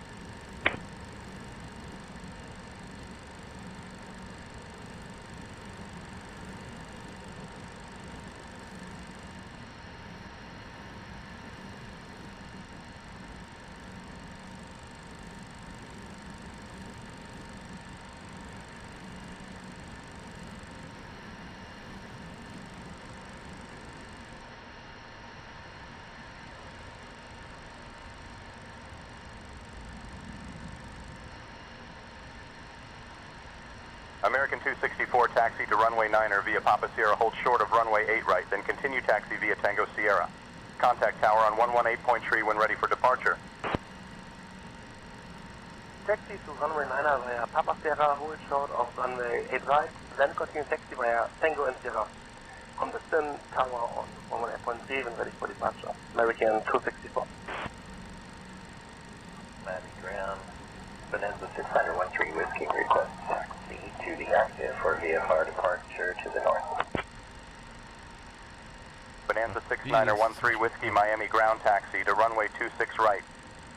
American 264 taxi to runway 9er via Papa Sierra, hold short of runway 8 right, then continue taxi via Tango Sierra. Contact tower on 118.3 when ready for departure. Taxi to runway 9er via Papa Sierra, hold short of runway 8 right, then continue taxi via Tango and Sierra. Understand tower on 118.3 when ready for departure. American 264. Miami ground, Bonanza 613 Whiskey, request taxi to the active for VFR departure to the north. Bonanza 6913 Whiskey, Miami ground taxi to runway 26 right.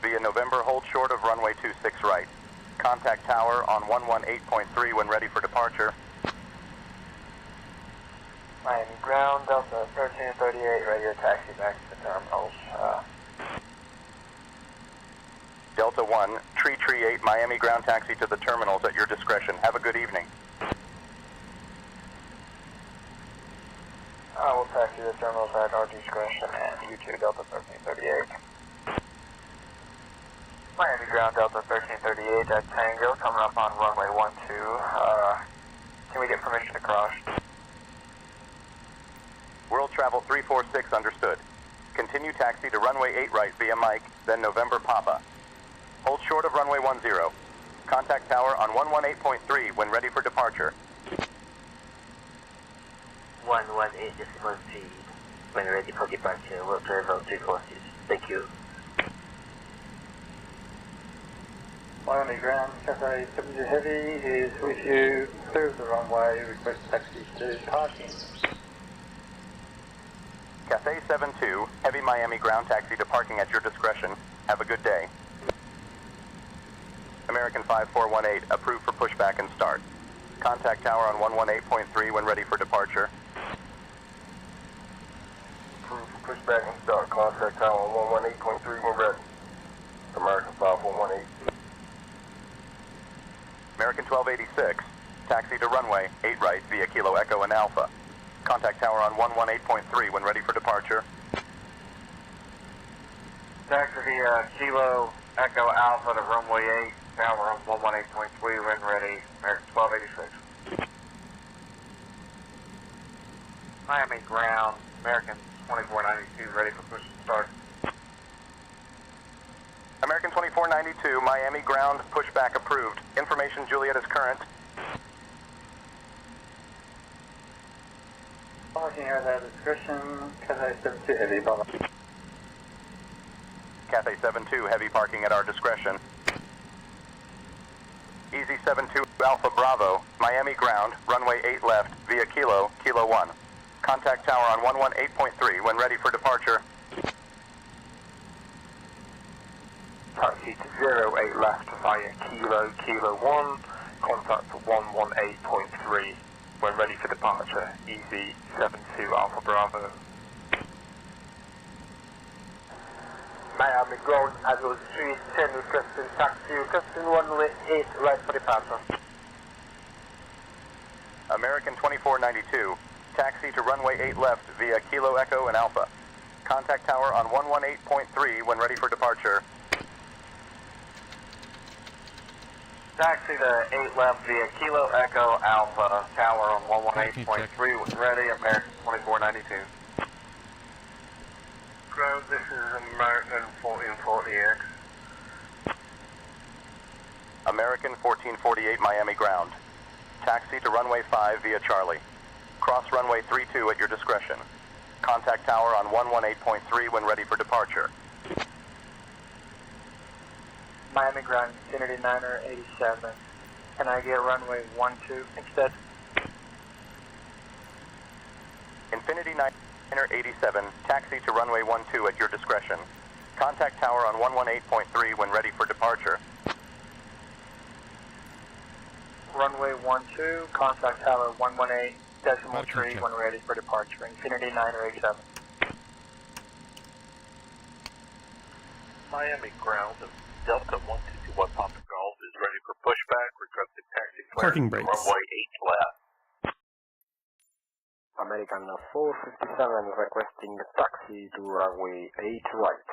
Via November, hold short of runway 26 right. Contact tower on 118.3 when ready for departure. Miami ground, Delta 1338, radio taxi back to the terminals. Delta 1, Tree 8, Miami ground taxi to the terminals at your discretion. Have a good evening. I will taxi the terminals at our discretion and you too, Delta 1338. Miami ground, Delta 1338 at Tango, coming up on runway 12. Can we get permission to cross? World Travel 346, understood. Continue taxi to runway 8 right via Mike, then November Papa. Hold short of runway 10. Contact tower on 118.3 when ready for departure. 118.3 when ready for departure. World Travel 346. Thank you. Miami ground, Cafe 70 Heavy is with you. Clear of the runway, request taxi to parking. Cafe 72, Heavy Miami ground taxi to parking at your discretion. Have a good day. American 5418, approved for pushback and start. Contact tower on 118.3 when ready for departure. Approved for pushback and start. Contact tower on 118.3 when ready. American 5418. American 1286, taxi to runway 8 right via Kilo Echo and Alpha. Contact tower on 118.3 when ready for departure. Taxi via Kilo Echo Alpha to runway 8. Now we're on 118.3 when ready. American 1286. Miami ground, American 2492 ready for push and start. American 2492, Miami ground, pushback approved. Information Juliet is current. Parking at our discretion, Cafe 72 Heavy, bye. Cathay 72, heavy parking at our discretion. Easy 72 Alpha Bravo, Miami ground, runway 8 left, via Kilo 1. Contact tower on 118.3 when ready for departure. Taxi to 08 left via Kilo 1. contact 118.3 when ready for departure, easy 72 Alpha Bravo. Miami ground, Azul 310 requesting taxi, requesting runway 8 right for departure. American 2492, taxi to runway 8 left via Kilo Echo and Alpha. Contact tower on 118.3 when ready for departure. Taxi to 8 left via Kilo Echo Alpha, tower on 118.3 when ready, American 2492. Ground, this is American 1440X. American 1448 Miami ground. Taxi to runway 5 via Charlie. Cross runway 32 at your discretion. Contact tower on 118.3 when ready for departure. Miami ground, Infinity 9er 87. Can I get runway 12 instead? Infinity 9er 87, taxi to runway 12 at your discretion. Contact tower on 118.3 when ready for departure. Runway 12, contact tower 118.3 when ready for departure. Infinity 9er 87. Miami ground, Delta 1221 Papa Golf is ready for pushback, requesting taxi Parking brakes. runway 8 left. American 457 requesting taxi to runway 8 right.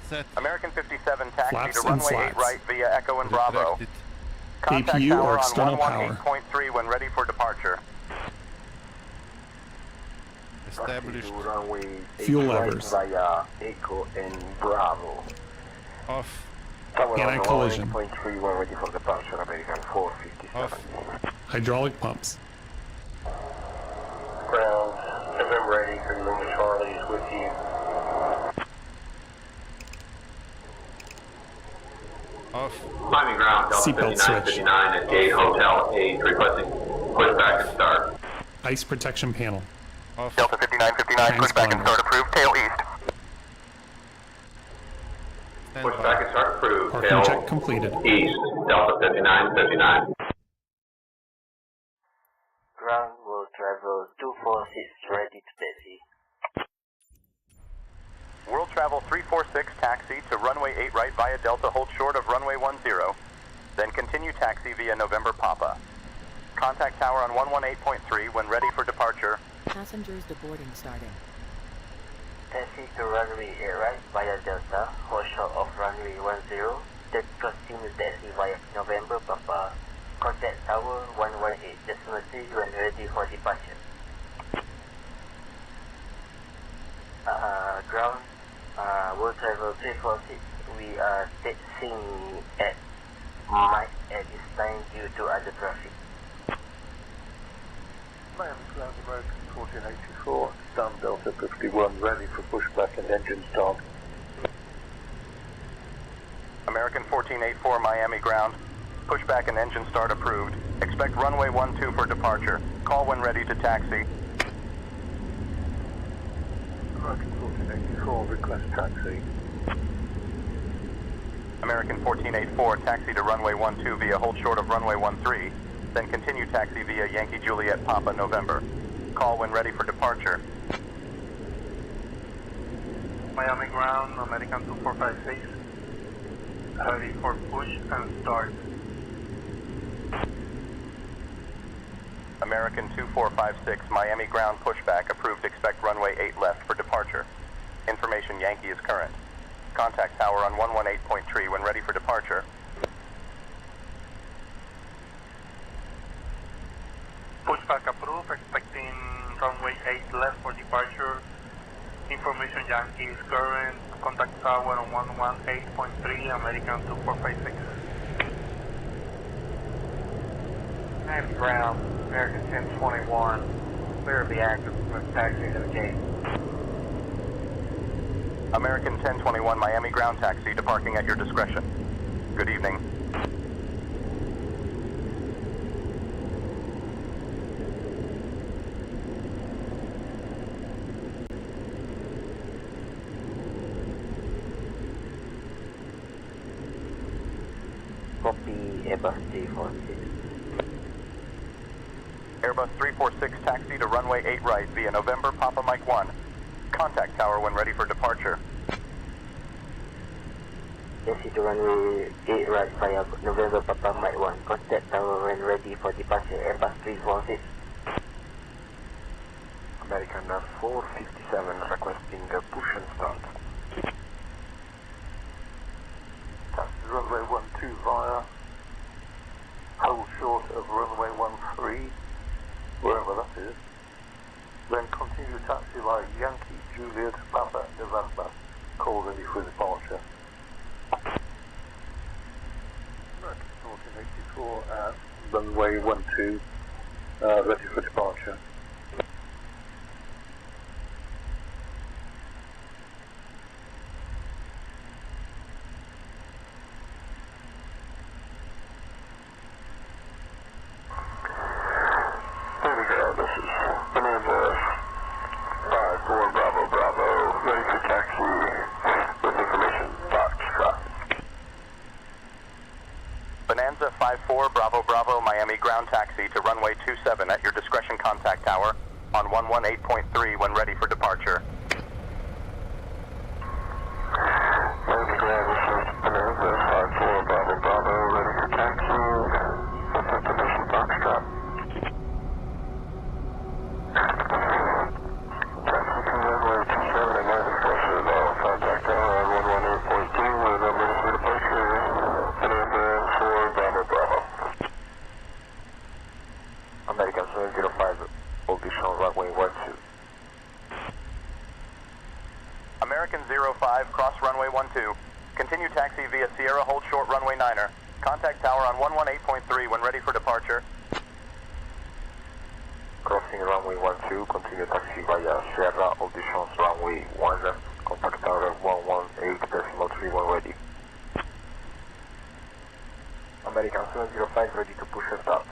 Set. American 57, taxi Flaps to and runway 8 slats. right via Echo and Bravo. Retracted. Contact APU tower or on external power. 118.3 when ready for departure. Established. To runway 8 Fuel right levers. via Echo and Bravo. Off. Tower on Anti-collision. 118.3 when ready for departure. American 457. Off. Hydraulic pumps. Ground, November 80, Lima Charlie is with you. Off. Miami ground, Delta Seatbelt 5959 at Gate Hotel 8, requesting pushback and start. Ice protection panel. Off. Delta 5959, pushback and Transponder. start approved, tail east. Stand Pushback by. and start approved. Parking Tail check completed. east, Delta 5959. Ground will travel 246 ready to taxi. World Travel 346, taxi to runway 8 right via Delta, hold short of runway 10. Then continue taxi via November Papa. Contact tower on 118.3 when ready for departure. Passengers deboarding starting. Taxi to runway 8 right via Delta, hold short of runway 10. Then continue taxi via November Papa. Contact tower 118.3 when ready for departure. Ground, World Travel 346, we are taxiing at Mike at this time due to other traffic. Miami ground, American 1484, stand Delta 51, ready for pushback and engine start. American 1484, Miami ground. Pushback and engine start approved. Expect runway 12 for departure. Call when ready to taxi. American 1484, request taxi. American 1484, taxi to runway 12 via hold short of runway 13. Then continue taxi via Yankee Juliet Papa November. Call when ready for departure. Miami ground, American 2456, ready for push and start. American 2456, Miami ground pushback approved. Expect runway 8 left for departure. Information Yankee is current. Contact tower on 118.3 when ready for departure. Pushback approved, expecting runway 8 left for departure. Information Yankee is current. Contact tower on 118.3, American 2456. Miami ground, American 1021, clear of the active with taxi to the gate. American 1021, Miami ground taxi to parking at your discretion. Good evening. Airbus 346. Airbus 346 taxi to runway 8 right via November Papa Mike 1. Contact tower when ready for departure. Taxi to runway 8 right via November Papa Mike 1. Contact tower when ready for departure. Airbus 346. American 457 requesting push and start. Taxi runway 12 via, hold short of runway 13, wherever that is. Then continue taxi like Yankee Juliet Papa November, call ready for departure. American 1484 at runway 12, ready for departure. There we go, this is Bonanza 54 Bravo Bravo, ready for taxi with information, Foxtrot. Bonanza 54 Bravo Bravo Miami ground taxi to runway 27 at your discretion contact tower on 118.3 when ready for departure. Miami ground, this is Bonanza 54 Bravo Bravo, ready for taxi with information, Foxtrot. Taxi to runway 27 at my discretion, contact tower on 118.2 when I'm ready for departure. Bonanza 4 Bravo Bravo. American 705, audition runway 12. American 05 cross runway 12. Continue taxi via Sierra hold short runway 9er. Contact tower on 118.3 when ready for departure. Crossing runway 12, continue taxi via Sierra, auditions runway 1, contact tower 118.3 when ready. American 705 ready to push and start.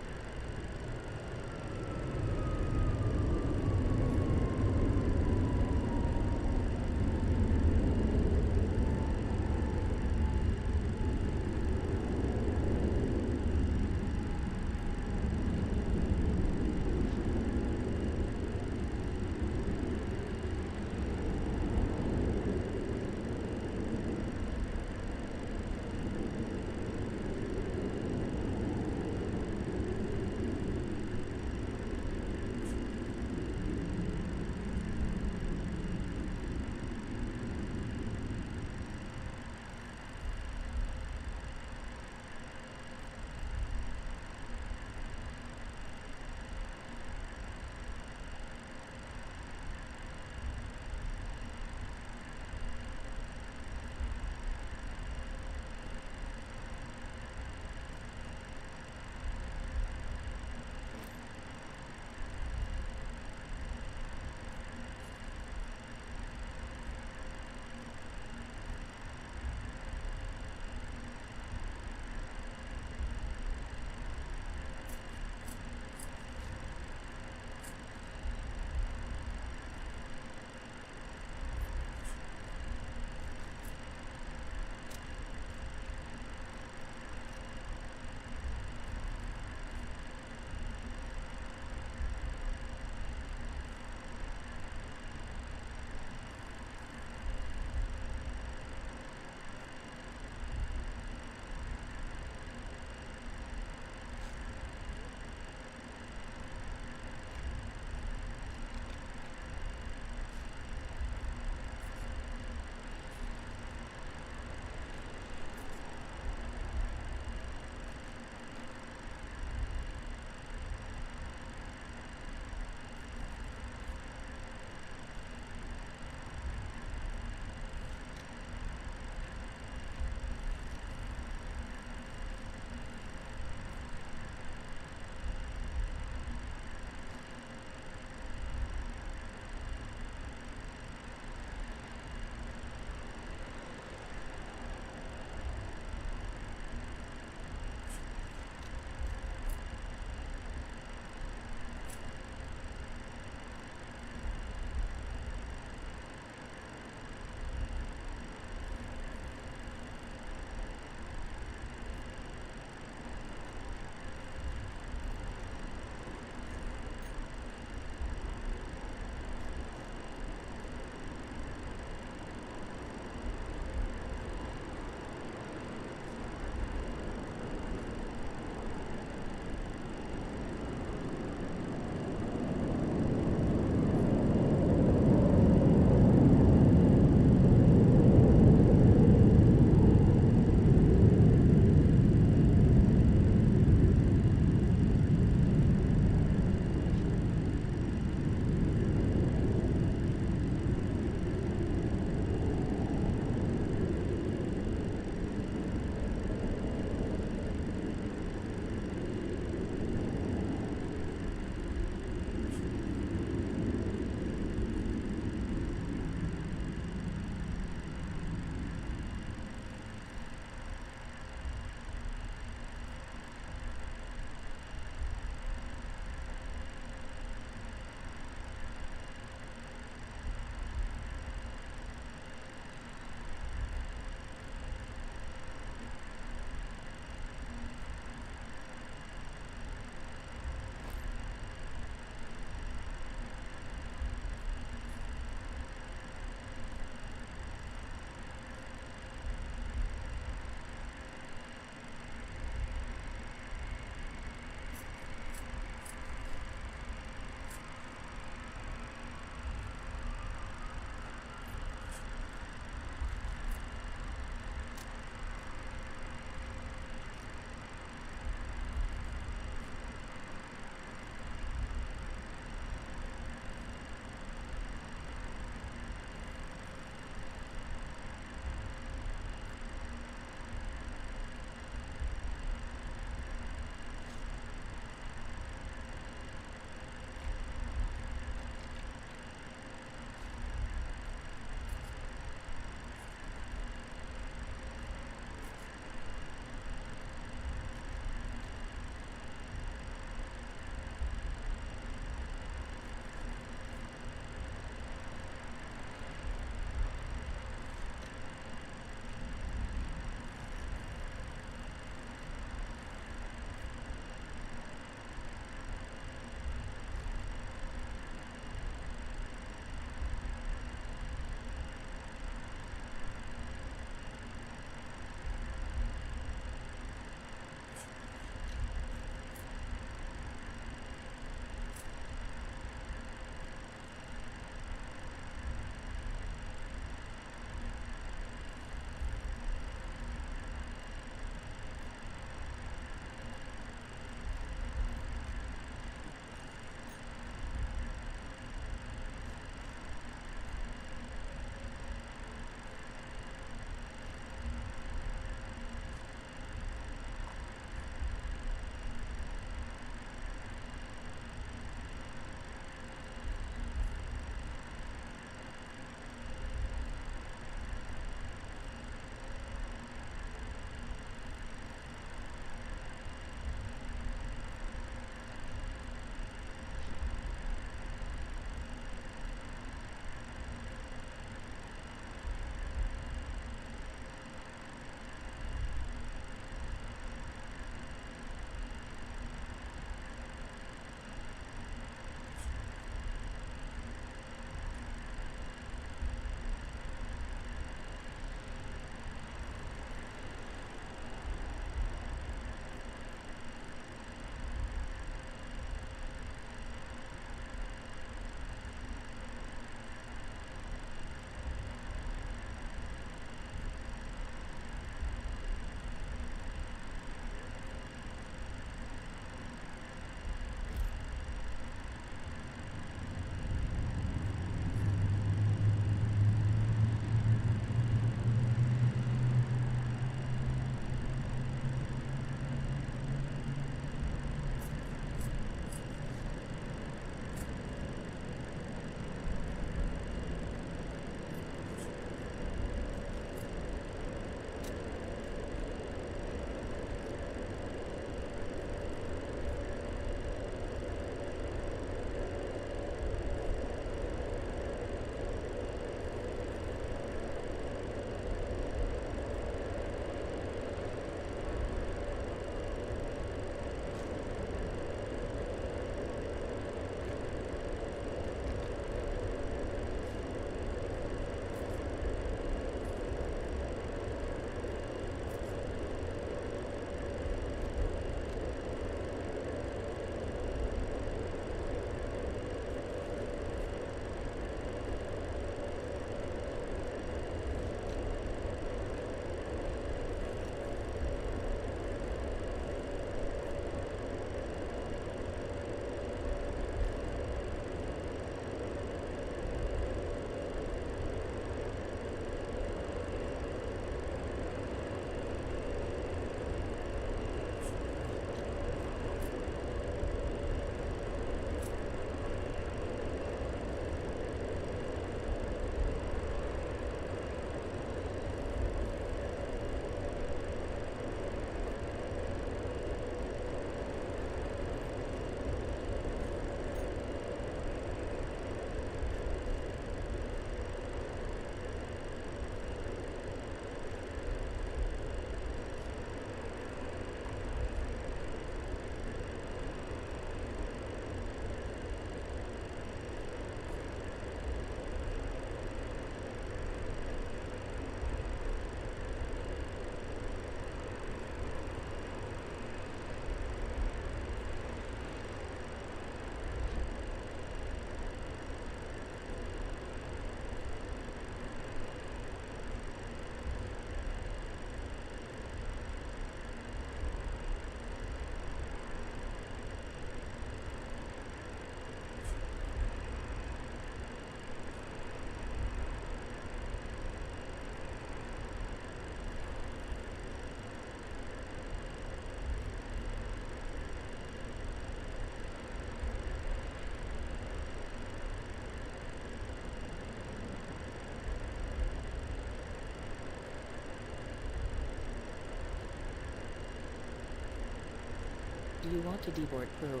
Do you want to deboard crew?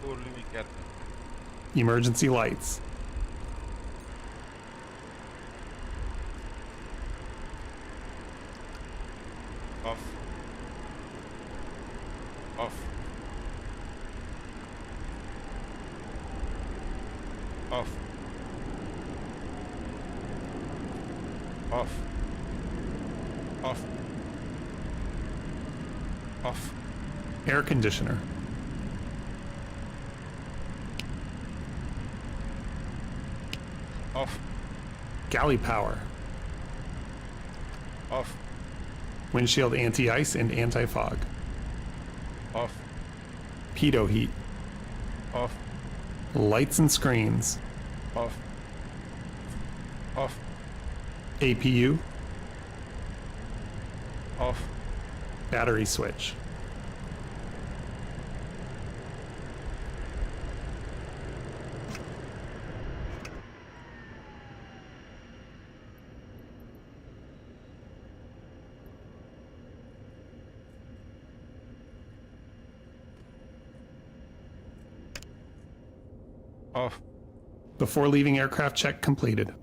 Before leaving aircraft. Emergency lights. Off. Off. Off. Off. Off. Off. Air conditioner. Off. Galley power. Off. Windshield anti-ice and anti-fog. Off. Pitot heat. Off. Lights and screens. Off. Off. APU. Off. Battery switch. Off. Before leaving aircraft check completed.